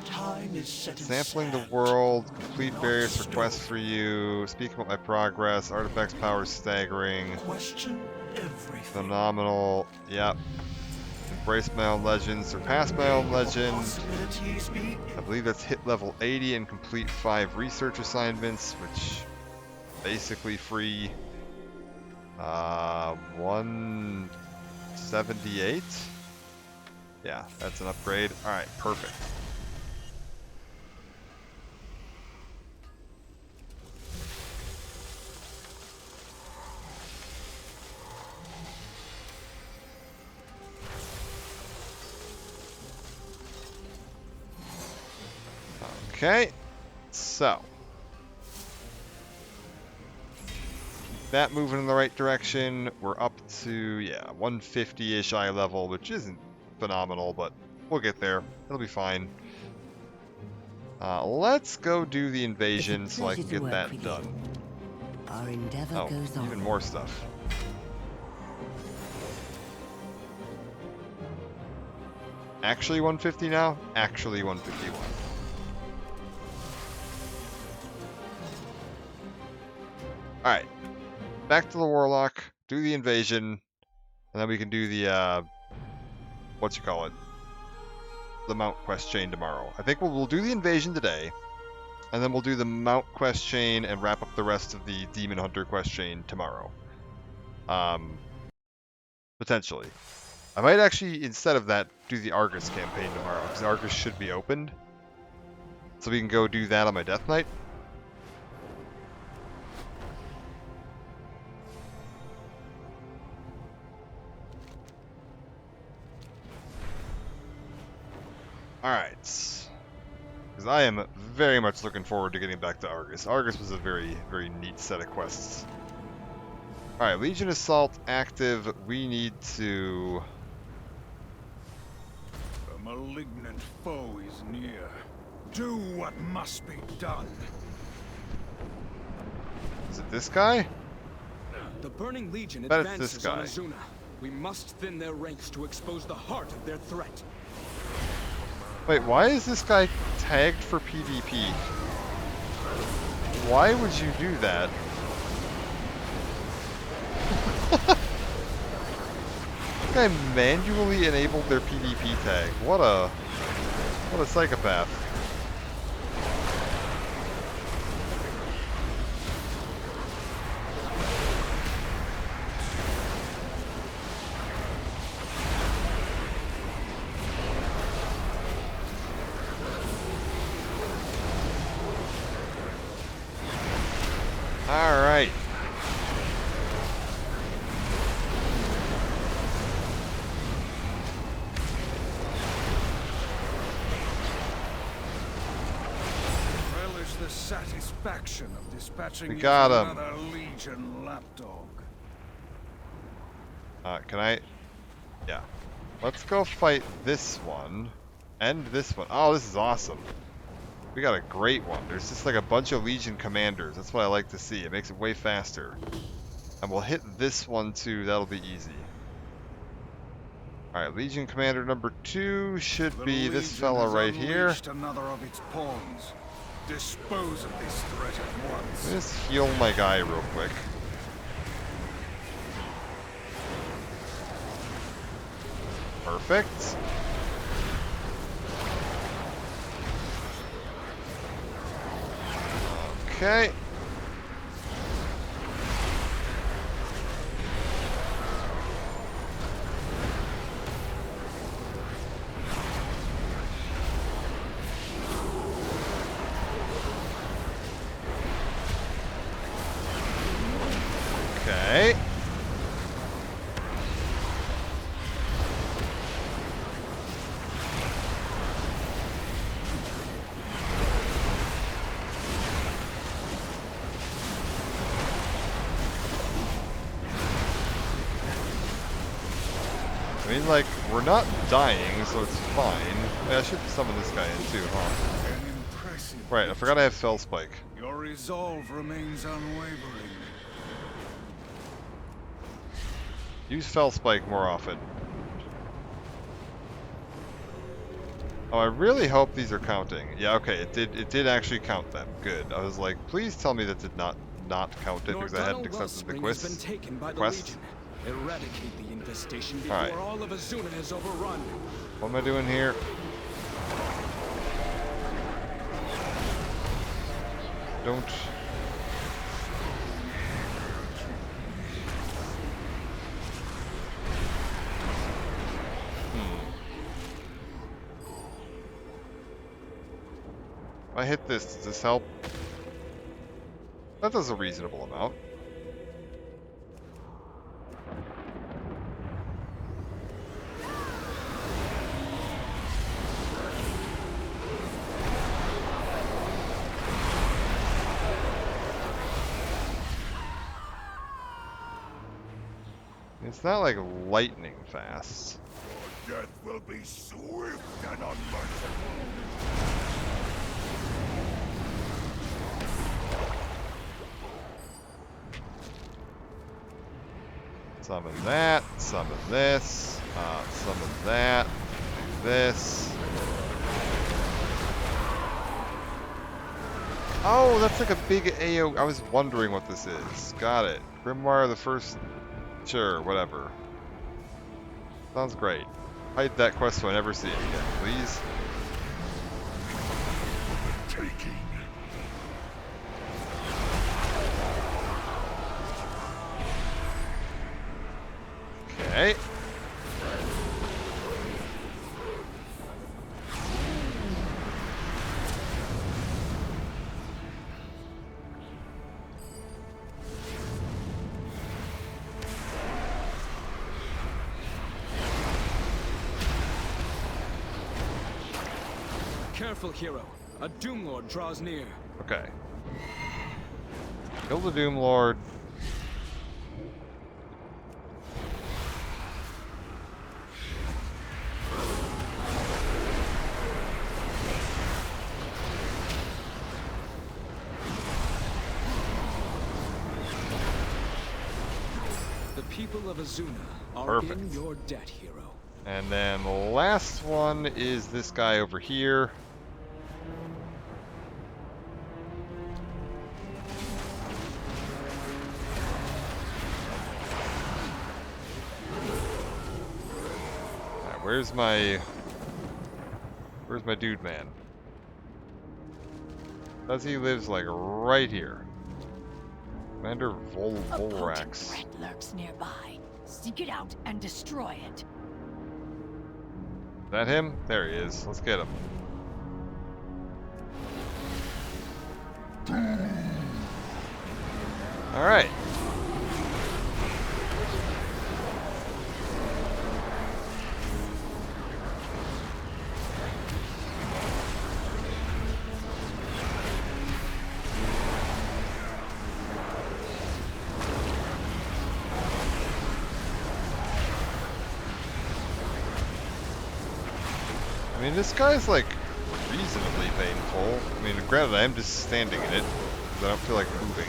Time Sampling the world, complete various requests for you, speak about my progress, artifacts power staggering, phenomenal, yep. Embrace my own legend, surpass my own legend. I believe that's hit level 80 and complete 5 research assignments, which basically free 178. Yeah, that's an upgrade. Alright, perfect. Okay, so that moving in the right direction. We're up to, yeah, 150-ish eye level, which isn't phenomenal, but we'll get there. It'll be fine. Let's go do the invasion so I can get that done. Our endeavor goes on. Even more stuff. Actually 150 now? Actually 151. Alright, back to the Warlock, do the invasion, and then we can do the, the Mount quest chain tomorrow. I think we'll do the invasion today, and then we'll do the Mount quest chain and wrap up the rest of the Demon Hunter quest chain tomorrow. Potentially. I might actually, instead of that, do the Argus campaign tomorrow, because Argus should be opened. So we can go do that on my Death Knight. Alright, because I am very much looking forward to getting back to Argus. Argus was a very, very neat set of quests. Alright, Legion Assault active. We need to... A malignant foe is near. Do what must be done. Is it this guy? The Burning Legion Bet it's advances this guy. on Azuna. We must thin their ranks to expose the heart of their threat. Wait, why is this guy tagged for PvP? Why would you do that? This guy manually enabled their PvP tag. What a psychopath. All right. Relish the satisfaction of dispatching We got him. another Legion lapdog. Can I? Yeah. Let's go fight this one. And this one. Oh, this is awesome. We got a great one. There's just like a bunch of Legion commanders. That's what I like to see. It makes it way faster. And we'll hit this one too. That'll be easy. Alright, Legion Commander number 2 should be this fella right here. Another of its pawns. Dispose of this threat at once. Let me just heal my guy real quick. Perfect. Okay. Okay. I mean, like, we're not dying, so it's fine. Yeah, I should summon this guy in too, huh? Right, I forgot I have Fell Spike. Your resolve remains unwavering. Use Fell Spike more often. Oh, I really hope these are counting. Yeah, okay, it did actually count them. Good. I was like, please tell me that did not count it because I hadn't accepted the Wellspring has been quest. taken by the Quest. Legion. Eradicate the infestation before all of Azuna is overrun. What am I doing here? Don't. If I hit this, does this help? That does a reasonable amount. It's not like lightning fast. Your death will be swift and unmerciful. Some of that, some of this, some of that, this. Oh, that's like a big AO. I was wondering what this is. Got it. Grimoire the first. Sure, whatever. Sounds great. Hide that quest so I never see it again, please. Taking. Okay. Careful, hero. A Doom Lord draws near. Okay. Kill the Doom Lord. The people of Azuna are in your debt, hero. And then the last one is this guy over here. Alright, where's my dude man? Says he lives like right here. Commander Volrax. Threat lurks nearby. Seek it out and destroy it. Is that him? There he is. Let's get him. Alright. I mean, this guy's like reasonably painful. I mean, granted, I am just standing in it because I don't feel like moving.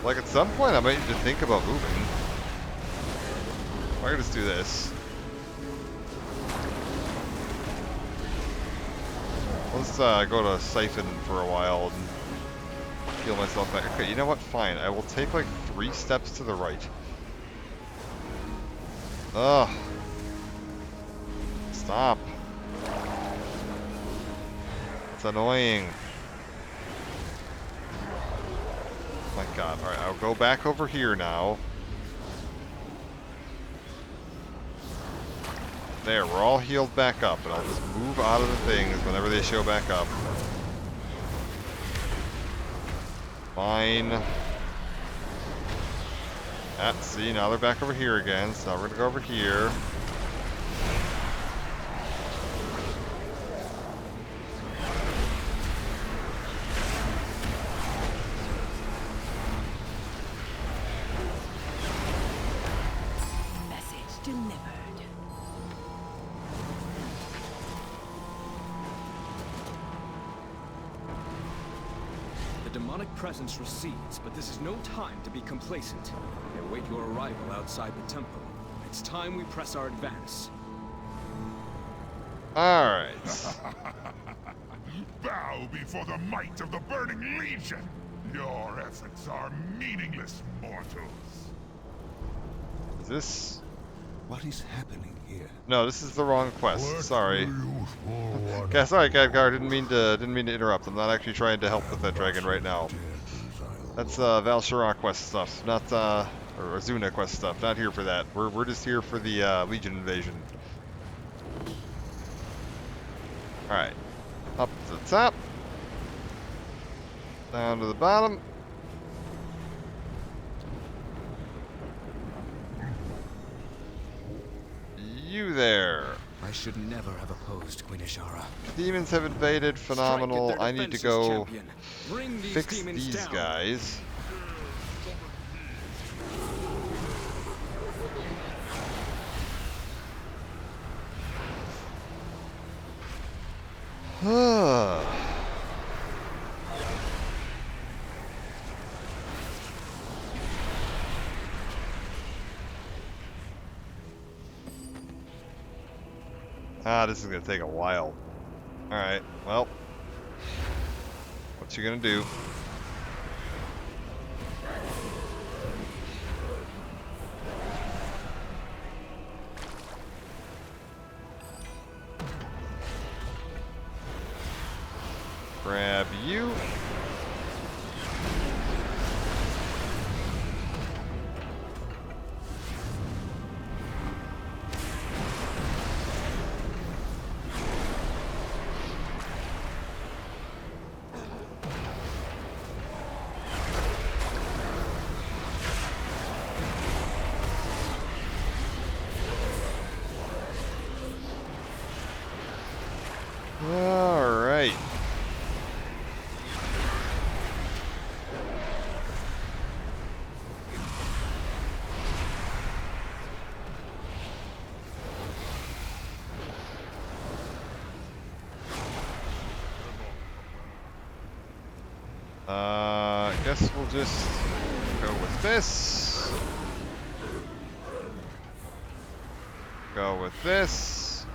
Like, at some point, I might need to think about moving. I could just do this. Let's go to Siphon for a while and heal myself back. Okay, you know what? Fine. I will take like 3 steps to the right. Ugh. Stop. It's annoying. Oh my god. Alright, I'll go back over here now. There, we're all healed back up, and I'll just move out of the things whenever they show back up. Fine. See, now they're back over here again, so now we're gonna go over here. Message delivered. The demonic presence recedes, but this is no time to be complacent. await your arrival outside the temple. It's time we press our advance. Alright. Bow before the might of the Burning Legion! Your efforts are meaningless, mortals. Is this... What is happening here? No, this is the wrong quest. Sorry. Okay, sorry, Khadgar. Didn't mean to interrupt. I'm not actually trying to help with that dragon right now. That's Val Shara quest stuff, not or Azuna quest stuff. Not here for that. We're just here for the Legion invasion. All right, up to the top, down to the bottom. You there. I should never have opposed Queen Ishara. Demons have invaded. Phenomenal. I need to go fix these down. guys. This is gonna take a while. Alright, well. What you gonna do? Grab you. Alright. I guess we'll just go with this. Go with this.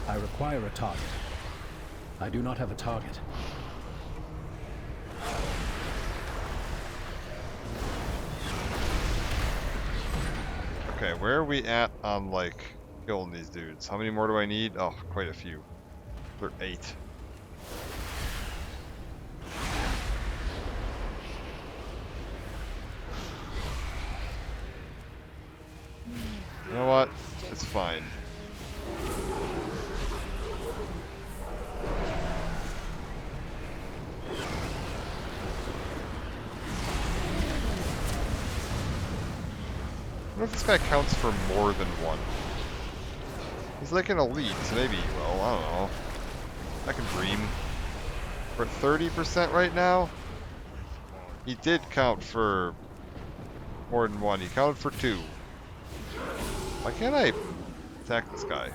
I require a target. I do not have a target. Okay, where are we at on, like, killing these dudes? How many more do I need? Oh, quite a few. They're 8. You know what? It's fine. I wonder if this guy counts for more than one. He's like an elite, so maybe he will. I don't know. I can dream. We're at 30% right now. He did count for more than one. He counted for 2. Why can't I attack this guy?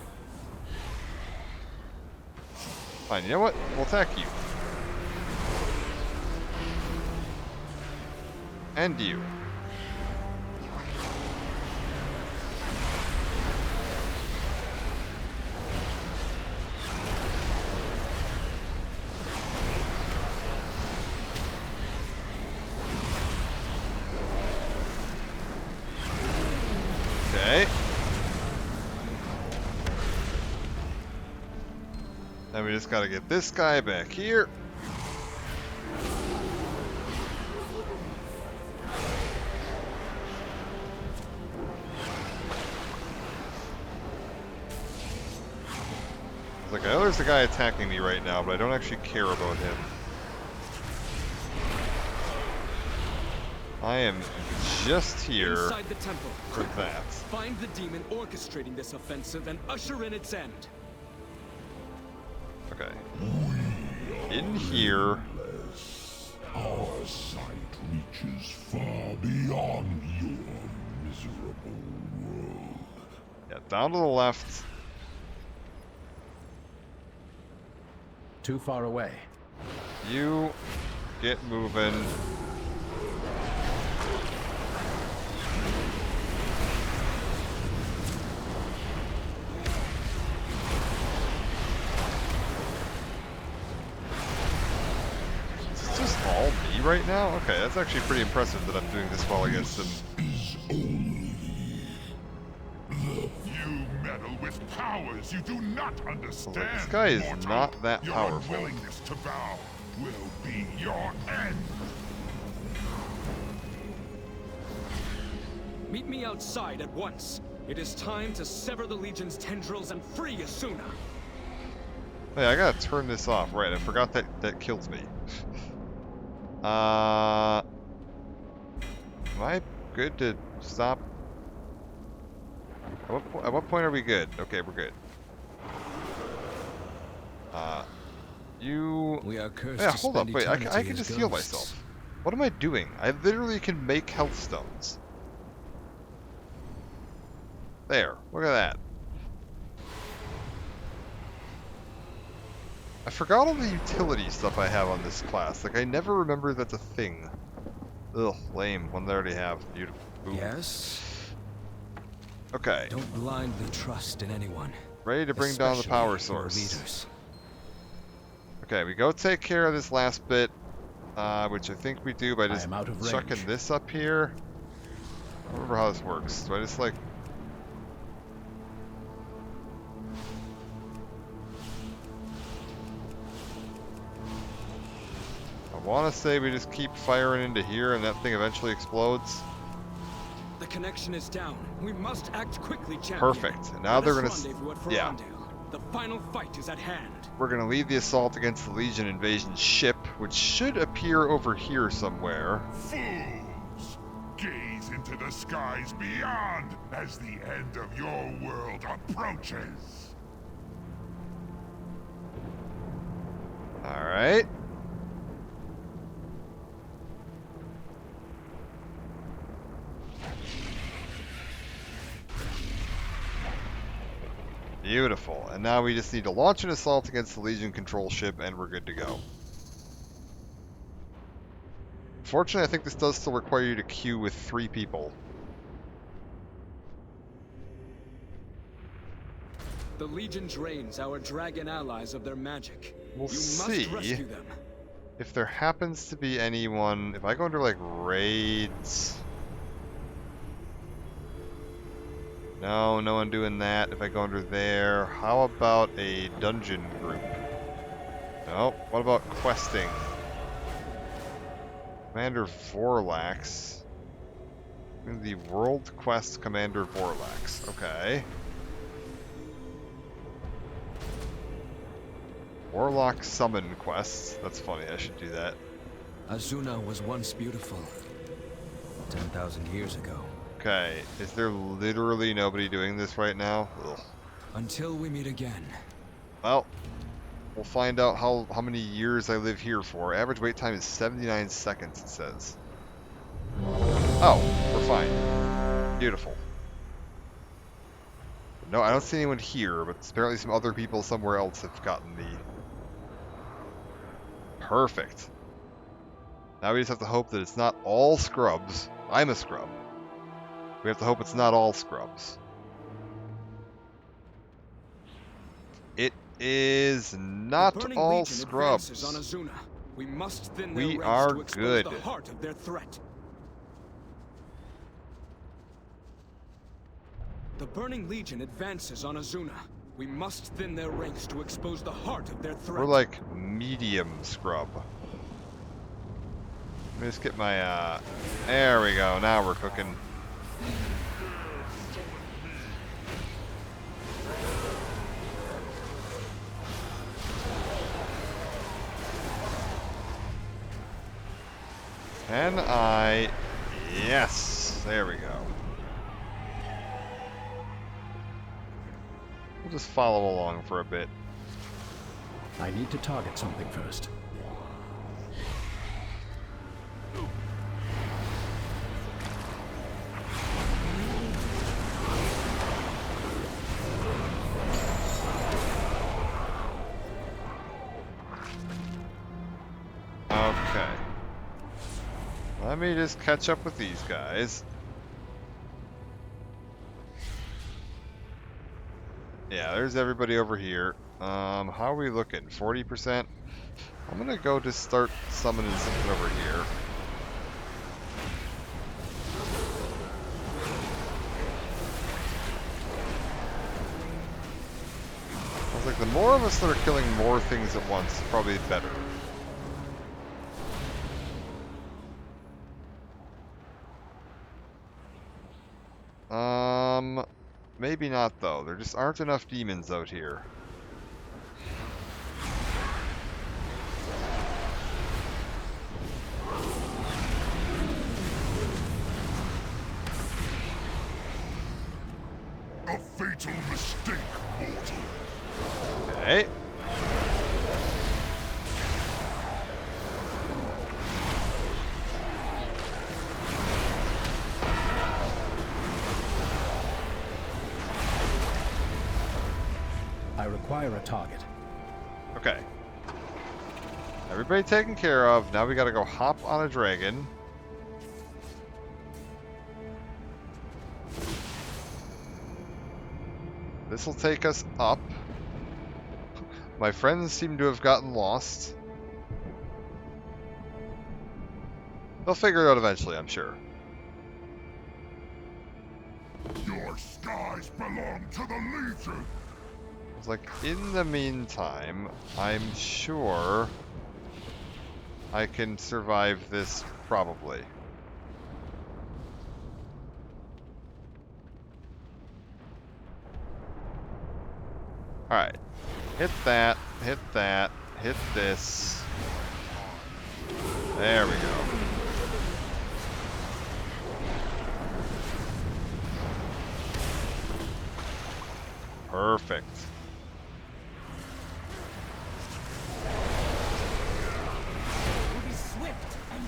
Fine, you know what? We'll attack you. And you. Okay. Then we just gotta get this guy back here. Like, I know there's a guy attacking me right now, but I don't actually care about him. I am just here Inside the temple. for that. Find the demon orchestrating this offensive and usher in its end. Okay. In here. Our sight reaches far beyond your miserable world. Yeah, down to the left. Too far away. You get moving. right now? Okay, that's actually pretty impressive that I'm doing this well against him. You meddle with powers you do not understand. Well, this guy is mortal. not that Your powerful. unwillingness to bow will be your end. Meet me outside at once. It is time to sever the Legion's tendrils and free Asuna. Hey, I gotta turn this off. Right, I forgot that kills me. Am I good to stop? At what point are we good? Okay, we're good. We are cursed. Yeah, to hold up. spend Wait, I eternity can as just heal ghosts. myself. What am I doing? I literally can make health stones. There. Look at that. I forgot all the utility stuff I have on this class. Like, I never remember that's a thing. Ugh, lame. One that I already have. Beautiful. Ooh. Yes? Okay. Don't blindly trust in anyone. Ready to bring down the power especially your source. leaders. Okay, we go take care of this last bit, which I think we do by just am out of chucking range. this up here. I don't remember how this works. Do I just like... I want to say we just keep firing into here and that thing eventually explodes. The connection is down. We must act quickly, champion. Perfect. And now they're gonna... Yeah. The final fight is at hand. We're gonna lead the assault against the Legion invasion ship, which should appear over here somewhere. Fools! Gaze into the skies beyond as the end of your world approaches. Alright. Beautiful. And now we just need to launch an assault against the Legion control ship and we're good to go. Fortunately, I think this does still require you to queue with 3 people. The Legion drains our dragon allies of their magic. We'll You see must rescue them. if there happens to be anyone. If I go under like raids. No, no one doing that. If I go under there, how about a dungeon group? No. What about questing? Commander Vorlax. The World Quest Commander Vorlax. Okay. Warlock Summon Quests. That's funny, I should do that. Asuna was once beautiful. 10,000 years ago. Okay, is there literally nobody doing this right now? Ugh. Until we meet again. Well, we'll find out how many years I live here for. Average wait time is 79 seconds, it says. Oh, we're fine. Beautiful. No, I don't see anyone here, but apparently some other people somewhere else have gotten the... Perfect. Now we just have to hope that it's not all scrubs. I'm a scrub. We have to hope it's not all scrubs. It is not all scrubs. On Asuna. We must thin We their ranks are to expose good. the heart of their threat. The Burning Legion advances on Asuna. We must thin their ranks to expose the heart of their threat. We're like medium scrub. Let me just get my, there we go, now we're cooking. Can I... Yes! There we go. We'll just follow along for a bit. I need to target something first. Okay. Let me just catch up with these guys. Yeah, there's everybody over here. How are we looking? 40%? I'm gonna go just start summoning something over here. the more of us that are killing more things at once, probably better. Maybe not though. There just aren't enough demons out here. A fatal mistake, mortal. Okay. I require a target. Okay. Everybody taken care of. Now we gotta go hop on a dragon. This will take us up. My friends seem to have gotten lost. They'll figure it out eventually, I'm sure. Your skies belong to the Legion. It's like, in the meantime, I'm sure I can survive this, probably. Alright. Hit that, hit this. There we go. Perfect. Be swift and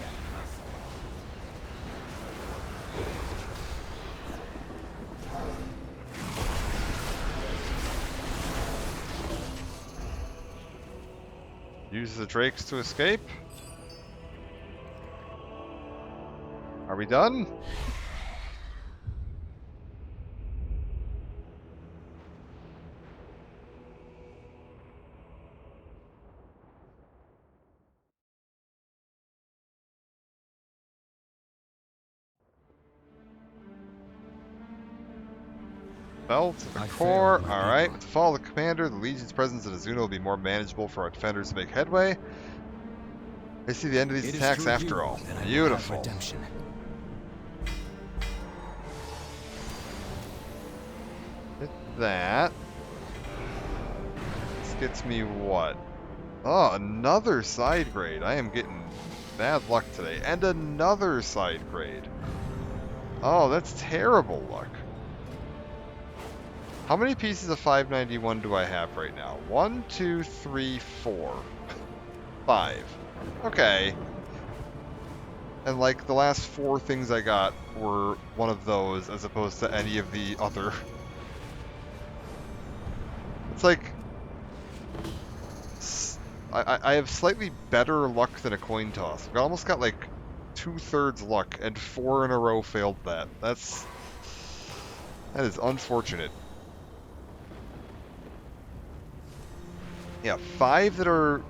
Use the drakes to escape. Are we done? Belt, the core, alright. With the fall of the commander, the Legion's presence in Azuna will be more manageable for our defenders to make headway. They see the end of these attacks after all. Beautiful. Hit that. This gets me what? Oh, another side grade. I am getting bad luck today. And another side grade. Oh, that's terrible luck. How many pieces of 591 do I have right now? 1, 2, 3, 4. 5. Okay. And like the last 4 things I got were one of those as opposed to any of the other. It's like I have slightly better luck than a coin toss. I almost got like 2/3 luck and 4 in a row failed that. That is unfortunate. Yeah, 5 that are...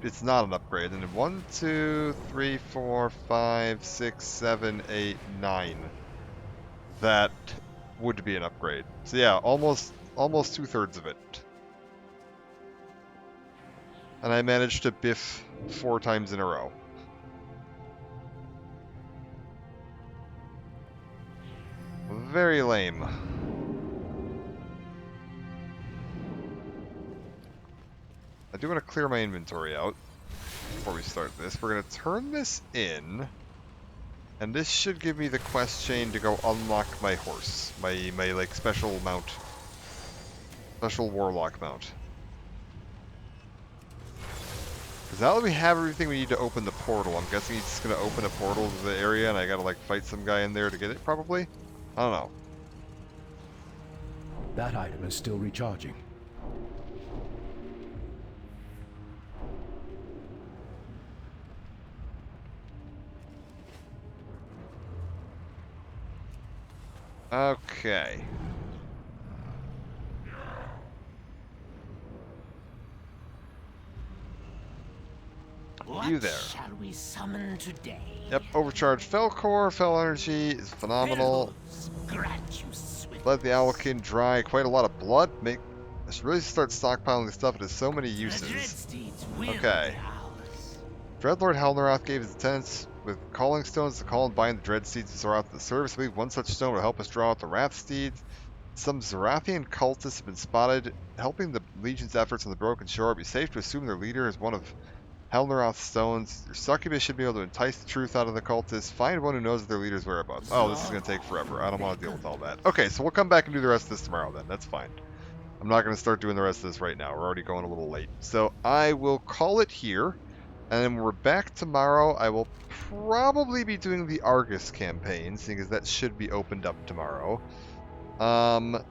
It's not an upgrade. And then 1, 2, 3, 4, 5, 6, 7, 8, 9. That would be an upgrade. So yeah, almost 2/3 of it. And I managed to biff 4 times in a row. Very lame. I do want to clear my inventory out before we start this. We're going to turn this in, and this should give me the quest chain to go unlock my horse, my like special mount, special warlock mount. Because now that we have everything we need to open the portal, I'm guessing he's just going to open a portal to the area, and I got to like fight some guy in there to get it, probably. I don't know. That item is still recharging. Okay. You there. Shall we summon today? Yep, overcharged Fel Core, Fel Energy is phenomenal. Let the Owlkin dry quite a lot of blood, make should really start stockpiling this stuff. It has so many uses. Okay. Dreadlord Helneroth gave his attendants with calling stones to call and bind the Dreadsteeds to Zorath to the service. I believe one such stone will help us draw out the Wrathsteeds. Some Zorathian cultists have been spotted helping the Legion's efforts on the Broken Shore. It'd be safe to assume their leader is one of Helneroth's stones. Your succubus should be able to entice the truth out of the cultists. Find one who knows their leader's whereabouts. Oh, this is going to take forever. I don't want to deal with all that. Okay, so we'll come back and do the rest of this tomorrow then. That's fine. I'm not going to start doing the rest of this right now. We're already going a little late. So I will call it here. And then we're back tomorrow. I will probably be doing the Argus campaign, seeing as that should be opened up tomorrow. And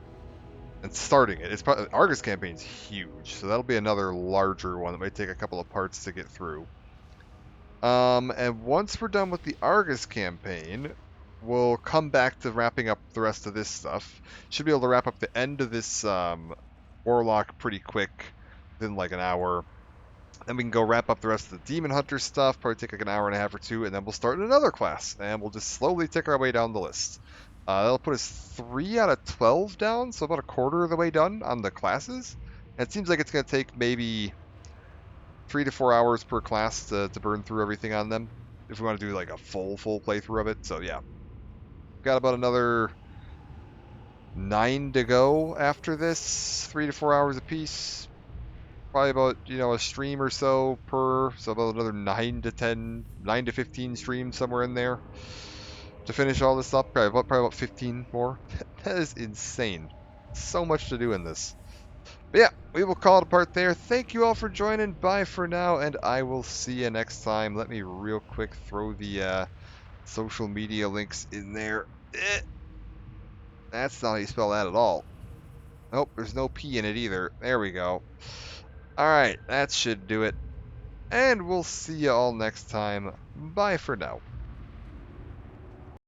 starting it. It's probably, Argus campaign's huge, so that'll be another larger one that might take a couple of parts to get through. And once we're done with the Argus campaign, we'll come back to wrapping up the rest of this stuff. Should be able to wrap up the end of this Warlock pretty quick, within like an hour. Then we can go wrap up the rest of the Demon Hunter stuff, probably take like an hour and a half or two, and then we'll start another class, and we'll just slowly tick our way down the list. That'll put us 3 out of 12 down, so about a quarter of the way done on the classes. And it seems like it's going to take maybe 3 to 4 hours per class to burn through everything on them, if we want to do like a full playthrough of it. So yeah, got about another 9 to go after this, 3 to 4 hours apiece. Probably about, a stream or so per, so about another 9 to 15 streams somewhere in there to finish all this up. Probably about 15 more. That is insane. So much to do in this. But yeah, we will call it apart there. Thank you all for joining. Bye for now, and I will see you next time. Let me real quick throw the social media links in there. That's not how you spell that at all. Nope, there's no P in it either. There we go. Alright, that should do it. And we'll see you all next time. Bye for now.